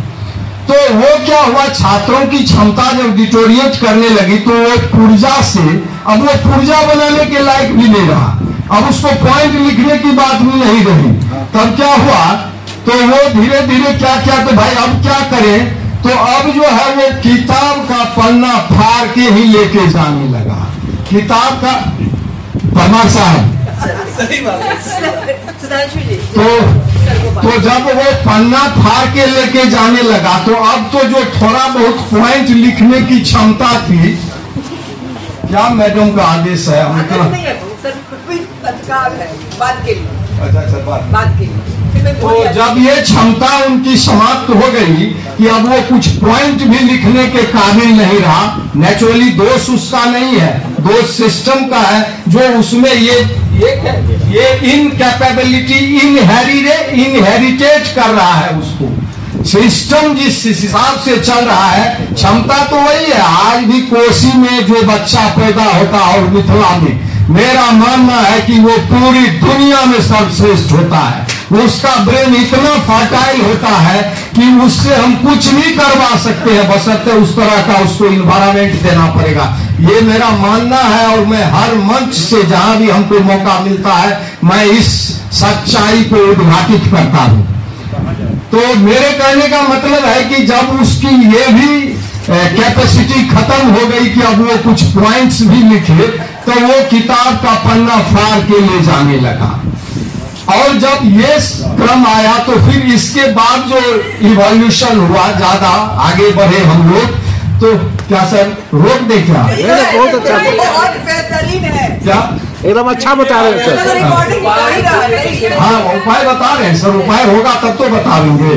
तो वो क्या हुआ, छात्रों की क्षमता जब डिटोरिएट करने लगी तो वो पुर्जा से अब वो पुर्जा बनाने के लायक भी नहीं रहा, अब उसको पॉइंट लिखने की बात भी नहीं रही। तब क्या हुआ, तो वो धीरे धीरे क्या किया, तो भाई अब क्या करें, तो अब जो है वो किताब का पन्ना फाड़ के ही लेके जाने लगा। किताब का परमार साहब तो जब वो पन्ना फाड़ के लेके जाने लगा तो अब तो जो थोड़ा बहुत पॉइंट लिखने की क्षमता थी, क्या मैडम का आदेश है बात के लिए तो जब ये क्षमता उनकी समाप्त हो गई कि अब वो कुछ पॉइंट भी लिखने के काबिल नहीं रहा। नेचुरली दोष उसका नहीं है, दोष सिस्टम का है जो उसमें ये इनकैपेबिलिटी इनहेरिटेट कर रहा है उसको। सिस्टम जिस हिसाब से चल रहा है क्षमता तो वही है। आज भी कोसी में जो बच्चा पैदा होता है और मिथिला में, मेरा मानना है कि वो पूरी दुनिया में सर्वश्रेष्ठ होता है। उसका ब्रेन इतना फर्टाइल होता है कि उससे हम कुछ भी करवा सकते हैं, बशर्ते उस तरह का उसको इन्वायरमेंट देना पड़ेगा। ये मेरा मानना है और मैं हर मंच से जहां भी हमको मौका मिलता है मैं इस सच्चाई को उद्घाटित करता हूं। तो मेरे कहने का मतलब है कि जब उसकी ये भी कैपेसिटी खत्म हो गई कि अब वो कुछ पॉइंट्स भी लिखे तो वो किताब का पन्ना फाड़ के ले जाने लगा। और जब ये क्रम आया तो फिर इसके बाद जो इवोल्यूशन हुआ, ज्यादा आगे बढ़े हम लोग, तो क्या सर रोक दे क्या? बहुत अच्छा क्या एकदम अच्छा बता रहे हैं सर। हाँ उपाय बता रहे हैं सर, उपाय होगा तब तो बता देंगे।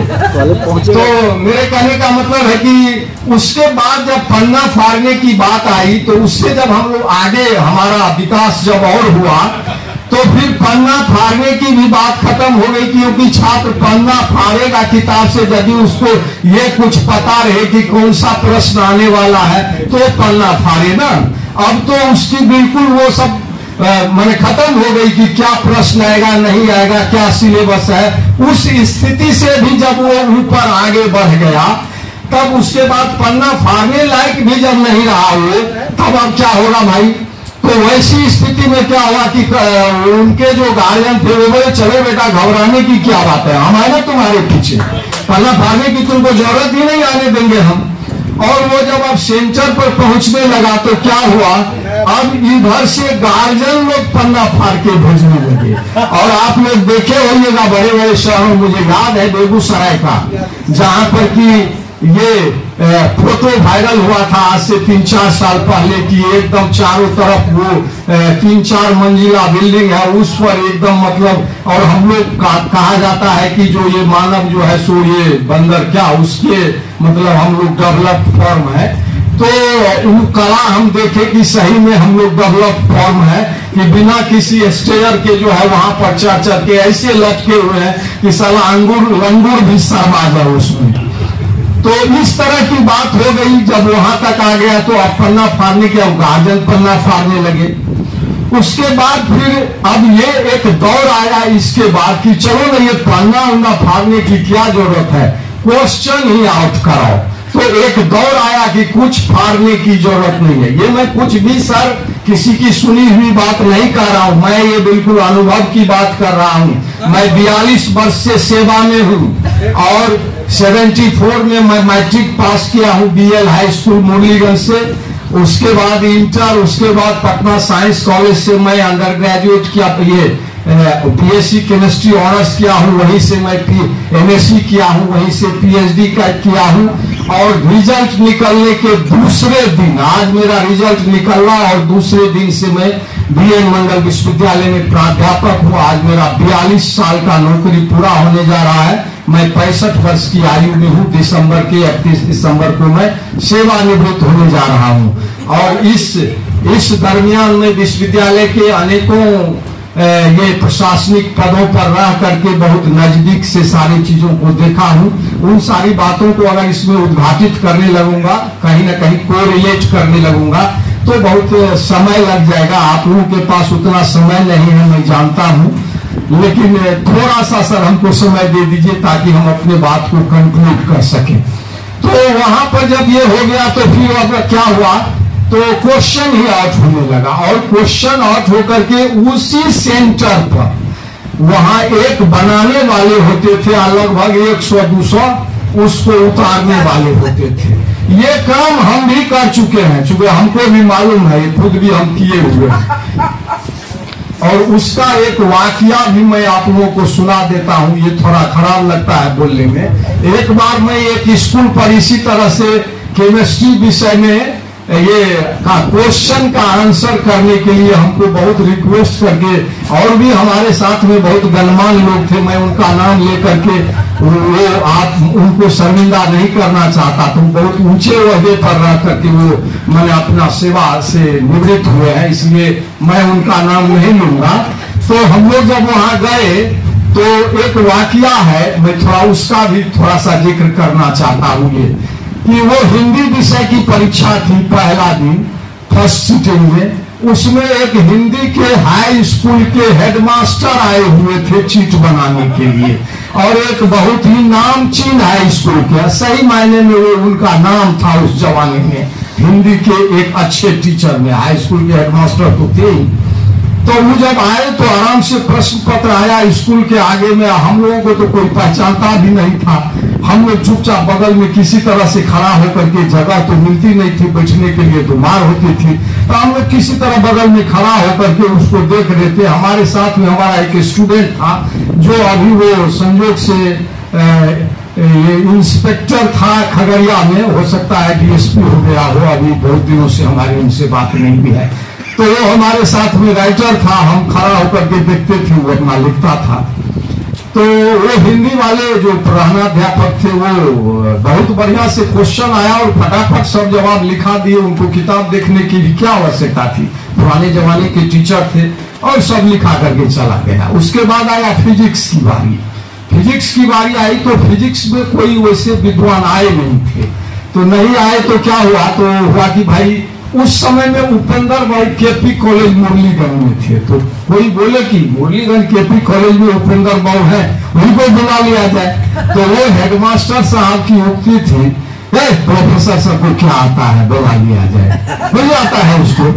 तो मेरे कहने का मतलब है कि उसके बाद जब पन्ना फाड़ने की बात आई तो उससे जब हम लोग आगे हमारा विकास जब और हुआ तो फिर पन्ना फाड़ने की भी बात खत्म हो गई, क्योंकि छात्र पन्ना फाड़ेगा किताब से यदि उसको ये कुछ पता रहे कि कौन सा प्रश्न आने वाला है तो पन्ना फाड़े ना। अब तो उसकी बिल्कुल वो सब मैंने खत्म हो गई कि क्या प्रश्न आएगा नहीं आएगा, क्या सिलेबस है। उस स्थिति से भी जब वो ऊपर आगे बढ़ गया तब उसके बाद पन्ना फाड़ने लायक भी जब नहीं रहा वो, तब अब क्या होगा भाई? तो वैसी स्थिति में क्या हुआ कि उनके जो गार्जियन थे वो बोले चले बेटा घबराने की क्या बात है, हम आए ना तुम्हारे पीछे, पन्ना फाड़ने की तुमको जरूरत ही नहीं आने देंगे हम। और वो जब अब सेंटर पर पहुंचने लगा तो क्या हुआ, अब इधर से गार्जियन लोग पन्ना फाड़ के भेजने लगे। और आप लोग देखे होइएगा बड़े बड़े शहरों, मुझे याद है बेगूसराय का, जहां पर कि ये फोटो वायरल हुआ था आज से 3-4 साल पहले कि एकदम चारों तरफ वो 3-4 मंजिला बिल्डिंग है, उस पर एकदम मतलब, और हम लोग कहा जाता है कि जो ये मानव जो है सो ये बंदर क्या उसके मतलब हम लोग डेवलप्ड फॉर्म है। तो उन कला हम देखे कि सही में हम लोग डेवलप्ड फॉर्म है कि बिना किसी स्टेयर के जो है वहां पर चढ़ के ऐसे लटके हुए हैं कि साला अंगूर भी शर्मा जाए उसमें। तो इस तरह की बात हो गई। जब वहां तक आ गया तो अब पन्ना फाड़ने के, अब गार्जियन पन्ना फाड़ने लगे। उसके बाद फिर अब ये एक दौर आया इसके बाद कि चलो ना ये पन्ना फाड़ने की क्या जरूरत है, क्वेश्चन ही आउट कराओ। तो एक दौर आया कि कुछ फाड़ने की जरूरत नहीं है। ये मैं कुछ भी सर किसी की सुनी हुई बात नहीं कर रहा हूं, मैं ये बिल्कुल अनुभव की बात कर रहा हूं। मैं 42 वर्ष से सेवा में हूं और 74 में मैं मैट्रिक पास किया हूं BL हाई स्कूल मुरलीगंज से। उसके बाद इंटर, उसके बाद पटना साइंस कॉलेज से मैं अंडर ग्रेजुएट किया, ये BSc केमिस्ट्री ऑनर्स किया हूं, वहीं से मैं MSc किया हूं, वहीं से PhD किया हूं। और रिजल्ट निकलने के दूसरे दिन, आज मेरा रिजल्ट निकला और दूसरे दिन से मैं BN मंडल विश्वविद्यालय में प्राध्यापक हूं। आज मेरा 42 साल का नौकरी पूरा होने जा रहा है। मैं 65 वर्ष की आयु में हूं। दिसंबर के 31 दिसंबर को मैं सेवानिवृत्त होने जा रहा हूं। और इस दरमियान में विश्वविद्यालय के अनेकों ये प्रशासनिक पदों पर रह करके बहुत नजदीक से सारी चीजों को देखा हूं। उन सारी बातों को अगर इसमें उद्घाटित करने लगूंगा, कहीं ना कहीं कोरिलेट करने लगूंगा तो बहुत समय लग जाएगा। आप लोगों के पास उतना समय नहीं है, मैं जानता हूं, लेकिन थोड़ा सा सर हमको समय दे दीजिए ताकि हम अपने बात को कंक्लूड कर सकें। तो वहां पर जब ये हो गया तो फिर अब क्या हुआ, तो क्वेश्चन ही आउट होने लगा। और क्वेश्चन आउट होकर के उसी सेंटर पर वहां एक बनाने वाले होते थे, लगभग 100-200 उसको उतारने वाले होते थे। ये काम हम भी कर चुके हैं, चूंकि हमको भी मालूम है, खुद भी हम किए हुए हैं। और उसका एक वाकया भी मैं आप लोगों को सुना देता हूं, ये थोड़ा खराब लगता है बोलने में। एक बार मैं एक स्कूल पर इसी तरह से केमिस्ट्री विषय में ये क्वेश्चन का आंसर करने के लिए हमको बहुत रिक्वेस्ट करके, और भी हमारे साथ में बहुत गणमान्य लोग थे, मैं उनका नाम लेकर के वो आप उनको शर्मिंदा नहीं करना चाहता, तो बहुत ऊंचे ओहदे पर रह करके वो मैंने अपना सेवा से निवृत्त हुए हैं, इसलिए मैं उनका नाम नहीं लूंगा। तो हम लोग जब वहां गए तो एक वाकया है, मैं थोड़ा उसका भी थोड़ा सा जिक्र करना चाहता हूँ। ये कि वो हिंदी विषय की परीक्षा थी, पहला दिन फर्स्ट सिटिंग में। उसमें एक हिंदी के हाई स्कूल के हेडमास्टर आए हुए थे चीट बनाने के लिए, और एक बहुत ही नामचीन हाई स्कूल के, सही मायने में वो उनका नाम था उस जमाने में, हिंदी के एक अच्छे टीचर में, हाई स्कूल के हेडमास्टर तो थे। तो वो जब आए तो आराम से प्रश्न पत्र आया स्कूल के आगे में, हम लोगों को तो कोई पहचानता भी नहीं था। हम लोग चुपचाप बगल में किसी तरह से खड़ा होकर के, जगह तो मिलती नहीं थी बैठने के लिए, बीमार होती थी, तो हम लोग किसी तरह बगल में खड़ा होकर के उसको देख रहे थे। हमारे साथ में हमारा एक स्टूडेंट था जो अभी वो संयोग से इंस्पेक्टर था खगड़िया में, हो सकता है डीएसपी हो गया हो, अभी बहुत दिनों से हमारी उनसे बात नहीं भी है। तो वो हमारे साथ में राइटर था, हम खड़ा होकर के देखते थे, वो अपना लिखता था। तो वो हिंदी वाले जो प्रधानाध्यापक थे वो बहुत बढ़िया से क्वेश्चन आया और फटाफट सब जवाब लिखा दिए। उनको किताब देखने की भी क्या आवश्यकता थी, पुराने जमाने के टीचर थे और सब लिखा करके चला गया। उसके बाद आया फिजिक्स की बारी। फिजिक्स की बारी आई तो फिजिक्स में कोई वैसे विद्वान आए नहीं थे। तो नहीं आए तो क्या हुआ, तो हुआ कि भाई उस समय में उपेंद्र भाई केपी कॉलेज मुरलीगंज में थे। तो कोई बोले कि मुरलीगंज केपी कॉलेज में उपेंद्र बाबू है, उनको बुला लिया जाए। तो वो हेडमास्टर साहब की उक्ति थी, प्रोफेसर सर को क्या आता है, बुला लिया जाए, हो जाता है उसको।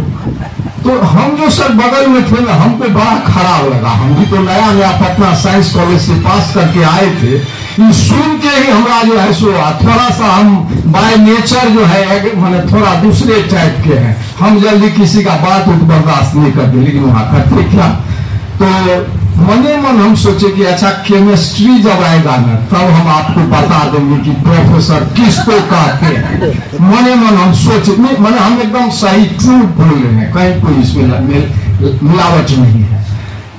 तो हम जो सर बगल में थे ना, हमको बड़ा खराब लगा। हम भी तो नया नया पटना साइंस कॉलेज से पास करके आए थे। ये सुन के ही हमारा जो है सो थोड़ा सा हम बाय नेचर जो है मैंने थोड़ा दूसरे टाइप के हैं। हम जल्दी किसी का बात बर्दाश्त नहीं करते, लेकिन वहां करते क्या, तो मने मन हम सोचे कि अच्छा केमिस्ट्री जब आएगा ना तब हम आपको बता देंगे कि प्रोफेसर किसको कहते हैं। मने मन हम सोचे, मैंने हम एकदम सही ट्रूथ बोल रहे हैं, कहीं कोई इसमें मिलावट नहीं है।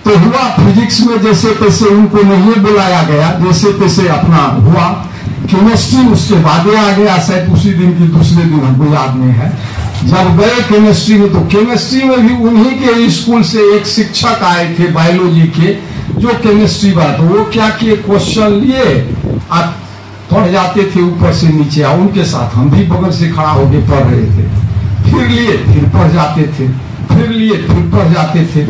तो हुआ फिजिक्स में जैसे तैसे उनको नहीं बुलाया गया, जैसे तैसे अपना हुआ। केमिस्ट्री उसके बाद आ गया, शायद उसी दिन की दूसरे दिन हमको याद नहीं है। जब गए केमिस्ट्री में, तो केमिस्ट्री में भी उन्हीं के स्कूल से एक शिक्षक आए थे बायोलॉजी के, जो केमिस्ट्री बात, वो क्या किए, क्वेश्चन लिए आप पढ़ जाते थे ऊपर से नीचे, उनके साथ हम भी बगल से खड़ा होकर पढ़ रहे थे। फिर लिए फिर पढ़ जाते थे, फिर लिए फिर पढ़ जाते थे।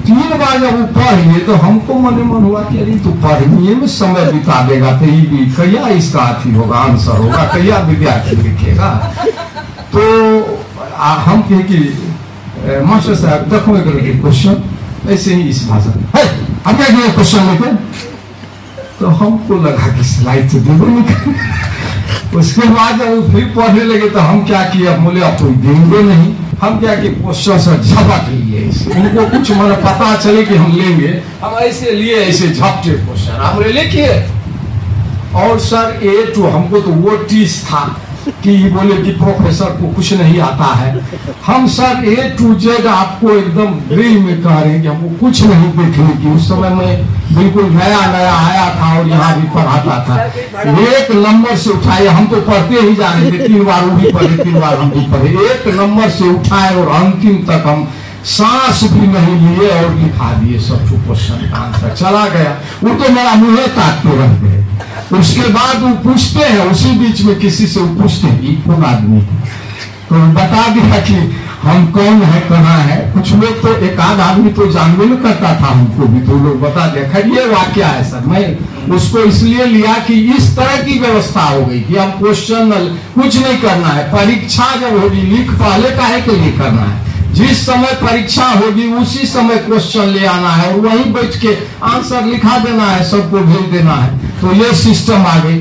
3 बार जब वो पढ़ लिए तो हमको मन मन हुआ कि अरे तो पढ़ने में समय बिता देगा, तो ये भी कहिया इसका अथी होगा, आंसर होगा, कहिया विद्यार्थी लिखेगा। तो हम कहे कि मास्टर साहब देखो एक क्वेश्चन ऐसे ही इस भाषा है, अब क्या किया क्वेश्चन लेके, तो हमको लगा कि स्लाइड तो देंगे नहीं। उसके बाद जब फिर पढ़ने लगे तो हम क्या किया, बोले अब कोई देंगे नहीं। हम क्या कि क्वेश्चन से झपट लिए, उनको कुछ मन पता चले कि हम लेंगे, हम ऐसे लिए, ऐसे झपटे क्वेश्चन हमने लिखिए। और सर हमको तो वो टीस था कि बोले कि प्रोफेसर को कुछ नहीं आता है। हम सर A to Z आपको एकदम ड्रिल में कह रहे हैं कि हमको कुछ नहीं देखने की। उस समय में बिल्कुल नया नया आया था और यहाँ भी पढ़ाता था। 1 नंबर से उठाए, हम तो पढ़ते ही जा रहे थे, 3 बार वो भी पढ़े, 3 बार हम भी पढ़े। 1 नंबर से उठाए और अंतिम तक हम सांस भी नहीं लिए और लिखा दिए सब क्वेश्चन का आंसर। चला गया, वो तो मेरा मुँह ताकते रह गए। उसके बाद वो पूछते हैं, उसी बीच में किसी से वो पूछते हैं कौन आदमी, तो बता दिया कि हम कौन है, कहाँ है। कुछ लोग तो एक आध आदमी तो जानवे में करता था, हमको भी तो लोग बता दिया। खैर ये वाक्य है सर, मैं उसको इसलिए लिया कि इस तरह की व्यवस्था हो गई कि अब क्वेश्चन कुछ नहीं करना है, परीक्षा जब होगी लिख पहले काहे के लिए करना है, जिस समय परीक्षा होगी उसी समय क्वेश्चन ले आना है और वहीं बैठ के आंसर लिखा देना है, सबको भेज देना है। तो ये सिस्टम आ गई।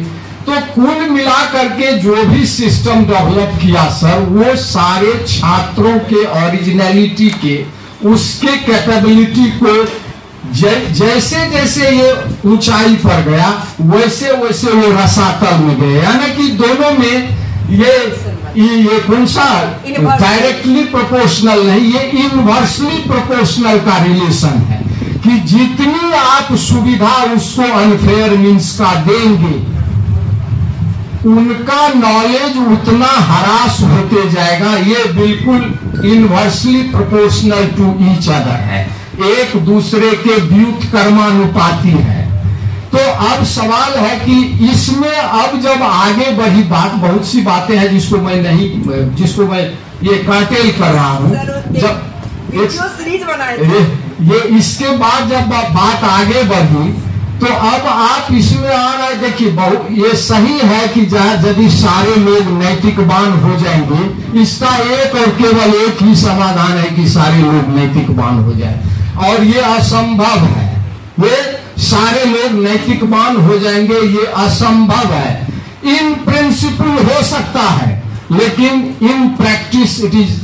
तो कुल मिला करके जो भी सिस्टम डेवलप किया सर, वो सारे छात्रों के ओरिजिनलिटी के, उसके कैपेबिलिटी को जैसे जैसे ये ऊंचाई पर गया वैसे वैसे वो रसातल में गए। यानी कि दोनों में ये कौन सा डायरेक्टली प्रोपोर्शनल नहीं, ये इनवर्सली प्रोपोर्शनल का रिलेशन है कि जितनी आप सुविधा उसको अनफेयर मींस का देंगे, उनका नॉलेज उतना हरास होते जाएगा। ये बिल्कुल inversely proportional to each other है, एक दूसरे के व्युत्क्रमानुपाती है। तो अब सवाल है कि इसमें अब जब आगे बढ़ी बात, बहुत सी बातें हैं जिसको मैं ये काटेल कर रहा हूँ। जब ये इसके बाद जब बात आगे बढ़ी तो अब आप इसमें आ रहा है, देखिए बहुत ये सही है कि यदि सारे लोग नैतिकवान हो जाएंगे, इसका एक और केवल एक ही समाधान है कि सारे लोग नैतिकवान हो जाए, और ये असंभव है। ये सारे लोग नैतिकवान हो जाएंगे, ये असंभव है। इन प्रिंसिपल हो सकता है, लेकिन in practice it is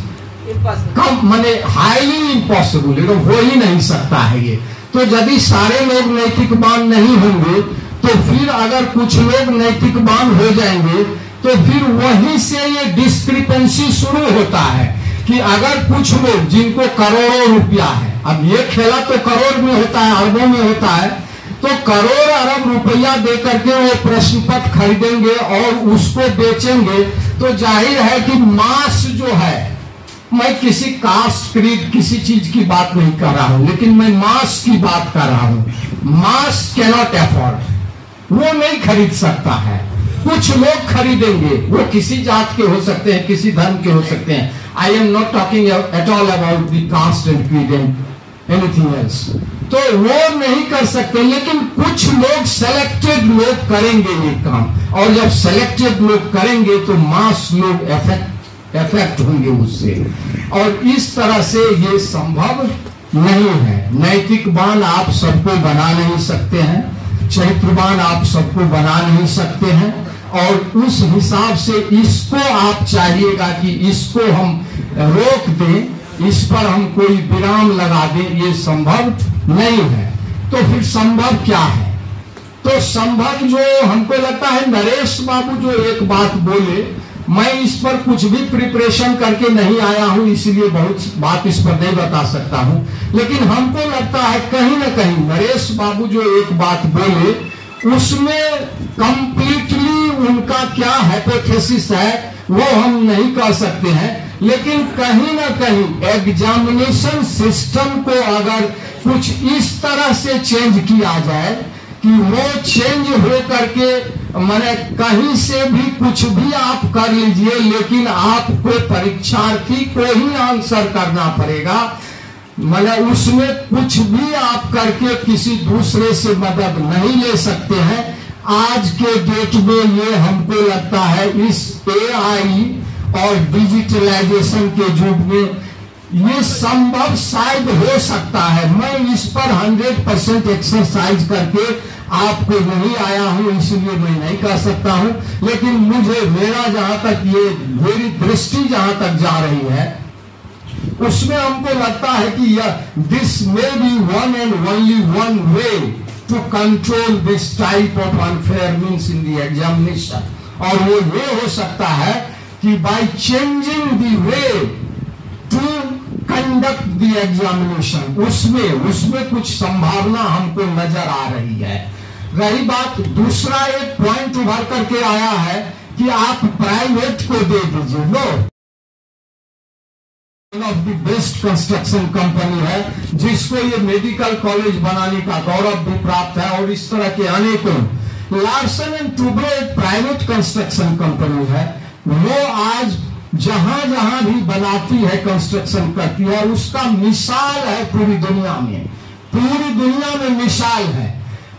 come माने हाईली इम्पॉसिबल, हो ही नहीं सकता है ये। तो यदि सारे लोग नैतिकवान नहीं होंगे तो फिर अगर कुछ लोग नैतिकवान हो जाएंगे तो फिर वहीं से ये डिस्क्रिपेंसी शुरू होता है कि अगर कुछ लोग जिनको करोड़ों रुपया है, अब ये खेला तो करोड़ में होता है, अरबों में होता है, तो करोड़ अरब रुपया दे करके वो प्रश्न पत्र खरीदेंगे और उसको बेचेंगे, तो जाहिर है कि मास जो है, मैं किसी कास्ट क्रीड किसी चीज की बात नहीं कर रहा हूं, लेकिन मैं मास की बात कर रहा हूं। मास कैनॉट अफोर्ड, वो नहीं खरीद सकता है। कुछ लोग खरीदेंगे, वो किसी जात के हो सकते हैं, किसी धर्म के हो सकते हैं। I am not talking at all about the caste and creed and anything else. तो वो नहीं कर सकते, लेकिन कुछ लोग सेलेक्टेड लोग करेंगे ये काम, और जब सेलेक्टेड लोग करेंगे तो मास लोग इफेक्ट होंगे उससे, और इस तरह से ये संभव नहीं है। नैतिकवान आप सबको बना नहीं सकते हैं, चरित्रवान आप सबको बना नहीं सकते हैं, और उस हिसाब से इसको आप चाहिएगा कि इसको हम रोक दें, इस पर हम कोई विराम लगा दें, ये संभव नहीं है। तो फिर संभव क्या है? तो संभव जो हमको लगता है, नरेश बाबू जो एक बात बोले, मैं इस पर कुछ भी प्रिपरेशन करके नहीं आया हूं, इसलिए बहुत बात इस पर नहीं बता सकता हूं, लेकिन हमको लगता है कहीं ना कहीं नरेश बाबू जो एक बात बोले उसमें कंप्लीटली उनका क्या हाइपोथेसिस है वो हम नहीं कह सकते हैं, लेकिन कहीं ना कहीं एग्जामिनेशन सिस्टम को अगर कुछ इस तरह से चेंज किया जाए कि वो चेंज हो करके, मैंने कहीं से भी कुछ भी आप कर लीजिए, लेकिन आपको परीक्षार्थी को ही आंसर करना पड़ेगा, मतलब उसमें कुछ भी आप करके किसी दूसरे से मदद नहीं ले सकते हैं। आज के डेट में ये हमको लगता है इस AI और डिजिटलाइजेशन के युग में ये संभव शायद हो सकता है। मैं इस पर 100% एक्सरसाइज करके आपको नहीं आया हूं, इसलिए मैं नहीं कह सकता हूं, लेकिन मुझे मेरा जहां तक ये मेरी दृष्टि जहां तक जा रही है उसमें हमको लगता है कि this may be one and only one way to control this type of unfair means in the examination, और वो ये हो सकता है कि by changing the way to conduct the examination, उसमें कुछ संभावना हमको नजर आ रही है। रही बात, दूसरा एक पॉइंट उभर करके आया है कि आप प्राइवेट को दे दीजिए। No, of the best construction company है जिसको ये मेडिकल कॉलेज बनाने का गौरव भी प्राप्त है, और इस तरह के अनेकों। लार्सन एंड टुब्रो एक प्राइवेट कंस्ट्रक्शन कंपनी है, वो आज जहां जहां भी बनाती है, कंस्ट्रक्शन करती है, उसका मिसाल है पूरी दुनिया में मिसाल है।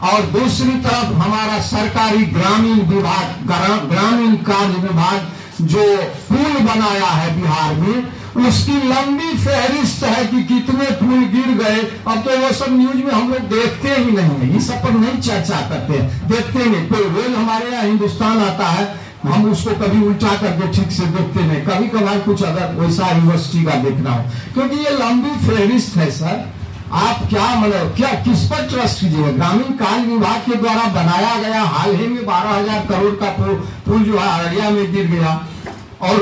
और दूसरी तरफ हमारा सरकारी ग्रामीण विभाग, ग्रामीण कार्य विभाग जो पुल बनाया है बिहार में, उसकी लंबी फहरिस्त है कि कितने पुल गिर गए। अब तो वो सब न्यूज में हम लोग देखते ही नहीं है, ये सब पर नहीं चर्चा करते हैं, देखते नहीं। कोई रोज हमारे यहाँ हिंदुस्तान आता है, हम उसको कभी उल्टा करके ठीक से देखते नहीं, कभी कभार कुछ अगर वैसा यूनिवर्सिटी का देखना हो, क्योंकि ये लंबी फहरिस्त है। सर आप क्या मतलब क्या किस पर ट्रस्ट कीजिएगा? ग्रामीण कार्य विभाग के द्वारा बनाया गया हाल ही में 12,000 करोड़ का पुल जो है अररिया में गिर गया, और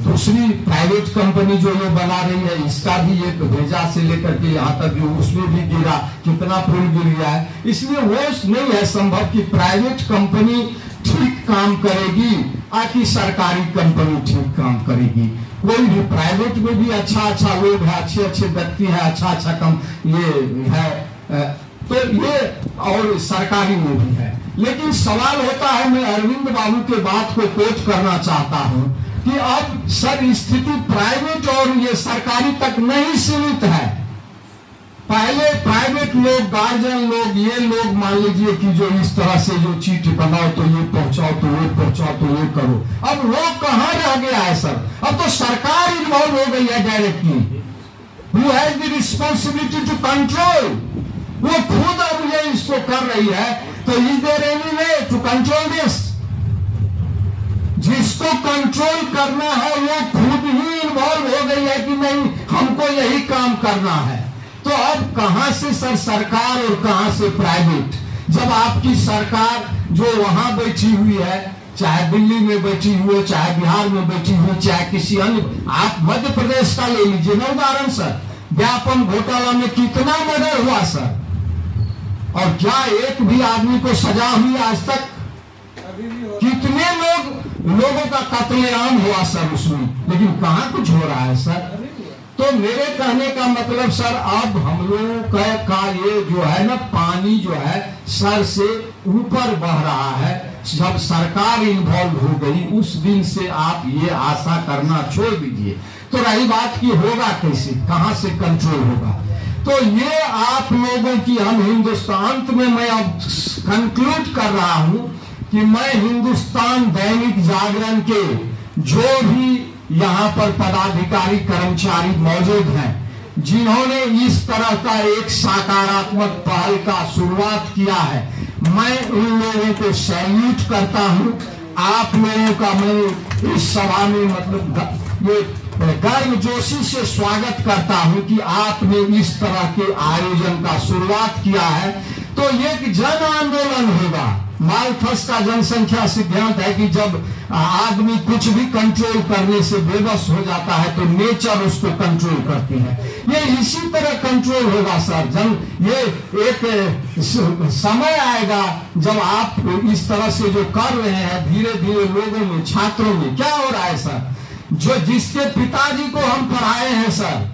दूसरी प्राइवेट कंपनी जो ये बना रही है इसका भी एक भेजा से लेकर के यहाँ तक जो उसमें भी गिरा, कितना पुल गिर गया है। इसलिए वो नहीं है संभव कि प्राइवेट कंपनी ठीक काम करेगी आकि सरकारी कंपनी ठीक काम करेगी। कोई भी प्राइवेट में भी अच्छा लोग है, अच्छे व्यक्ति है, अच्छा कम ये है, तो ये और सरकारी में भी है। लेकिन सवाल होता है, मैं अरविंद बाबू के बात को कोट करना चाहता हूं कि अब सर स्थिति प्राइवेट और ये सरकारी तक नहीं सीमित है। पहले प्राइवेट लोग, गार्जियन लोग, ये लोग मान लीजिए कि जो इस तरह से जो चीट बनाओ तो ये पहुंचाओ, तो ये पहुंचाओ, तो ये करो, अब वो कहां रह गया है सर? अब तो सरकार इन्वॉल्व हो गई है directly. Who has the responsibility to control, वो खुद अब ये इसको कर रही है। तो is there any way to control this? जिसको कंट्रोल करना है वो खुद ही इन्वॉल्व हो गई है कि नहीं हमको यही काम करना है। तो अब कहां से सर सरकार और कहां से प्राइवेट? जब आपकी सरकार जो वहां बैठी हुई है, चाहे दिल्ली में बैठी हुई, चाहे बिहार में बैठी हुई, चाहे किसी अन्य, आप मध्य प्रदेश का ले लीजिए ना उदाहरण सर, व्यापम घोटाला में कितना मर्डर हुआ सर, और क्या एक भी आदमी को सजा हुई आज तक? कितने लोगों का कत्लेआम हुआ सर उसमें, लेकिन कहां कुछ हो रहा है सर? तो मेरे कहने का मतलब सर, अब हम लोगों का ये जो है ना पानी जो है सर से ऊपर बह रहा है। जब सरकार इन्वॉल्व हो गई उस दिन से आप ये आशा करना छोड़ दीजिए। तो रही बात की होगा कैसे, कहां से कंट्रोल होगा? तो ये आप लोगों की हम हिंदुस्तान में, मैं अब कंक्लूड कर रहा हूं कि मैं हिंदुस्तान दैनिक जागरण के जो भी यहाँ पर पदाधिकारी कर्मचारी मौजूद हैं, जिन्होंने इस तरह का एक सकारात्मक पहल का शुरुआत किया है, मैं उन लोगों को सैल्यूट करता हूं। आप लोगों का मैं इस सभा में मतलब ये गर्मजोशी से स्वागत करता हूं कि आपने इस तरह के आयोजन का शुरुआत किया है। तो ये एक जन आंदोलन होगा। मालथस का जनसंख्या सिद्धांत है कि जब आदमी कुछ भी कंट्रोल करने से बेबस हो जाता है तो नेचर उसको कंट्रोल करती है। ये इसी तरह कंट्रोल होगा सर। ये एक समय आएगा जब आप इस तरह से जो कर रहे हैं, धीरे धीरे लोगों में, छात्रों में क्या हो रहा है सर, जो जिसके पिताजी को हम पढ़ाए हैं सर,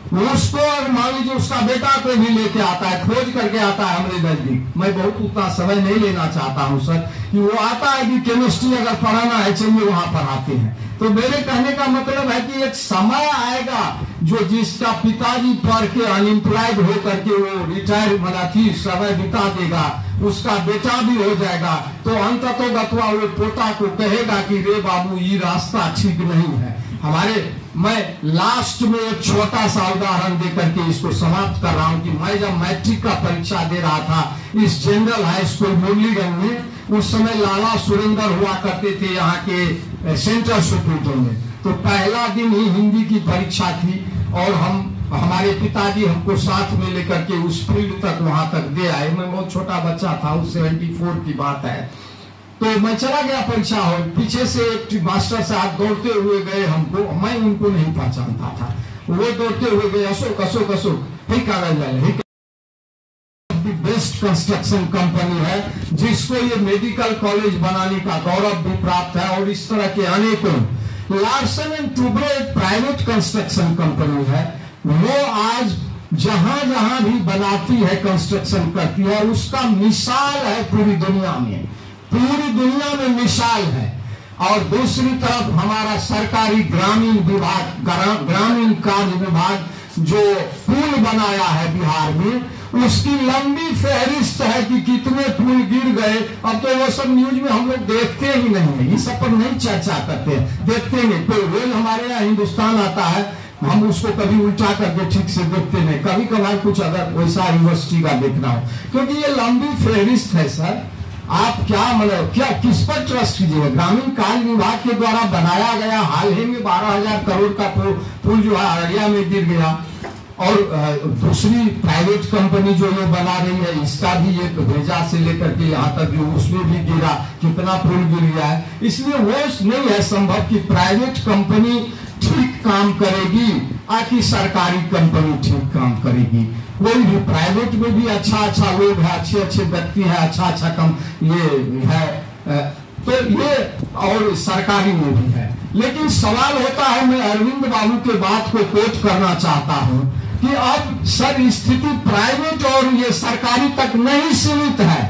उसको अगर मान लीजिए उसका बेटा को भी लेके आता है, खोज करके आता है हमारे नजदीक। मैं बहुत उतना समय नहीं लेना चाहता हूं सर, कि वो आता है कि केमिस्ट्री अगर पढ़ाना है चलिए वहां पढ़ाते हैं। तो मेरे कहने का मतलब है कि एक समय आएगा जो जिसका पिताजी पढ़ के अनएम्प्लॉयड होकर के वो रिटायर मनाथी समय बिता देगा, उसका बेटा भी हो जाएगा, तो अंततोगत्वा वो पोता को कहेगा कि रे बाबू ये रास्ता ठीक नहीं है हमारे। मैं लास्ट में एक छोटा सा उदाहरण देकर के इसको समाप्त कर रहा हूं कि मैं जब मैट्रिक का परीक्षा दे रहा था इस जनरल हाई स्कूल मुरलीगंज में, उस समय लाला सुरेंद्र हुआ करते थे यहाँ के सेंट्रल सुप्रीटेंडेंट में। तो पहला दिन ही हिंदी की परीक्षा थी और हमारे पिताजी हमको साथ में लेकर के उस फील्ड तक वहां तक दे आए। मैं बहुत छोटा बच्चा था, उस 74 की बात है। तो मैं चला गया परीक्षा हॉल, पीछे से एक मास्टर साहब दौड़ते हुए गए हमको, मैं उनको नहीं पहचानता था, वो दौड़ते हुए गए, अशोक अशोक अशोक ही कागज बेस्ट कंस्ट्रक्शन कंपनी है जिसको ये मेडिकल कॉलेज बनाने का गौरव भी प्राप्त है, और इस तरह के अनेकों। लार्सन एंड टुब्रो एक प्राइवेट कंस्ट्रक्शन कंपनी है, वो आज जहां जहां भी बनाती है, कंस्ट्रक्शन करती है, उसका मिसाल है पूरी दुनिया में, पूरी दुनिया में मिसाल है। और दूसरी तरफ हमारा सरकारी ग्रामीण विभाग, ग्रामीण कार्य विभाग जो पुल बनाया है बिहार में, उसकी लंबी फहरिस्त है कि कितने पुल गिर गए। अब तो वो सब न्यूज में हम लोग देखते ही नहीं है, इस सब पर नहीं चर्चा करते हैं, देखते नहीं। कोई रोज हमारे यहाँ हिंदुस्तान आता है, हम उसको कभी उल्टा करके ठीक से देखते नहीं, कभी कभार कुछ अगर वैसा यूनिवर्सिटी का देखना हो, क्योंकि ये लंबी फहरिस्त है सर। आप क्या मतलब क्या किस पर ट्रस्ट कीजिएगा? ग्रामीण कार्य विभाग के द्वारा बनाया गया हाल ही में 12,000 करोड़ का पुल जो है अररिया में गिर गया, और दूसरी प्राइवेट कंपनी जो ये बना रही है इसका भी ये भेजा से लेकर के यहाँ तक जो उसमें भी गिरा, कितना पुल गिर गया है। इसलिए वो नहीं है संभव कि प्राइवेट कंपनी ठीक काम करेगी आकि सरकारी कंपनी ठीक काम करेगी। कोई भी प्राइवेट में भी अच्छा लोग है, अच्छे व्यक्ति है, अच्छा कम ये है, तो ये और सरकारी में भी है। लेकिन सवाल होता है, मैं अरविंद बाबू के बात को कोट करना चाहता हूं कि अब सर स्थिति प्राइवेट और ये सरकारी तक नहीं सीमित है।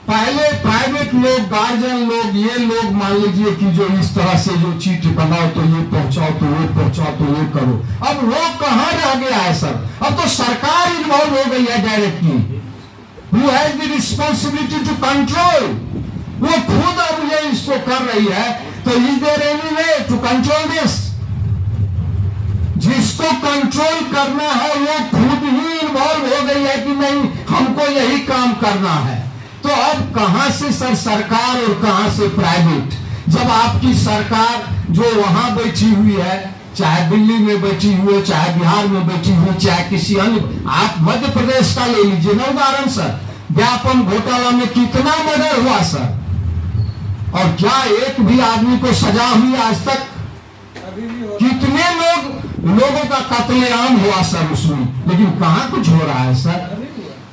पहले प्राइवेट लोग, गार्जियन लोग, ये लोग मान लीजिए कि जो इस तरह से जो चीट बनाओ तो ये पहुंचाओ, तो ये पहुंचाओ, तो ये करो। अब वो कहां रह गया है सर? अब तो सरकार इन्वॉल्व हो गई है directly. Who has the responsibility to control, वो खुद अब ये इसको कर रही है। तो is there any way to control this? जिसको कंट्रोल करना है वो खुद ही इन्वॉल्व हो गई है कि नहीं हमको यही काम करना है। तो अब कहां से सर सरकार और कहां से प्राइवेट? जब आपकी सरकार जो वहां बैठी हुई है, चाहे दिल्ली में बैठी हुई, चाहे बिहार में बैठी हुई, चाहे किसी अन्य, आप मध्य प्रदेश का ले लीजिए ना उदाहरण सर, व्यापम घोटाला में कितना मर्डर हुआ सर, और क्या एक भी आदमी को सजा हुई आज तक? कितने लोगों का कत्लेआम हुआ सर उसमें, लेकिन कहां कुछ हो रहा है सर।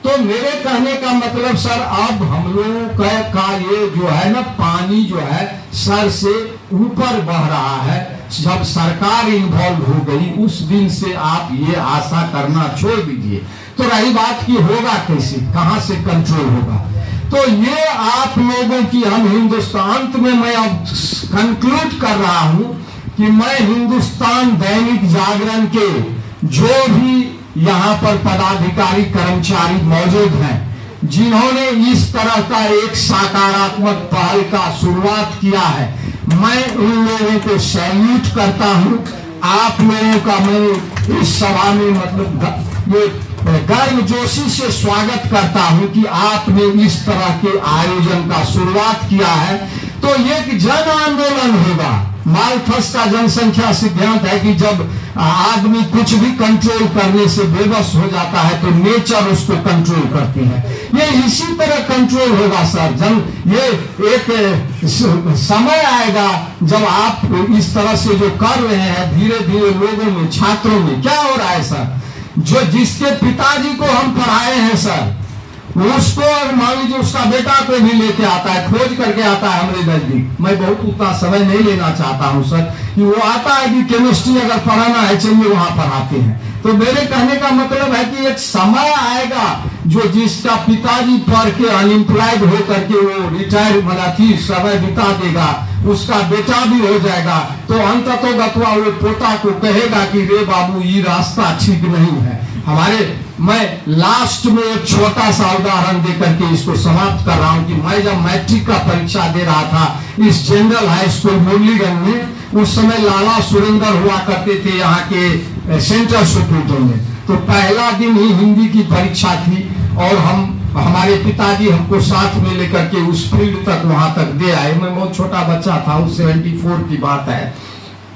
तो मेरे कहने का मतलब सर, अब हम लोगों का ये जो है ना, पानी जो है सर से ऊपर बह रहा है। जब सरकार इन्वॉल्व हो गई उस दिन से आप ये आशा करना छोड़ दीजिए। तो रही बात की होगा कैसे, कहां से कंट्रोल होगा, तो ये आप लोगों की हम हिंदुस्तान में, मैं अब कंक्लूड कर रहा हूं कि मैं हिंदुस्तान दैनिक जागरण के जो भी यहाँ पर पदाधिकारी कर्मचारी मौजूद हैं, जिन्होंने इस तरह का एक सकारात्मक पहल का शुरुआत किया है, मैं उन लोगों को सैल्यूट करता हूं। आप लोगों का मैं इस सभा में मतलब ये गर्मजोशी से स्वागत करता हूं कि आपने इस तरह के आयोजन का शुरुआत किया है। तो ये एक जन आंदोलन होगा। मालथस का जनसंख्या सिद्धांत है कि जब आदमी कुछ भी कंट्रोल करने से बेबस हो जाता है तो नेचर उसको कंट्रोल करती है। ये इसी तरह कंट्रोल होगा सर। ये एक समय आएगा जब आप इस तरह से जो कर रहे हैं, धीरे धीरे लोगों में, छात्रों में क्या हो रहा है सर, जो जिसके पिताजी को हम पढ़ाए हैं सर, उसको और मान लीजिए उसका बेटा को भी लेके आता है, खोज करके आता है हमारे नजदीक। मैं बहुत उतना समय नहीं लेना चाहता हूं सर, कि वो आता है कि केमिस्ट्री अगर पढ़ाना है चलिए वहां पढ़ाते हैं। तो मेरे कहने का मतलब है कि एक समय आएगा जो जिसका पिताजी पढ़ के अनएम्प्लॉयड होकर के वो रिटायर वाला थी समय बिता देगा, उसका बेटा भी हो जाएगा, तो अंततोगत्वा वो पोता को कहेगा कि रे बाबू ये रास्ता ठीक नहीं है हमारे। मैं लास्ट में एक छोटा सा उदाहरण देकर के इसको समाप्त कर रहा हूं कि मैं जब मैट्रिक का परीक्षा दे रहा था इस जनरल हाई स्कूल मुरलीगंज में, उस समय लाला सुरेंद्र हुआ करते थे यहाँ के सेंट्रल सुप्रीटेंडेंट। तो पहला दिन ही हिंदी की परीक्षा थी और हमारे पिताजी हमको साथ में लेकर के उस फील्ड तक वहां तक दे आए। मैं बहुत छोटा बच्चा था, उस 74 की बात है।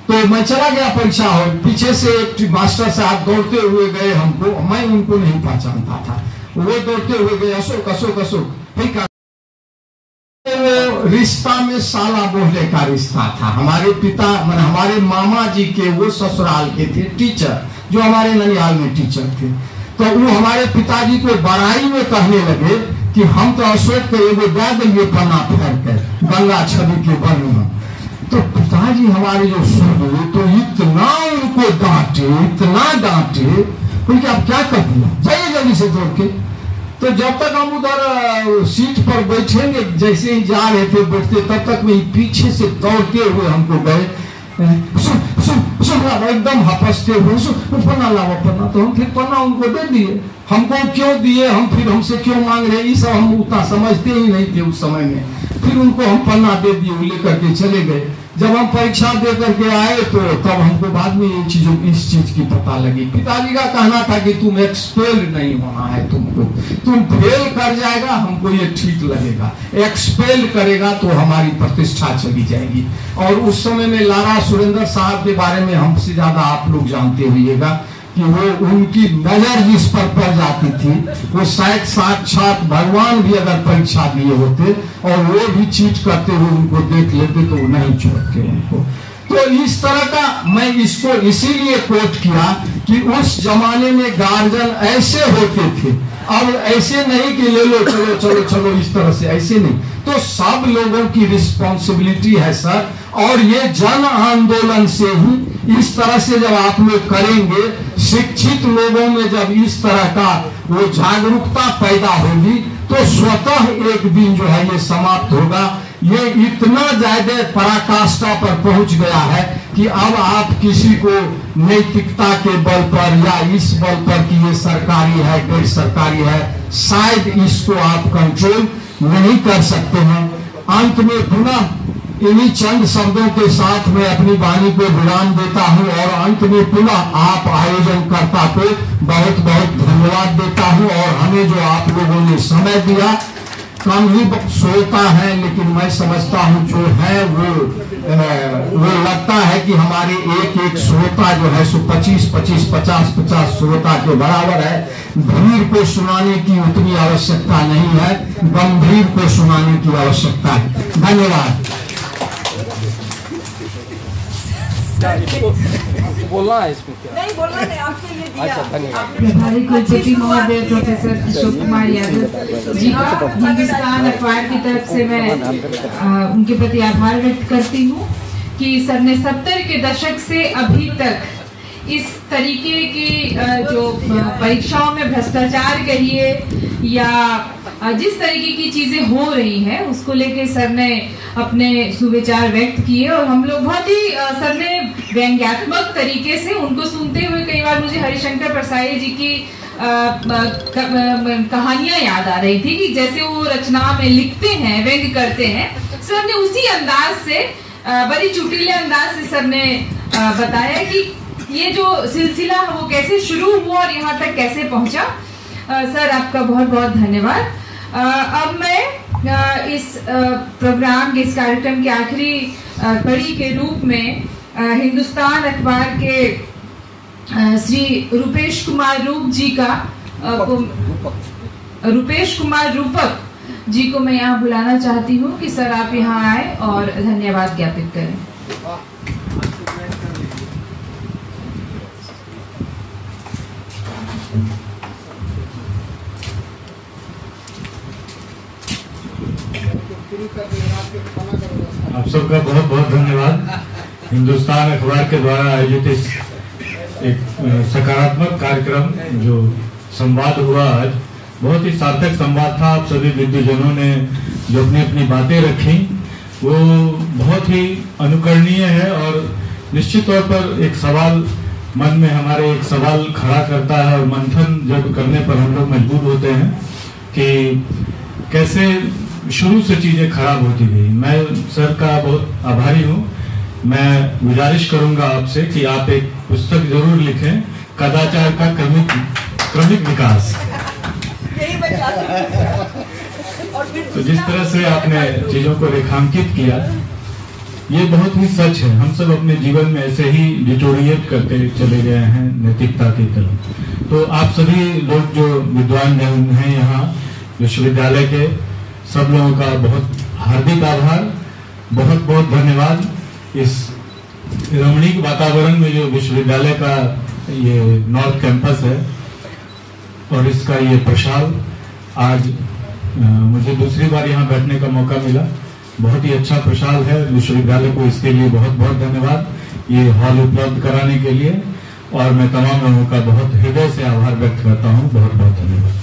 तो मैं चला गया परीक्षा हॉल, पीछे से एक मास्टर साहब दौड़ते हुए गए हमको, मैं उनको नहीं पहचानता था, वो दौड़ते हुए गए, अशोक अशोक अशोक। रिश्ता में साला बोहले का रिश्ता था। हमारे पिता हमारे मामा जी के वो ससुराल के थे टीचर, जो हमारे ननिहाल में टीचर थे। तो वो हमारे पिताजी को बड़ाई में कहने लगे कि हम तो अशोक को एगो दे देंगे पन्ना फेर कर गंगा छवि के वर्ण में। तो पिताजी हमारे जो सुने तो इतना उनको डांटे, इतना डांटे, क्योंकि आप क्या कर दिया, जाइए जल्दी से दौड़ के। तो जब तक हम उधर सीट पर बैठेंगे, जैसे ही जा रहे थे बैठते, तब तक में पीछे से दौड़ते हुए हमको गए, एकदम हपसते हुए, पन्ना लाओ पन्ना। तो हम फिर पन्ना उनको दे दिए। हमको क्यों दिए, हम फिर हमसे क्यों मांग रहे, ये सब हम उतना समझते ही नहीं थे उस समय में। फिर उनको हम पन्ना दे दिए, लेकर के चले गए। जब हम परीक्षा दे करके आए तो तब हमको बाद में इन चीजों इस चीज की पता लगी। पिताजी का कहना था कि तुम एक्सपेल नहीं होना है, तुमको तुम फेल कर जाएगा, हमको ये ठीक लगेगा, एक्सपेल करेगा तो हमारी प्रतिष्ठा चली जाएगी। और उस समय में लाला सुरेंद्र साहब के बारे में हमसे ज्यादा आप लोग जानते होइएगा कि वो उनकी नजर जिस पर पड़ जाती थी, वो शायद साक्षात भगवान भी अगर परीक्षा दिए होते और वो भी चीट करते हुए उनको देख लेते तो वो नहीं छोड़ते उनको। तो इस तरह का मैं इसको इसीलिए कोट किया कि उस जमाने में गार्जियन ऐसे होते थे, अब ऐसे नहीं कि ले लो चलो चलो चलो इस तरह से, ऐसे नहीं। तो सब लोगों की रिस्पॉन्सिबिलिटी है सर, और ये जन आंदोलन से ही इस तरह से जब आप लोग करेंगे, शिक्षित लोगों में जब इस तरह का वो जागरूकता पैदा होगी तो स्वतः एक दिन जो है ये समाप्त होगा। ये इतना ज्यादा पराकाष्ठा पर पहुंच गया है कि अब आप किसी को नैतिकता के बल पर या इस बल पर कि ये सरकारी है गैर सरकारी है, शायद इसको आप कंट्रोल नहीं कर सकते हैं। अंत में पुनः इन्हीं चंद शब्दों के साथ मैं अपनी वाणी को विराम देता हूं और अंत में पुनः आप आयोजनकर्ता को बहुत बहुत धन्यवाद देता हूं। और हमें जो आप लोगों ने समय दिया, कम ही सोता है लेकिन मैं समझता हूं जो है वो लगता है कि हमारे एक एक श्रोता जो है सो 50 श्रोता के बराबर है। धीर को सुनाने की उतनी आवश्यकता नहीं है, गंभीर को सुनाने की आवश्यकता है। धन्यवाद। बोलना है इसमें क्या? नहीं बोलना नहीं, आपके लिए दिया। अच्छा, धन्यवाद। प्रभारी कुलपति महोदय प्रोफेसर अशोक कुमार यादव जी का हिंदुस्तान अखबार की तरफ से मैं उनके प्रति आभार व्यक्त करती हूँ कि सर ने 70 के दशक से अभी तक इस तरीके की जो परीक्षाओं में भ्रष्टाचार कहिए या जिस तरीके की चीजें हो रही हैं उसको लेके सर ने अपने सुविचार व्यक्त किए और हम लोग बहुत ही सर ने व्यंग्यात्मक तरीके से उनको सुनते हुए कई बार मुझे हरिशंकर परसाई जी की कहानियां याद आ रही थी कि जैसे वो रचना में लिखते हैं, व्यंग्य करते हैं। सर ने उसी अंदाज से बड़ी चुटीले अंदाज से सर ने बताया कि ये जो सिलसिला है वो कैसे शुरू हुआ और यहाँ तक कैसे पहुंचा। सर आपका बहुत बहुत धन्यवाद। अब मैं इस प्रोग्राम के इस कार्यक्रम के आखिरी कड़ी के रूप में हिंदुस्तान अखबार के श्री रूपेश कुमार रूप जी का रूपेश कुमार रूपक जी को मैं यहाँ बुलाना चाहती हूँ कि सर आप यहाँ आए और धन्यवाद ज्ञापित करें। आप सबका बहुत बहुत धन्यवाद। हिंदुस्तान अखबार के द्वारा आयोजित इस एक सकारात्मक कार्यक्रम जो संवाद हुआ आज, बहुत ही सार्थक संवाद था। आप सभी विद्वजनों ने जो अपनी अपनी बातें रखी वो बहुत ही अनुकरणीय है और निश्चित तौर पर एक सवाल मन में हमारे एक सवाल खड़ा करता है और मंथन जब करने पर हम लोग मजबूर होते हैं कि कैसे शुरू से चीजें खराब होती गई। मैं सर का बहुत आभारी हूँ। मैं गुजारिश करूंगा आपसे कि आप एक पुस्तक जरूर लिखें, कदाचार का क्रमिक विकास। तो जिस तरह से आपने चीजों को रेखांकित किया ये बहुत ही सच है। हम सब अपने जीवन में ऐसे ही डिटोरिएट करते चले गए हैं नैतिकता की तरफ। तो आप सभी लोग जो विद्वान जन हैं यहाँ विश्वविद्यालय के, सब लोगों का बहुत हार्दिक आभार, बहुत बहुत धन्यवाद। इस रमणीक वातावरण में जो विश्वविद्यालय का ये नॉर्थ कैंपस है और इसका ये प्रशाल, आज मुझे दूसरी बार यहाँ बैठने का मौका मिला। बहुत ही अच्छा प्रशाल है। विश्वविद्यालय को इसके लिए बहुत बहुत धन्यवाद, ये हॉल उपलब्ध कराने के लिए। और मैं तमाम लोगों का बहुत हृदय से आभार व्यक्त करता हूँ। बहुत बहुत धन्यवाद।